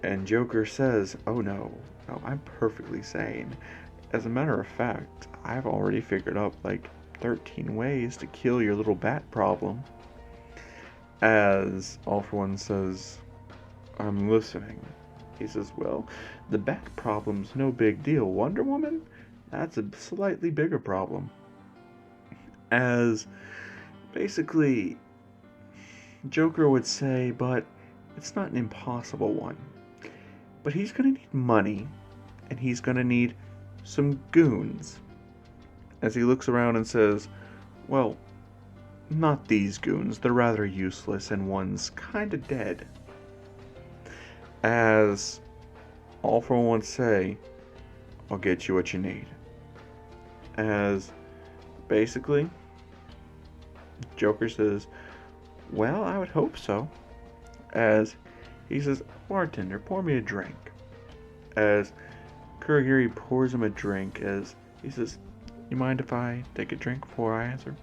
And Joker says, "Oh no, no, I'm perfectly sane. As a matter of fact, I've already figured out like 13 ways to kill your little bat problem." As All for One says, "I'm listening." He says, "Well, the bat problem's no big deal. Wonder Woman? That's a slightly bigger problem." As basically, Joker would say, but it's not an impossible one. But he's going to need money, and he's going to need some goons. As he looks around and says, "Well, not these goons. They're rather useless, and one's kind of dead." As All for One say, "I'll get you what you need." As basically, Joker says, "Well, I would hope so." As he says, "Bartender, pour me a drink." As Kurogiri pours him a drink, as he says, "You mind if I take a drink before I answer?"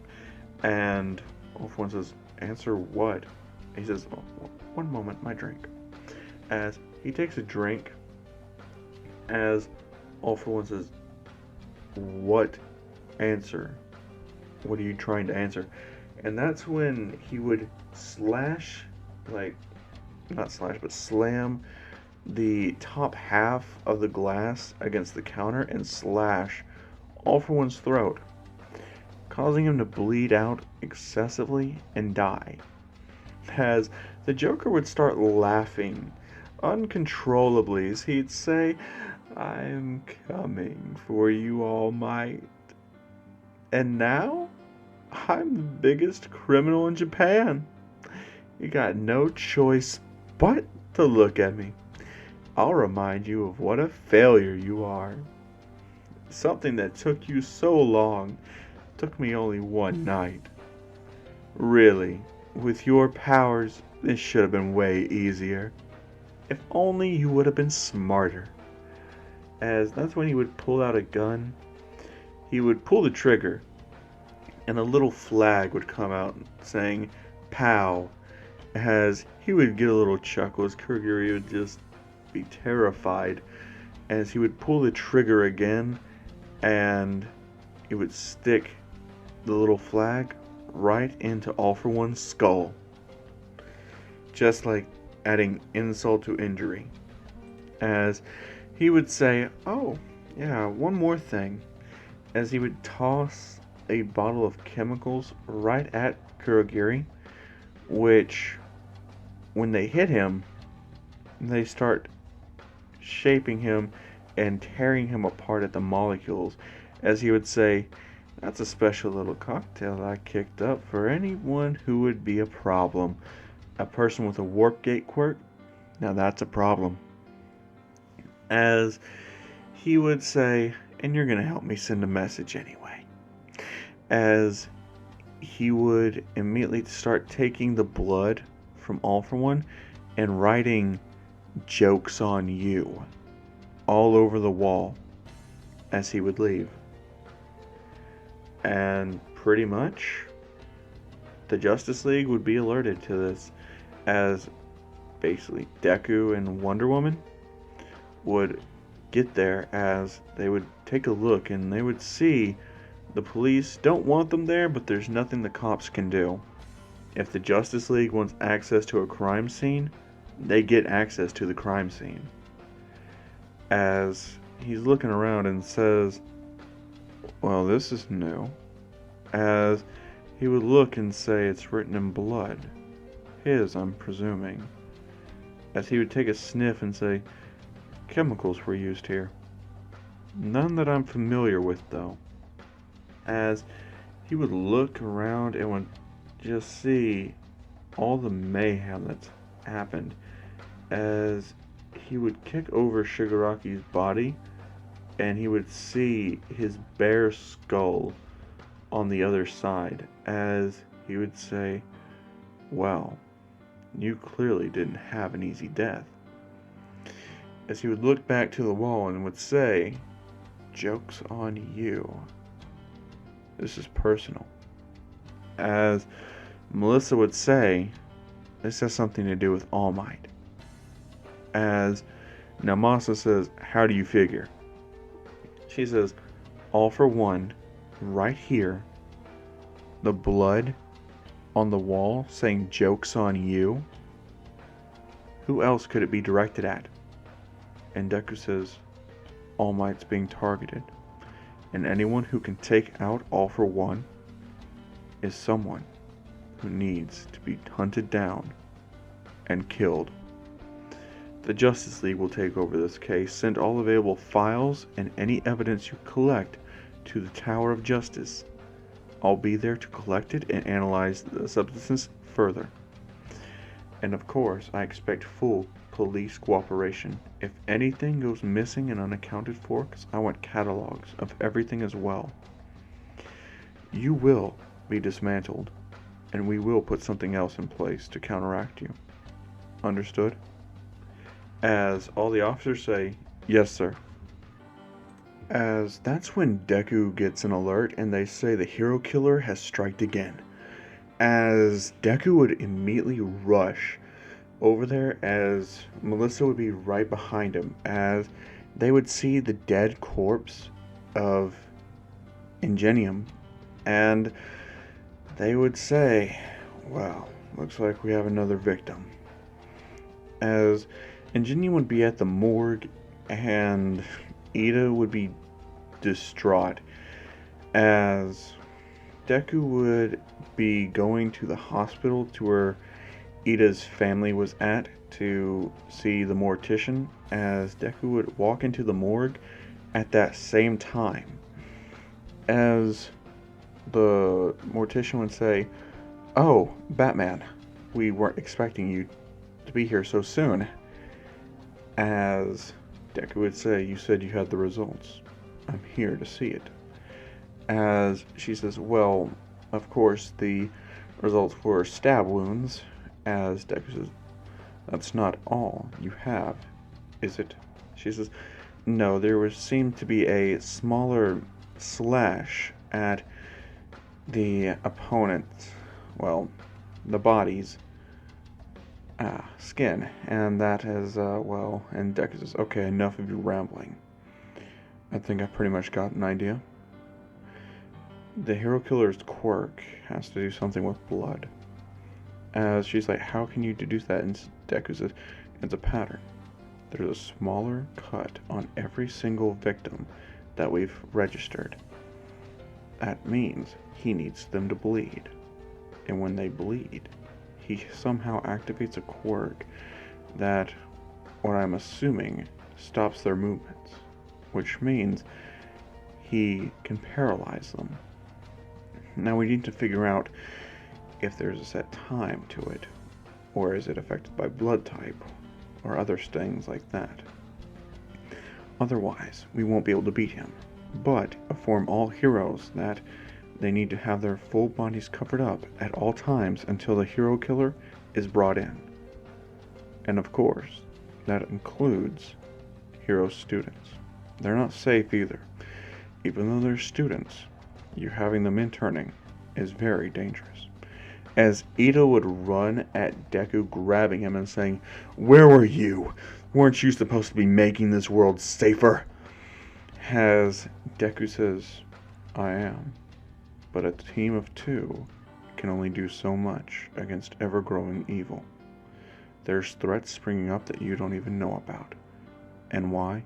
And All for One says, "Answer what?" He says, "Oh, one moment, my drink." As he takes a drink, as All for One says, "What answer? What are you trying to answer?" And that's when he would slash, like, not slash, but slam the top half of the glass against the counter and slash All for One's throat, causing him to bleed out excessively and die. As the Joker would start laughing uncontrollably as he'd say, "I'm coming for you, All Might. And now, I'm the biggest criminal in Japan. You got no choice but to look at me. I'll remind you of what a failure you are. Something that took you so long took me only one night. Really, with your powers, this should have been way easier. If only you would have been smarter." As that's when he would pull out a gun. He would pull the trigger, and a little flag would come out saying, "POW." As he would get a little chuckle, as Kurogiri would just be terrified, as he would pull the trigger again, and he would stick the little flag right into All for One's skull. Just like adding insult to injury. As he would say, "Oh, yeah, one more thing." As he would toss a bottle of chemicals right at Kurogiri, which, when they hit him, they start shaping him and tearing him apart at the molecules. As he would say, "That's a special little cocktail I kicked up for anyone who would be a problem. A person with a warp gate quirk? Now that's a problem." As he would say, "And you're going to help me send a message anyway." As he would immediately start taking the blood from All for One and writing "Joke's on you" all over the wall as he would leave. And pretty much the Justice League would be alerted to this, as basically Deku and Wonder Woman would get there, as they would take a look and they would see The police don't want them there, but there's nothing the cops can do. If the Justice League wants access to a crime scene, they get access to the crime scene. As he's looking around and says, well, this is new. As he would look and say it's written in blood. His, I'm presuming. As he would take a sniff and say, chemicals were used here. None that I'm familiar with, though. As he would look around and would just see all the mayhem that's happened. As he would kick over Shigaraki's body, and he would see his bare skull on the other side. As he would say, well, you clearly didn't have an easy death. As he would look back to the wall and would say, joke's on you. This is personal. As Melissa would say, this has something to do with All Might. As Namasa says, how do you figure? She says, all for one, right here, the blood on the wall saying joke's on you. Who else could it be directed at? And Deku says, All Might's being targeted. And anyone who can take out All for One is someone who needs to be hunted down and killed. The Justice League will take over this case, send all available files and any evidence you collect to the Tower of Justice. I'll be there to collect it and analyze the substances further. And of course, I expect full police cooperation. If anything goes missing and unaccounted for, because I want catalogs of everything as well. You will be dismantled, and we will put something else in place to counteract you. Understood? As all the officers say, yes, sir. As that's when Deku gets an alert and they say the hero killer has striked again. As Deku would immediately rush over there, as Melissa would be right behind him, as they would see the dead corpse of Ingenium, and they would say, well, looks like we have another victim. As Ingenium would be at the morgue, and Ida would be distraught, as Deku would be going to the hospital to where Ida's family was at to see the mortician, as Deku would walk into the morgue at that same time. As the mortician would say, oh, Batman, we weren't expecting you to be here so soon. As Deku would say, you said you had the results. I'm here to see it. As she says, well, of course, the results were stab wounds. As Deku says, that's not all you have, is it? She says, no, there seemed to be a smaller slash at the opponent's, well, the body's skin, and that is, well, and Deku says, okay, enough of you rambling. I think I pretty much got an idea. The hero killer's quirk has to do something with blood. As she's like, how can you deduce that? And Deku says, it's a pattern. There's a smaller cut on every single victim that we've registered. That means he needs them to bleed. And when they bleed, he somehow activates a quirk that, what I'm assuming, stops their movements. Which means he can paralyze them. Now we need to figure out if there's a set time to it, or is it affected by blood type, or other things like that. Otherwise, we won't be able to beat him. But inform all heroes that they need to have their full bodies covered up at all times until the hero killer is brought in. And of course, that includes hero students. They're not safe either. Even though they're students, you having them interning is very dangerous. As Ida would run at Deku, grabbing him and saying, where were you? Weren't you supposed to be making this world safer? As Deku says, I am. but a team of two can only do so much against ever-growing evil. There's threats springing up that you don't even know about. And why?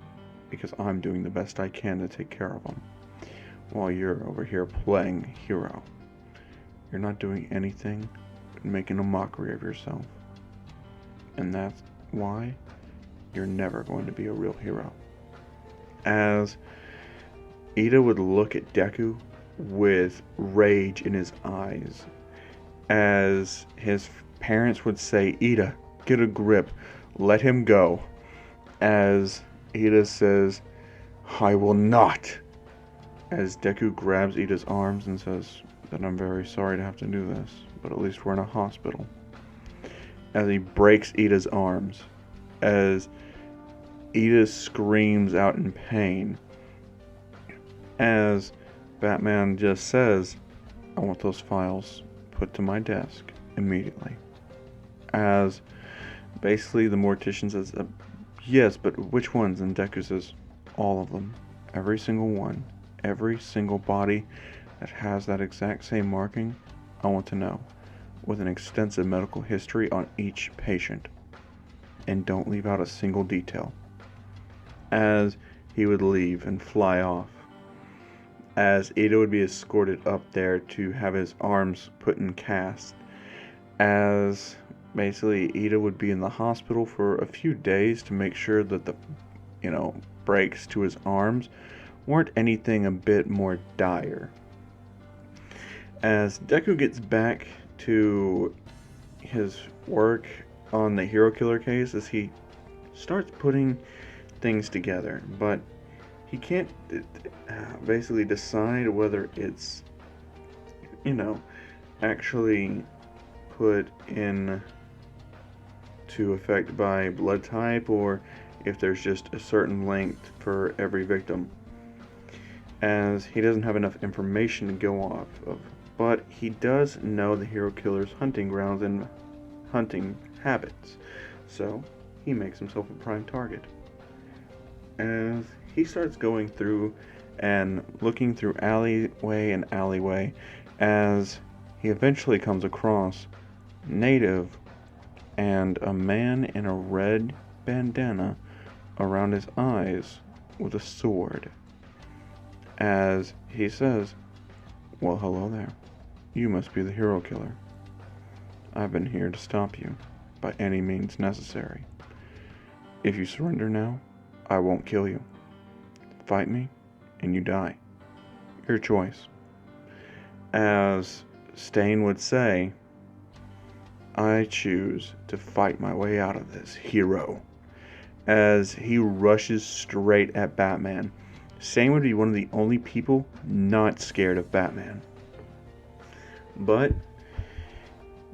Because I'm doing the best I can to take care of them, while you're over here playing hero. You're not doing anything but making a mockery of yourself. And that's why you're never going to be a real hero. As Ida would look at Deku with rage in his eyes, as his parents would say, Ida, get a grip, let him go. As Ida says, I will not. As Deku grabs Ida's arms and says that I'm very sorry to have to do this, but at least we're in a hospital. As he breaks Ida's arms, as Ida screams out in pain, as Batman just says, I want those files put to my desk immediately. As basically the mortician says, yes, but which ones? And Deku says, all of them. Every single one. Every single body that has that exact same marking, I want to know. With an extensive medical history on each patient. And don't leave out a single detail. As he would leave and fly off. As Ida would be escorted up there to have his arms put in cast. As basically Ida would be in the hospital for a few days to make sure that the, breaks to his arms weren't anything a bit more dire. As Deku gets back to his work on the hero killer case, as he starts putting things together, but he can't basically decide whether it's, actually put in to effect by blood type, or if there's just a certain length for every victim, as he doesn't have enough information to go off of. But he does know the hero killer's hunting grounds and hunting habits, so he makes himself a prime target. As he starts going through and looking through alleyway and alleyway, as he eventually comes across Native and a man in a red bandana around his eyes with a sword. As he says, well, hello there. You must be the hero killer. I've been here to stop you by any means necessary. If you surrender now, I won't kill you. Fight me, and you die. Your choice. As Stain would say, I choose to fight my way out of this, hero. As he rushes straight at Batman. Stain would be one of the only people not scared of Batman. But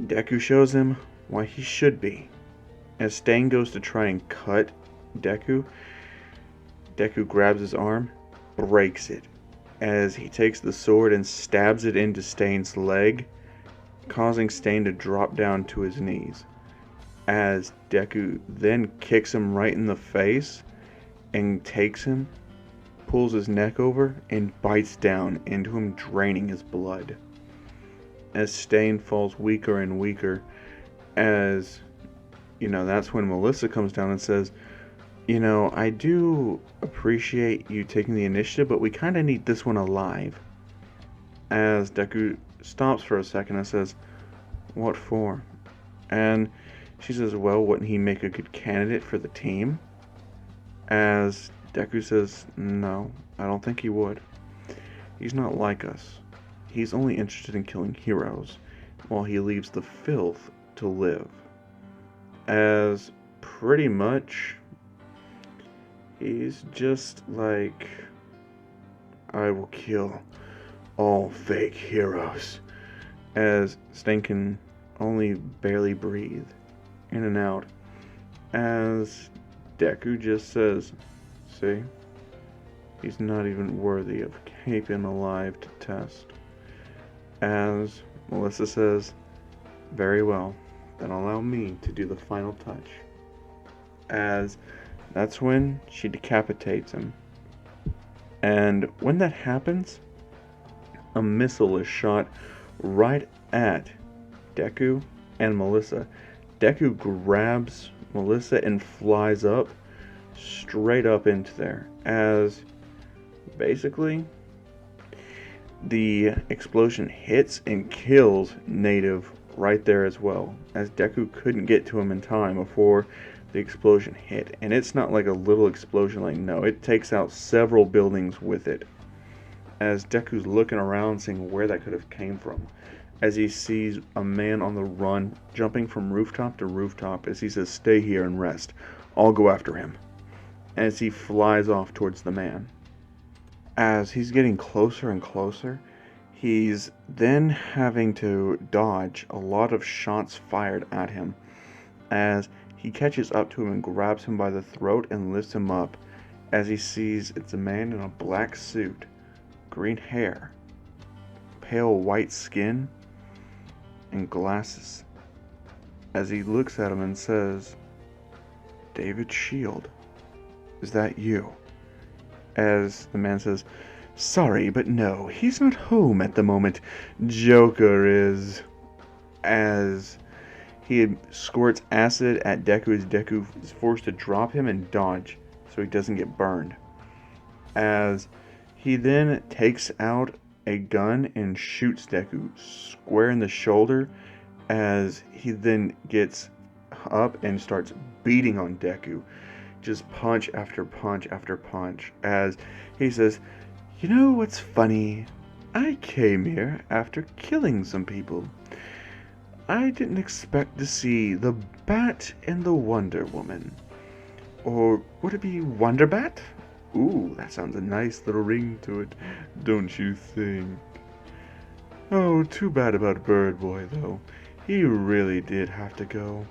Deku shows him why he should be. As Stain goes to try and cut Deku, Deku grabs his arm, breaks it, as he takes the sword and stabs it into Stain's leg, causing Stain to drop down to his knees. As Deku then kicks him right in the face and takes him, pulls his neck over, and bites down into him, draining his blood. As Stain falls weaker and weaker, as, that's when Melissa comes down and says, I do appreciate you taking the initiative, but we kind of need this one alive. As Deku stops for a second and says, what for? And she says, well, wouldn't he make a good candidate for the team? As Deku says, no, I don't think he would. He's not like us. He's only interested in killing heroes, while he leaves the filth to live. As pretty much, he's just like, I will kill all fake heroes. As Stain can only barely breathe, in and out. As Deku just says, see, he's not even worthy of keeping alive to test. As Melissa says, very well, then allow me to do the final touch. As that's when she decapitates him. And when that happens, a missile is shot right at Deku and Melissa. Deku grabs Melissa and flies up, straight up into there, as basically the explosion hits and kills Native right there as well, as Deku couldn't get to him in time before the explosion hit. And it's not like a little explosion, like, no, it takes out several buildings with it, as Deku's looking around seeing where that could have came from, as he sees a man on the run jumping from rooftop to rooftop, as he says, "Stay here and rest, I'll go after him," as he flies off towards the man. As he's getting closer and closer, he's then having to dodge a lot of shots fired at him, as he catches up to him and grabs him by the throat and lifts him up, as he sees it's a man in a black suit, green hair, pale white skin, and glasses, as he looks at him and says, "David Shield, is that you?" As the man says, "Sorry, but no, he's not home at the moment. Joker is." As he squirts acid at Deku, as Deku is forced to drop him and dodge so he doesn't get burned. As he then takes out a gun and shoots Deku square in the shoulder, as he then gets up and starts beating on Deku. Just punch after punch after punch, as he says, "You know what's funny? I came here after killing some people. I didn't expect to see the Bat and the Wonder Woman. Or would it be Wonder Bat? Ooh, that sounds a nice little ring to it, don't you think? Oh, too bad about Bird Boy, though. He really did have to go.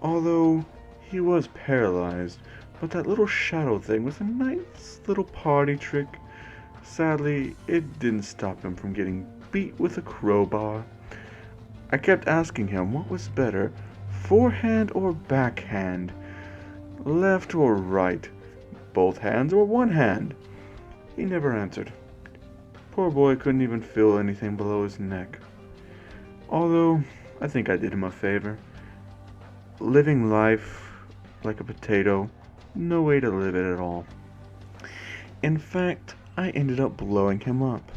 Although he was paralyzed, but that little shadow thing was a nice little party trick. Sadly, it didn't stop him from getting beat with a crowbar. I kept asking him what was better, forehand or backhand, left or right, both hands or one hand. He never answered. Poor boy couldn't even feel anything below his neck. Although, I think I did him a favor. Living life like a potato, no way to live it at all. In fact, I ended up blowing him up.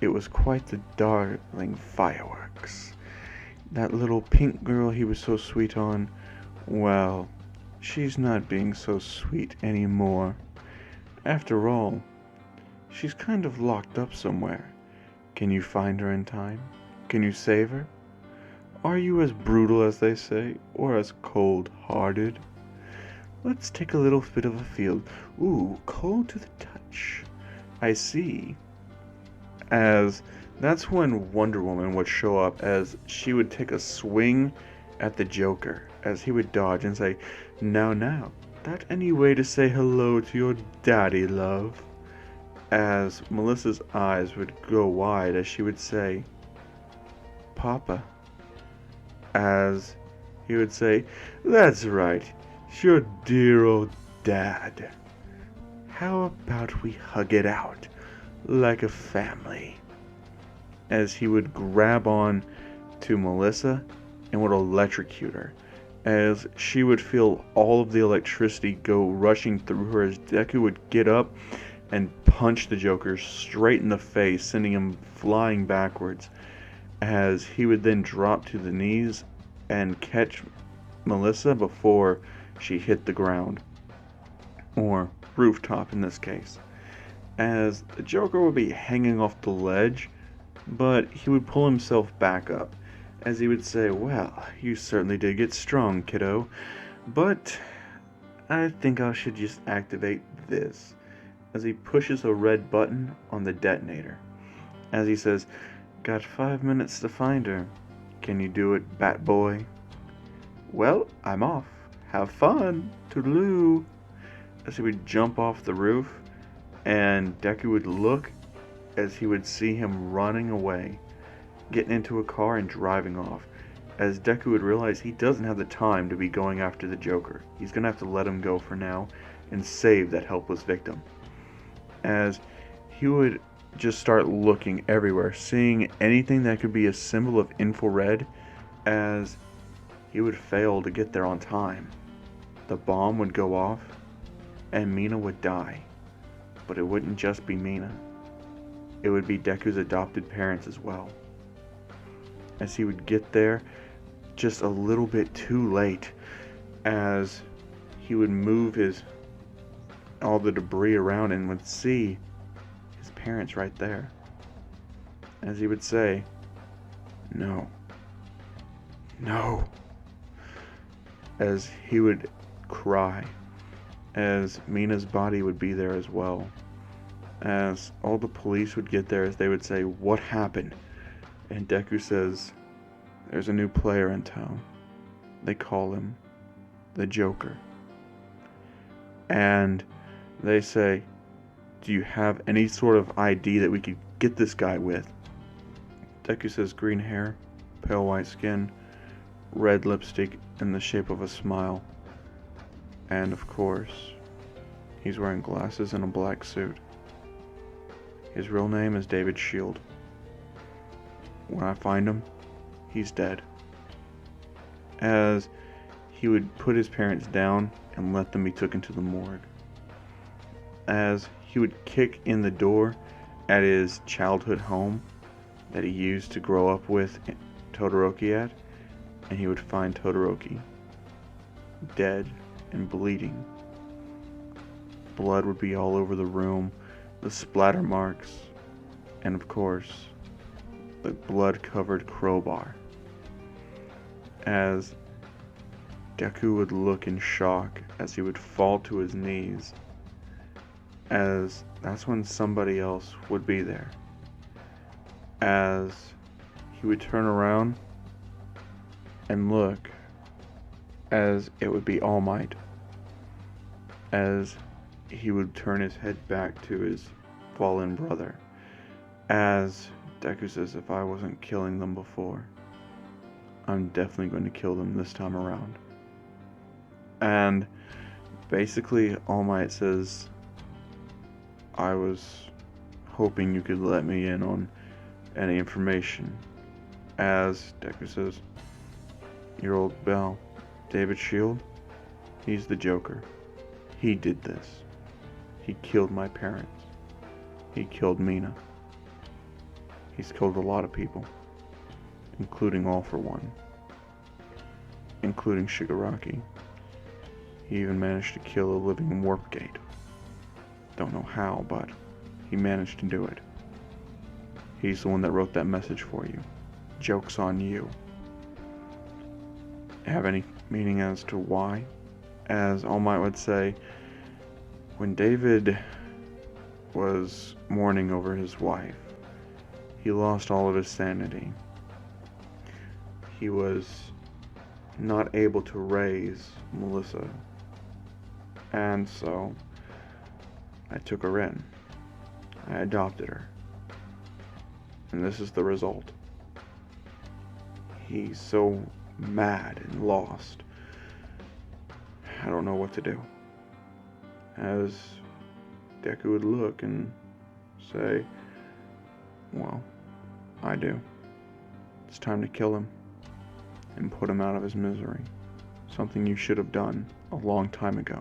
It was quite the darling fireworks. That little pink girl he was so sweet on, well, she's not being so sweet anymore. After all, she's kind of locked up somewhere. Can you find her in time? Can you save her? Are you as brutal as they say, or as cold-hearted? Let's take a little bit of a feel. Ooh, cold to the touch. I see. As that's when Wonder Woman would show up, as she would take a swing at the Joker, as he would dodge and say, Now, that any way to say hello to your daddy, love?" As Melissa's eyes would go wide as she would say, "Papa." As he would say, "That's right, it's your dear old dad. How about we hug it out, like a family?" As he would grab on to Melissa and would electrocute her, as she would feel all of the electricity go rushing through her, as Deku would get up and punch the Joker straight in the face, sending him flying backwards, as he would then drop to the knees and catch Melissa before she hit the ground, or rooftop in this case, as the Joker would be hanging off the ledge, but he would pull himself back up, as he would say, "Well, you certainly did get strong, kiddo, but I think I should just activate this," as he pushes a red button on the detonator, as he says, "Got 5 minutes to find her. Can you do it, Bat Boy?" "Well, I'm off. Have fun. Toodaloo." As he would jump off the roof, and Deku would look as he would see him running away, getting into a car and driving off, as Deku would realize he doesn't have the time to be going after the Joker. He's going to have to let him go for now and save that helpless victim. As he would just start looking everywhere, seeing anything that could be a symbol of infrared, as he would fail to get there on time. The bomb would go off, and Mina would die. But it wouldn't just be Mina. It would be Deku's adopted parents as well. As he would get there just a little bit too late, as he would move all the debris around and would see his parents right there. As he would say, "No. No." As he would cry, as Mina's body would be there as well. As all the police would get there, as they would say, "What happened?" And Deku says, "There's a new player in town. They call him the Joker." And they say, "Do you have any sort of ID that we could get this guy with?" Deku says, "Green hair, pale white skin, red lipstick in the shape of a smile. And of course, he's wearing glasses and a black suit. His real name is David Shield. When I find him, he's dead." As he would put his parents down and let them be taken to the morgue. As he would kick in the door at his childhood home that he used to grow up with Todoroki at, and he would find Todoroki dead and bleeding. Blood would be all over the room, the splatter marks, and of course, the blood-covered crowbar. As Deku would look in shock as he would fall to his knees, as that's when somebody else would be there. As he would turn around and look, as it would be All Might. As he would turn his head back to his fallen brother. As Deku says, "If I wasn't killing them before, I'm definitely going to kill them this time around." And basically, All Might says, "I was hoping you could let me in on any information." As Deku says, "Your old pal, David Shield, he's the Joker. He did this. He killed my parents. He killed Mina. He's killed a lot of people, including All for One, including Shigaraki. He even managed to kill a living warp gate. Don't know how, but he managed to do it. He's the one that wrote that message for you. Joke's on you." Have any meaning as to why? As All Might would say, when David was mourning over his wife, he lost all of his sanity. He was not able to raise Melissa. And so, I took her in. I adopted her. And this is the result. He's so mad and lost. I don't know what to do. As Deku would look and say, "Well, I do. It's time to kill him and put him out of his misery. Something you should have done a long time ago."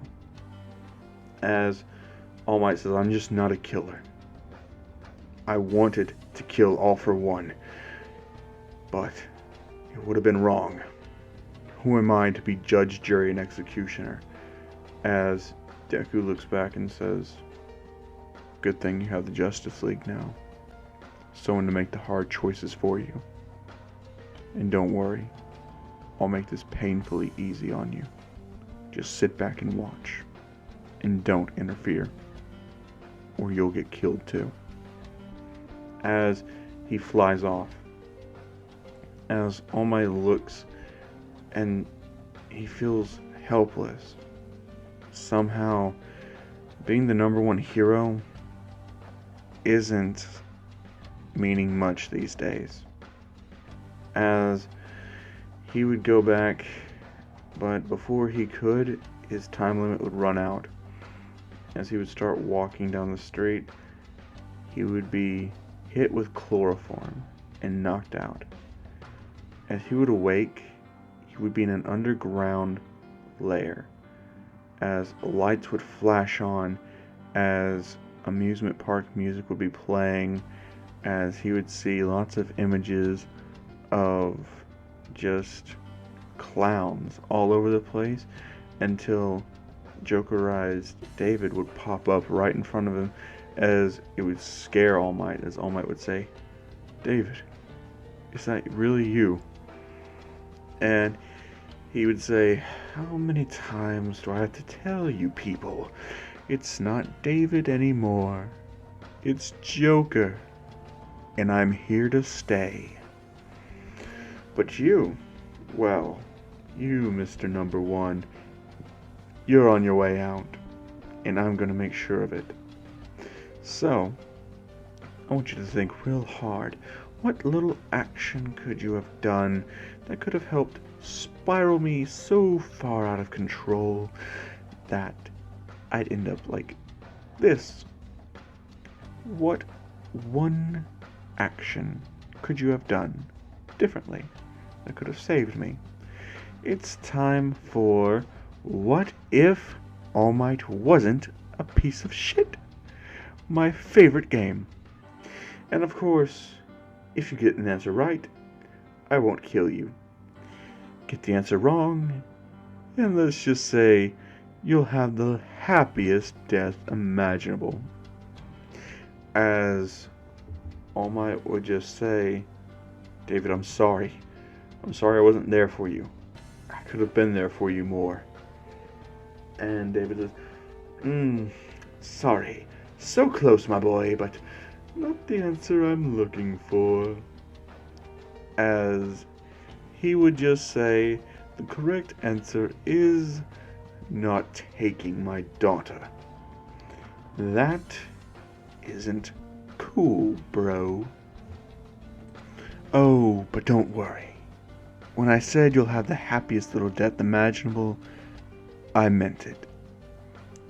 As All Might says, "I'm just not a killer. I wanted to kill All for One, but it would have been wrong. Who am I to be judge, jury, and executioner?" As Deku looks back and says, "Good thing you have the Justice League now. Someone to make the hard choices for you. And don't worry, I'll make this painfully easy on you. Just sit back and watch. And don't interfere, or you'll get killed too." As he flies off, as All Might looks and he feels helpless. Somehow, being the #1 hero isn't meaning much these days. As he would go back, but before he could, his time limit would run out. As he would start walking down the street, he would be hit with chloroform and knocked out. As he would awake, he would be in an underground lair, as lights would flash on, as amusement park music would be playing, as he would see lots of images of just clowns all over the place, until Jokerized David would pop up right in front of him, as it would scare All Might, as All Might would say, "David, is that really you?" And he would say, "How many times do I have to tell you people? It's not David anymore. It's Joker. And I'm here to stay. But you, well, you, Mr. Number One, you're on your way out. And I'm going to make sure of it. So, I want you to think real hard. What little action could you have done that could have helped spiral me so far out of control that I'd end up like this? What one action could you have done differently that could have saved me? It's time for What If All Might Wasn't a Piece of Shit? My favorite game. And of course, if you get an answer right, I won't kill you. Get the answer wrong, and let's just say you'll have the happiest death imaginable. As All Might would just say, "David, I'm sorry. I'm sorry I wasn't there for you. I could have been there for you more." And David says, "Sorry. So close, my boy, but not the answer I'm looking for." As he would just say, "The correct answer is not taking my daughter. That isn't cool, bro." Oh, but don't worry. When I said you'll have the happiest little death imaginable, I meant it.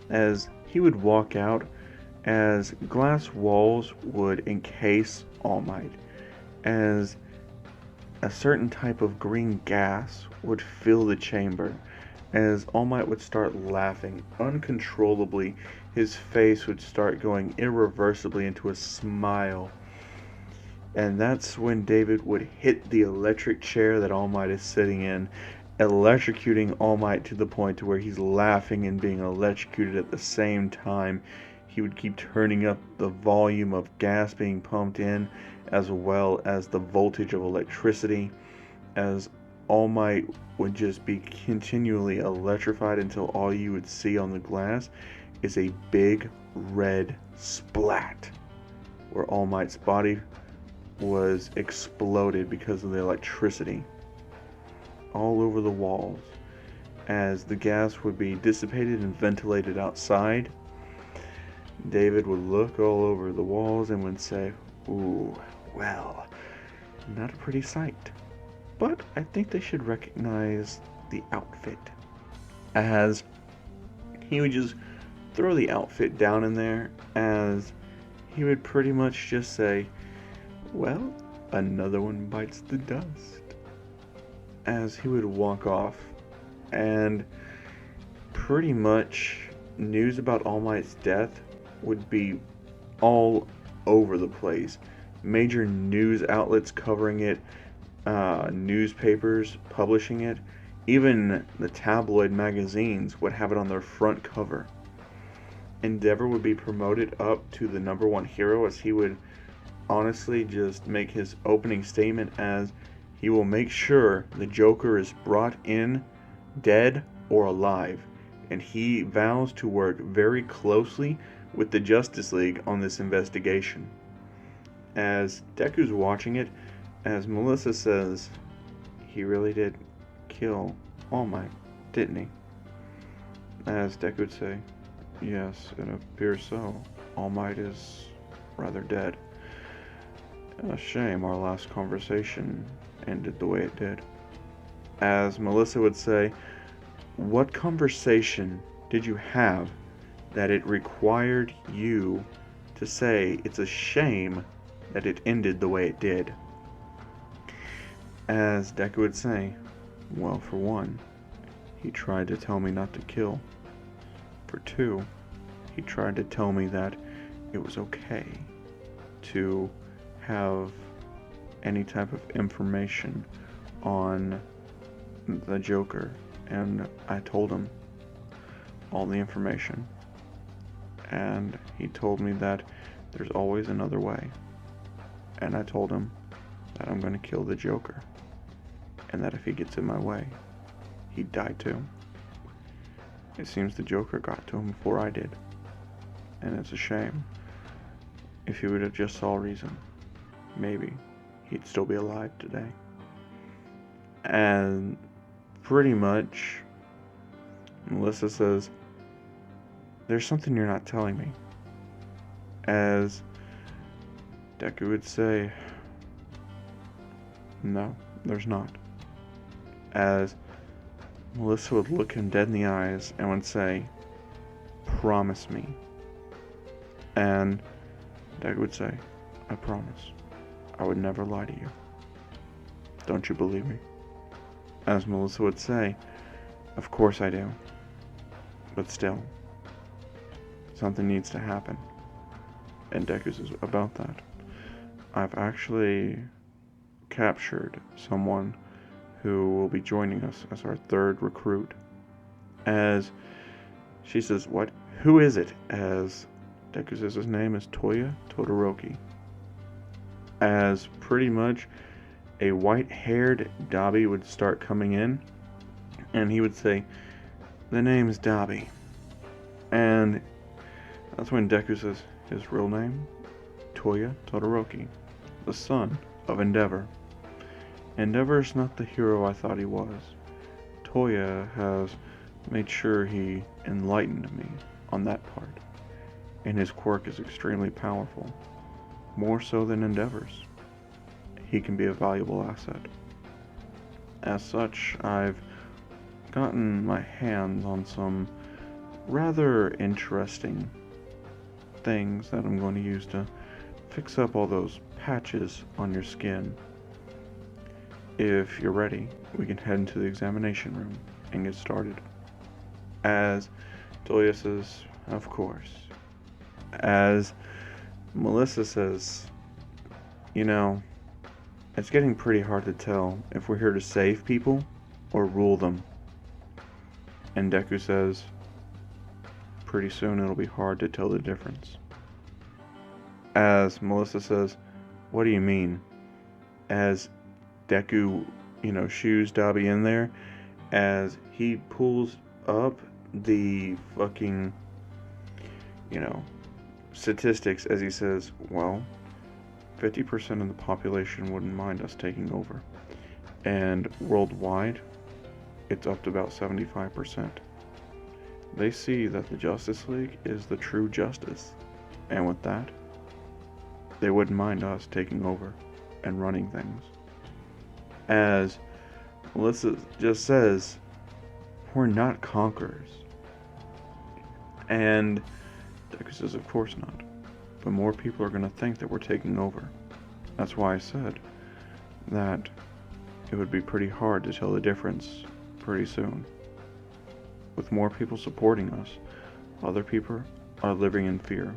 As he would walk out, as glass walls would encase All Might, as a certain type of green gas would fill the chamber, as All Might would start laughing uncontrollably, his face would start going irreversibly into a smile. And that's when David would hit the electric chair that All Might is sitting in, electrocuting All Might to the point to where he's laughing and being electrocuted at the same time. He would keep turning up the volume of gas being pumped in, as well as the voltage of electricity, as All Might would just be continually electrified until all you would see on the glass is a big red splat, where All Might's body was exploded because of the electricity all over the walls. As the gas would be dissipated and ventilated outside, David would look all over the walls and would say, "Ooh, well, not a pretty sight. But I think they should recognize the outfit." As he would just throw the outfit down in there, as he would pretty much just say, "Well, another one bites the dust." As he would walk off, and pretty much news about All Might's death would be all over the place. Major news outlets covering it, newspapers publishing it, even the tabloid magazines would have it on their front cover. Endeavor would be promoted up to the number one hero, as he would honestly just make his opening statement as he will make sure the Joker is brought in dead or alive, and he vows to work very closely with the Justice League on this investigation. As Deku's watching it, as Melissa says, "He really did kill All Might, didn't he?" As Deku would say, "Yes, it appears so. All Might is rather dead. A shame our last conversation ended the way it did." As Melissa would say, "What conversation did you have that it required you to to say it's a shame that it ended the way it did. As Deku would say, well, for one, he tried to tell me not to kill. For two, he tried to tell me that it was okay to have any type of information on the Joker, and I told him all the information, and he told me that there's always another way, and I told him that I'm going to kill the Joker, and that if he gets in my way, he'd die too. It seems the Joker got to him before I did, and it's a shame. If he would have just saw reason, maybe he'd still be alive today. And pretty much, Melissa says, there's something you're not telling me. As Deku would say, no, there's not. As Melissa would look him dead in the eyes and would say, promise me. And Deku would say, I promise. I would never lie to you. Don't you believe me? As Melissa would say, of course I do. But still, something needs to happen. And Deku says, about that, I've actually captured someone who will be joining us as our third recruit. As she says, what? Who is it? As Deku says his name is Toya Todoroki. As pretty much a white-haired Dabi would start coming in, and he would say, the name's Dabi. And that's when Deku says his real name, Toya Todoroki, the son of Endeavor. Endeavor's not the hero I thought he was. Toya has made sure he enlightened me on that part, and his quirk is extremely powerful, more so than Endeavor's. He can be a valuable asset. As such, I've gotten my hands on some rather interesting things that I'm going to use to fix up all those patches on your skin. If you're ready, we can head into the examination room and get started. As Toya says, of course. As Melissa says, you know, it's getting pretty hard to tell if we're here to save people or rule them. And Deku says, pretty soon it'll be hard to tell the difference. As Melissa says, what do you mean? As Deku, shoos Dabi in there, as he pulls up the fucking, statistics, as he says, well, 50% of the population wouldn't mind us taking over. And worldwide, it's up to about 75%. They see that the Justice League is the true justice. And with that, they wouldn't mind us taking over and running things. As Melissa just says, we're not conquerors. And Deku says, of course not. But more people are going to think that we're taking over. That's why I said that it would be pretty hard to tell the difference pretty soon. With more people supporting us, other people are living in fear.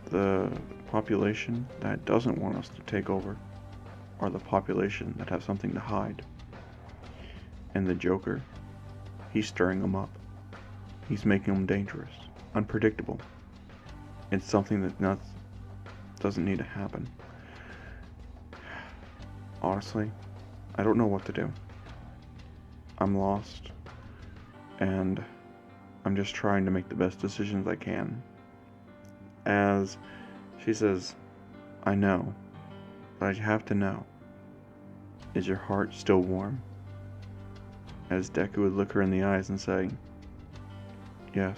The population that doesn't want us to take over are the population that have something to hide. And the Joker, he's stirring them up. He's making them dangerous, unpredictable. It's something that doesn't need to happen. Honestly, I don't know what to do. I'm lost, and I'm just trying to make the best decisions I can. As she says, I know, but I have to know. Is your heart still warm? As Deku would look her in the eyes and say, yes.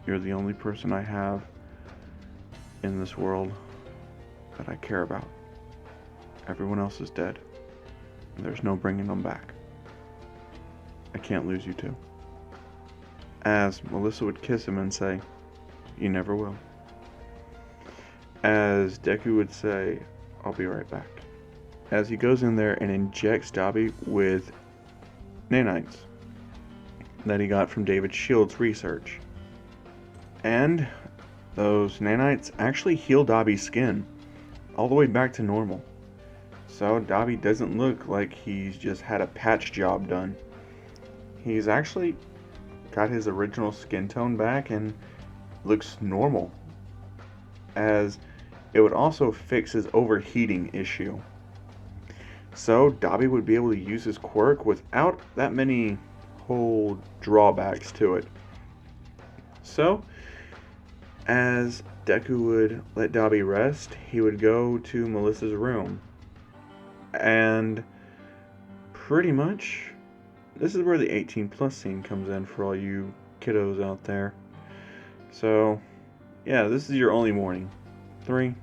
You're the only person I have in this world that I care about. Everyone else is dead. And there's no bringing them back. I can't lose you too. As Melissa would kiss him and say, You never will. As Deku would say, I'll be right back. As he goes in there and injects Dabi with nanites that he got from David Shield's research. And those nanites actually heal Dabi's skin all the way back to normal. So Dabi doesn't look like he's just had a patch job done. He's actually got his original skin tone back and looks normal. As it would also fix his overheating issue. So Dabi would be able to use his quirk without that many whole drawbacks to it. So, as Deku would let Dabi rest, he would go to Melissa's room. And pretty much, this is where the 18+ scene comes in for all you kiddos out there. So, yeah, this is your only warning. 3,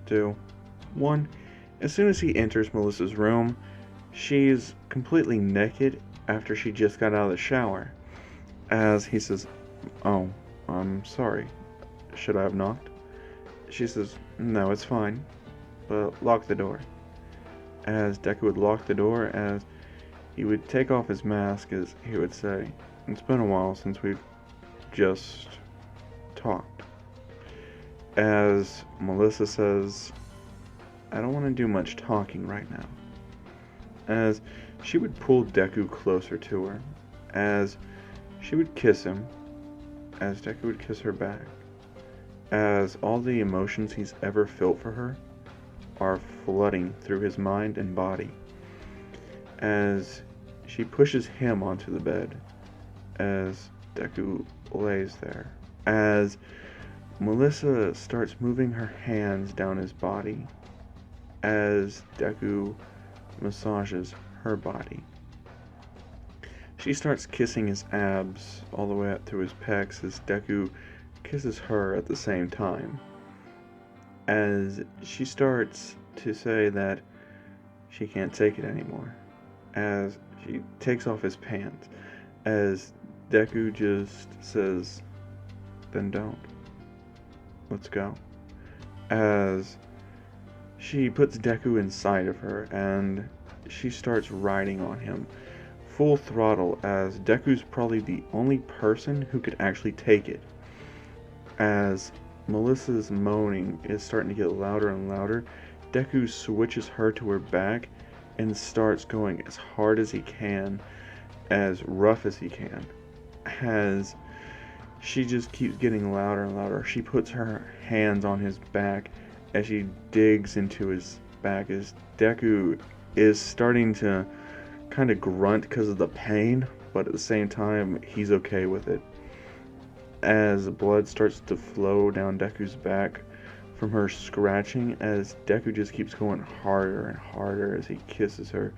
2, 1. As soon as he enters Melissa's room, she's completely naked after she just got out of the shower. As he says, "Oh, I'm sorry. Should I have knocked?" She says, "No, it's fine, but lock the door." As Deku would lock the door, as he would take off his mask, as he would say, "It's been a while since we've just talked." As Melissa says, "I don't want to do much talking right now." As she would pull Deku closer to her, as she would kiss him, as Deku would kiss her back, as all the emotions he's ever felt for her are flooding through his mind and body, as she pushes him onto the bed, as Deku lays there, as Melissa starts moving her hands down his body, as Deku massages her body. She starts kissing his abs all the way up through his pecs as Deku kisses her at the same time. As she starts to say that she can't take it anymore. As she takes off his pants. As Deku just says, "Then don't. Let's go." As she puts Deku inside of her and she starts riding on him full throttle, as Deku's probably the only person who could actually take it. As Melissa's moaning is starting to get louder and louder, Deku switches her to her back and starts going as hard as he can, as rough as he can. As she just keeps getting louder and louder, she puts her hands on his back as she digs into his back, as Deku is starting to kind of grunt because of the pain, but at the same time he's okay with it. As blood starts to flow down Deku's back from her scratching, as Deku just keeps going harder and harder as he kisses her.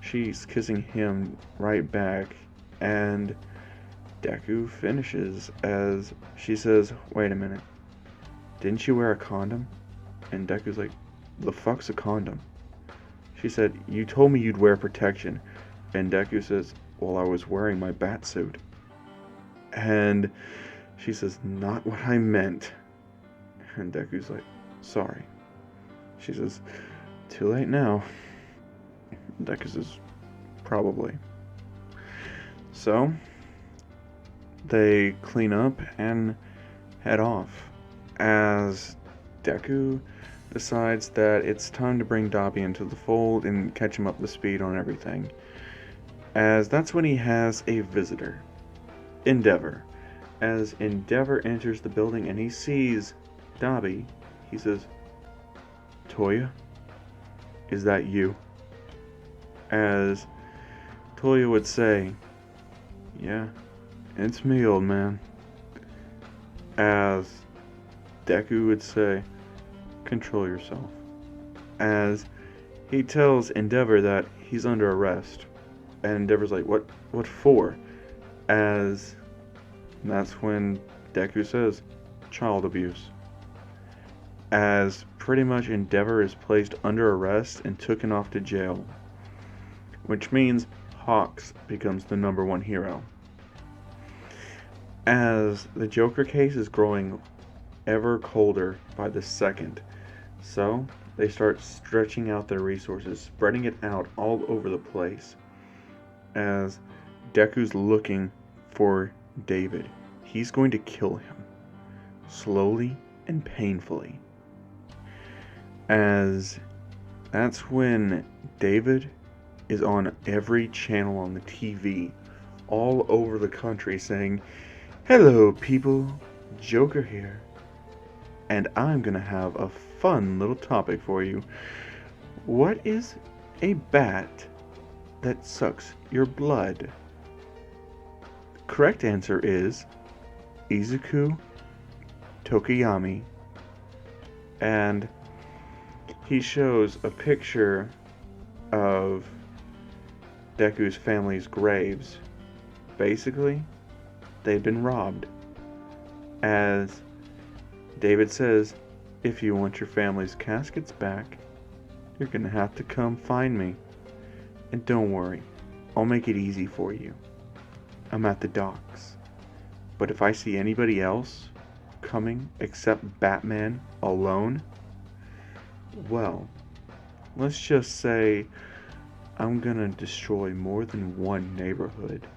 She's kissing him right back, and Deku finishes as she says, "Wait a minute, didn't you wear a condom?" And Deku's like, "The fuck's a condom?" She said, "You told me you'd wear protection." And Deku says, "Well, I was wearing my bat suit." And she says, "Not what I meant." And Deku's like, "Sorry." She says, "Too late now." Deku says, "Probably." So they clean up and head off as Deku decides that it's time to bring Dabi into the fold and catch him up to speed on everything. As that's when he has a visitor, Endeavor. As Endeavor enters the building and he sees Dabi, he says, "Toya, is that you?" As Toya would say, "Yeah, it's me, old man." As Deku would say, "Control yourself." As he tells Endeavor that he's under arrest. And Endeavor's like, What for?" As that's when Deku says, "Child abuse." As pretty much Endeavor is placed under arrest and taken off to jail. Which means Hawks becomes the #1 hero. As the Joker case is growing ever colder by the second. So they start stretching out their resources, spreading it out all over the place. As Deku's looking for David, he's going to kill him, slowly and painfully. As that's when David is on every channel on the TV all over the country saying, "Hello people, Joker here, and I'm gonna have a fun little topic for you. What is a bat that sucks your blood?" The correct answer is Izuku Tokiyami. And he shows a picture of Deku's family's graves. Basically, they've been robbed. As David says, if you want your family's caskets back, you're gonna have to come find me. And don't worry, I'll make it easy for you. I'm at the docks. But if I see anybody else coming except Batman alone, well, let's just say I'm gonna destroy more than one neighborhood.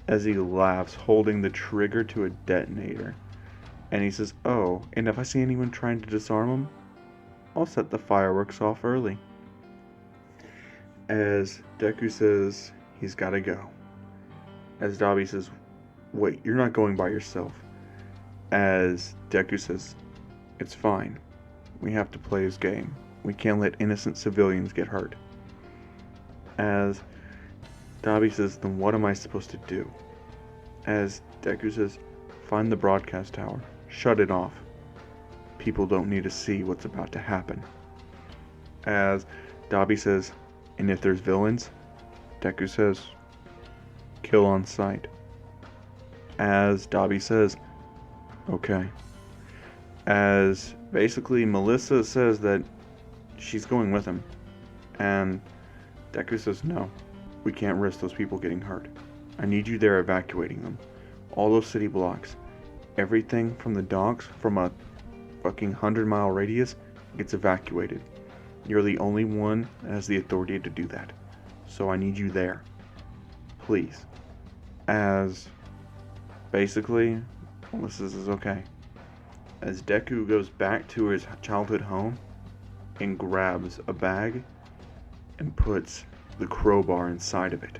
As he laughs, holding the trigger to a detonator. And he says, "Oh, and if I see anyone trying to disarm him, I'll set the fireworks off early." As Deku says he's gotta go. As Dabi says, "Wait, you're not going by yourself." As Deku says, "It's fine. We have to play his game. We can't let innocent civilians get hurt." As Dabi says, "Then what am I supposed to do?" As Deku says, "Find the broadcast tower. Shut it off. People don't need to see what's about to happen." As Dabi says, "And if there's villains?" Deku says, "Kill on sight." As Dabi says, "Okay." As basically Melissa says that she's going with him. And Deku says, "No, we can't risk those people getting hurt. I need you there evacuating them. All those city blocks. Everything from the docks, from a fucking 100-mile radius, gets evacuated. You're the only one that has the authority to do that. So I need you there. Please." As basically, Melissa says, "Okay." As Deku goes back to his childhood home and grabs a bag and puts the crowbar inside of it.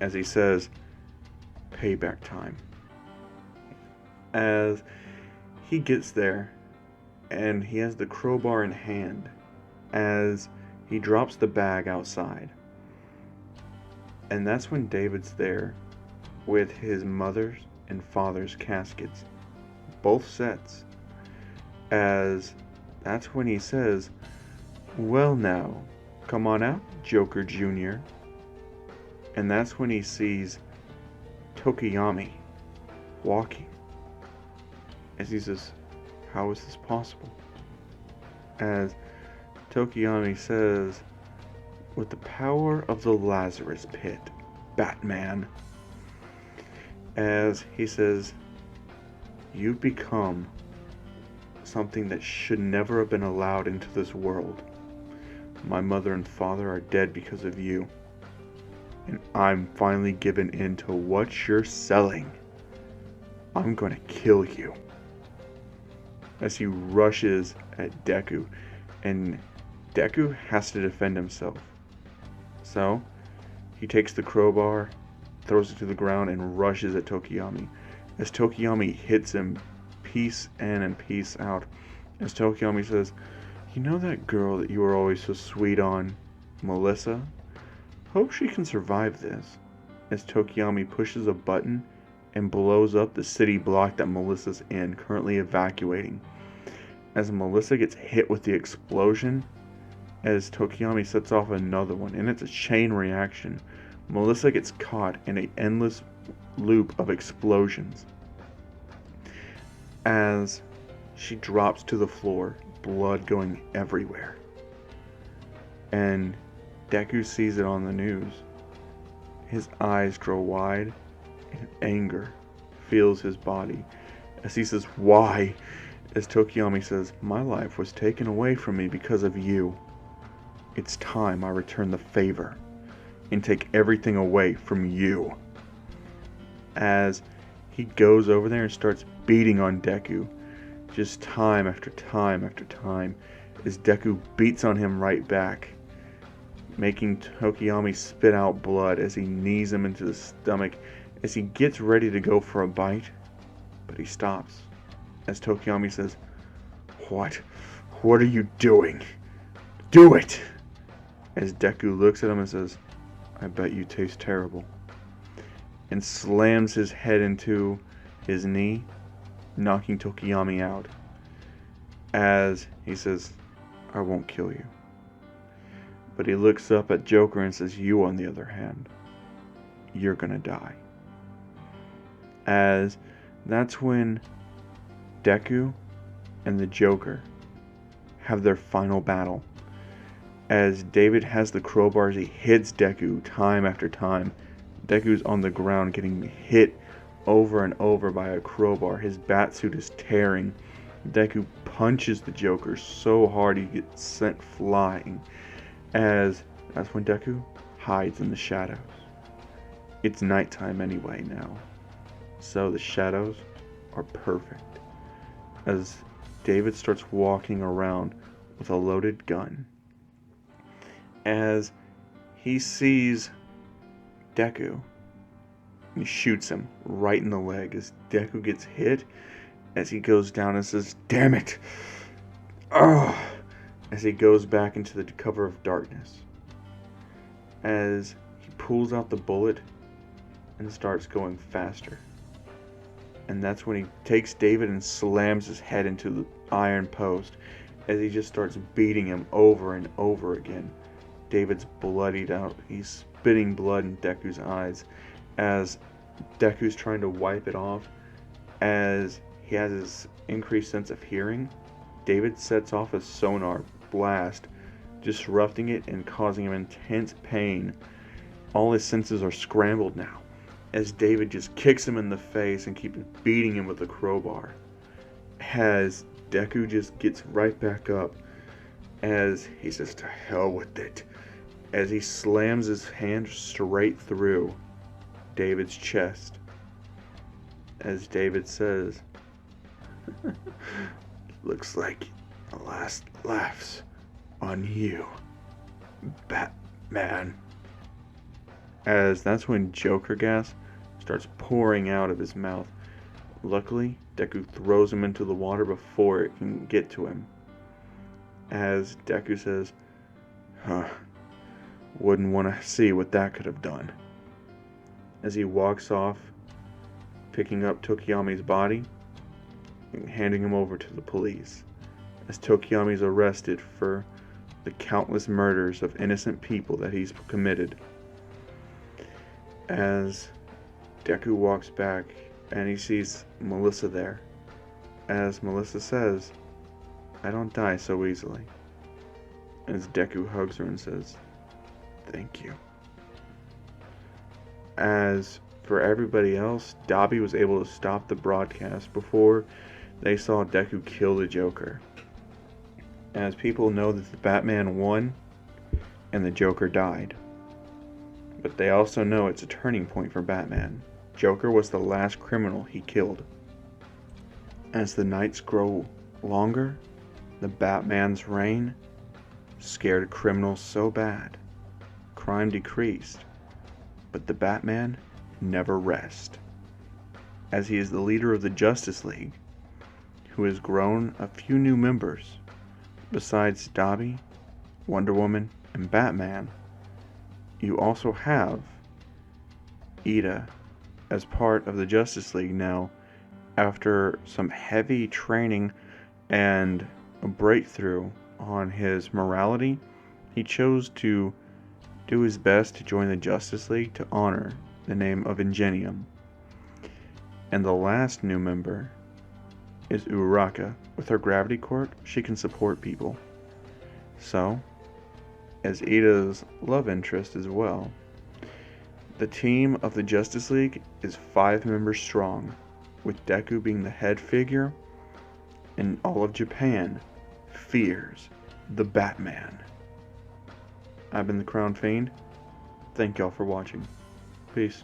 As he says, "Payback time." As he gets there and he has the crowbar in hand, as he drops the bag outside. And that's when David's there with his mother's and father's caskets, both sets. As that's when he says, "Well now, come on out, Joker Jr." And that's when he sees Tokiyami walking. As he says, "How is this possible?" As Tokiyami says, "With the power of the Lazarus Pit, Batman." As he says, "You've become something that should never have been allowed into this world. My mother and father are dead because of you. And I'm finally given in to what you're selling. I'm gonna kill you." As he rushes at Deku, and Deku has to defend himself. So, he takes the crowbar, throws it to the ground, and rushes at Tokiyami. As Tokiyami hits him, piece in and piece out. As Tokiyami says, "You know that girl that you were always so sweet on, Melissa? Hope she can survive this." As Tokiyami pushes a button and blows up the city block that Melissa's in, currently evacuating. As Melissa gets hit with the explosion, as Tokiyami sets off another one, and it's a chain reaction. Melissa gets caught in an endless loop of explosions. As she drops to the floor, blood going everywhere. And Deku sees it on the news. His eyes grow wide, and anger fills his body As he says, "Why?" As Tokiyami says, "My life was taken away from me because of you. It's time I return the favor and take everything away from you." As he goes over there and starts beating on Deku, just time after time after time, as Deku beats on him right back, making Tokiyami spit out blood as he knees him into the stomach, as he gets ready to go for a bite, but he stops. As Tokiyami says, What? What are you doing? Do it!" As Deku looks at him and says, "I bet you taste terrible," and slams his head into his knee, knocking Tokiyami out. As he says, "I won't kill you." But he looks up at Joker and says, "You, on the other hand, you're gonna die." As that's when Deku and the Joker have their final battle. As David has the crowbars, he hits Deku time after time. Deku's on the ground getting hit over and over by a crowbar. His batsuit is tearing. Deku punches the Joker so hard he gets sent flying. As that's when Deku hides in the shadows. It's nighttime anyway now, so the shadows are perfect. As David starts walking around with a loaded gun. As he sees Deku, he shoots him right in the leg. As Deku gets hit, as he goes down and says, "Damn it!" Ugh! As he goes back into the cover of darkness. As he pulls out the bullet and starts going faster. And that's when he takes David and slams his head into the iron post as he just starts beating him over and over again. David's bloodied out. He's spitting blood in Deku's eyes as Deku's trying to wipe it off. As he has his increased sense of hearing, David sets off a sonar blast, disrupting it and causing him intense pain. All his senses are scrambled now, as David just kicks him in the face and keeps beating him with a crowbar. As Deku just gets right back up, as he says, "To hell with it," as he slams his hand straight through David's chest. As David says, "Looks like the last laughs on you, Batman." As that's when Joker gas starts pouring out of his mouth. Luckily, Deku throws him into the water before it can get to him. As Deku says, "Wouldn't want to see what that could have done." As he walks off, picking up Tokiyami's body and handing him over to the police. As Tokiyami is arrested for the countless murders of innocent people that he's committed. As Deku walks back and he sees Melissa there. As Melissa says, "I don't die so easily." As Deku hugs her and says, "Thank you." As for everybody else, Dabi was able to stop the broadcast before they saw Deku kill the Joker. As people know that the Batman won and the Joker died. But they also know it's a turning point for Batman. Joker was the last criminal he killed. As the nights grow longer, the Batman's reign scared criminals so bad, crime decreased, but the Batman never rests. As he is the leader of the Justice League, who has grown a few new members. Besides Dabi, Wonder Woman, and Batman, you also have Ida as part of the Justice League now. After some heavy training and a breakthrough on his morality, he chose to do his best to join the Justice League to honor the name of Ingenium. And the last new member is Uraraka. With her gravity quirk, she can support people. So, as Ida's love interest as well, the team of the Justice League is 5 members strong. with Deku being the head figure, and all of Japan fears the Batman. I've been the Crown Fiend. Thank y'all for watching. Peace.